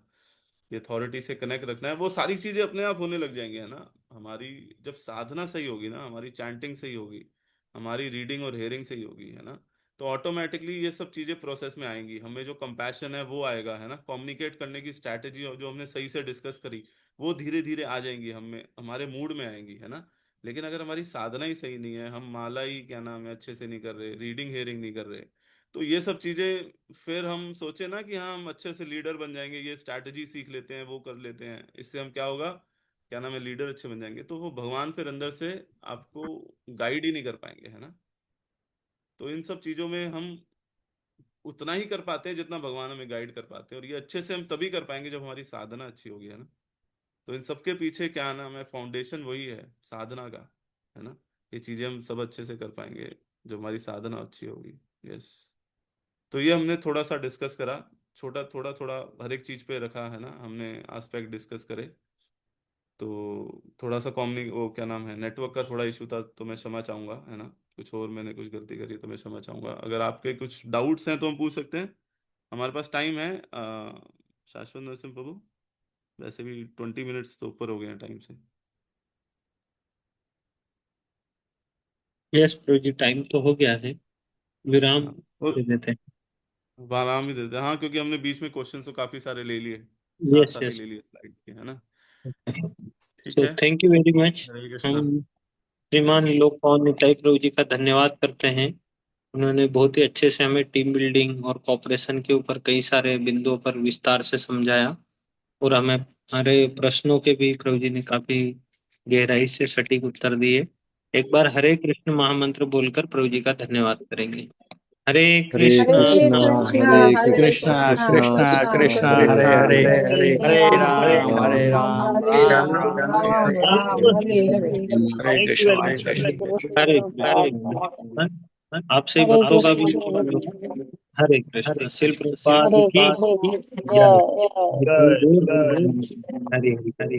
ये अथॉरिटी से कनेक्ट रखना है। वो सारी चीजें अपने आप होने लग जाएंगी, है ना। हमारी जब साधना सही होगी ना, हमारी चैंटिंग सही होगी, हमारी रीडिंग और हेयरिंग सही होगी, है ना, तो ऑटोमेटिकली ये सब चीजें प्रोसेस में आएंगी। हमें जो कंपैशन है वो आएगा, है ना। कम्युनिकेट करने की स्ट्रैटेजी जो हमने सही से डिस्कस करी, वो धीरे धीरे आ जाएंगी, हमें हमारे मूड में आएंगी, है ना। लेकिन अगर हमारी साधना ही सही नहीं है, हम माला ही क्या नाम है अच्छे से नहीं कर रहे, रीडिंग हेयरिंग नहीं कर रहे, तो ये सब चीजें, फिर हम सोचे ना कि हाँ हम अच्छे से लीडर बन जाएंगे, ये स्ट्रैटेजी सीख लेते हैं, वो कर लेते हैं, इससे हम क्या होगा, क्या नाम है, लीडर अच्छे बन जाएंगे, तो वो भगवान फिर अंदर से आपको गाइड ही नहीं कर पाएंगे, है ना। तो इन सब चीजों में हम उतना ही कर पाते हैं जितना भगवान हमें गाइड कर पाते हैं, और ये अच्छे से हम तभी कर पाएंगे जब हमारी साधना अच्छी होगी, है ना। तो इन सबके पीछे क्या नाम है, फाउंडेशन वही है साधना का, है ना। ये चीजें हम सब अच्छे से कर पाएंगे जब हमारी साधना अच्छी होगी। यस, तो ये हमने थोड़ा सा डिस्कस करा, छोटा थोड़ा थोड़ा हर एक चीज पे रखा, है ना, हमने एस्पेक्ट डिस्कस करे। तो थोड़ा सा कॉमनी वो क्या नाम है, नेटवर्क का थोड़ा इशू था, तो मैं क्षमा चाहूंगा, है ना। कुछ और मैंने कुछ गलती करी तो मैं क्षमा चाहूंगा। अगर आपके कुछ डाउट्स हैं तो हम पूछ सकते हैं, हमारे पास टाइम है। शाश्वत नरसिंह प्रभु, वैसे भी 20 मिनट्स तो ऊपर हो गए हैं टाइम से। यस प्रभु जी, टाइम तो हो गया है, विराम हाँ, और दे देते हैं। आराम ही देते हैं, हाँ, क्योंकि हमने बीच में क्वेश्चन तो काफी सारे ले लिए, साथ यस साथ ही यस। ले लिए स्लाइड के, है ना। ठीक सो है, थैंक यू वेरी मच। हरे हम कृष्णा। श्रीमान यस, लोकपाल निताई प्रभु जी का धन्यवाद करते हैं। उन्होंने बहुत ही अच्छे से हमें टीम बिल्डिंग और कॉपरेशन के ऊपर कई सारे बिंदुओं पर विस्तार से समझाया, और हमें हमारे प्रश्नों के भी प्रभु जी ने काफी गहराई से सटीक उत्तर दिए। एक बार हरे कृष्ण महामंत्र बोलकर प्रभु जी का धन्यवाद करेंगे। Hare Hare Krishna Krishna Hare Hare Krishna Krishna Krishna Krishna Hare Hare Hare Hare Hare Hare Ram Hare Ram Ram Hare Ram Ram Ram Ram Hare Hare. Ram Hare thank you Krishna very Hare much. Krishna. Hare Krishna. आपसे भक्तों का भी हरे कृष्ण। शिल प्रभुपाद की जय। जय जय। हरे हरे।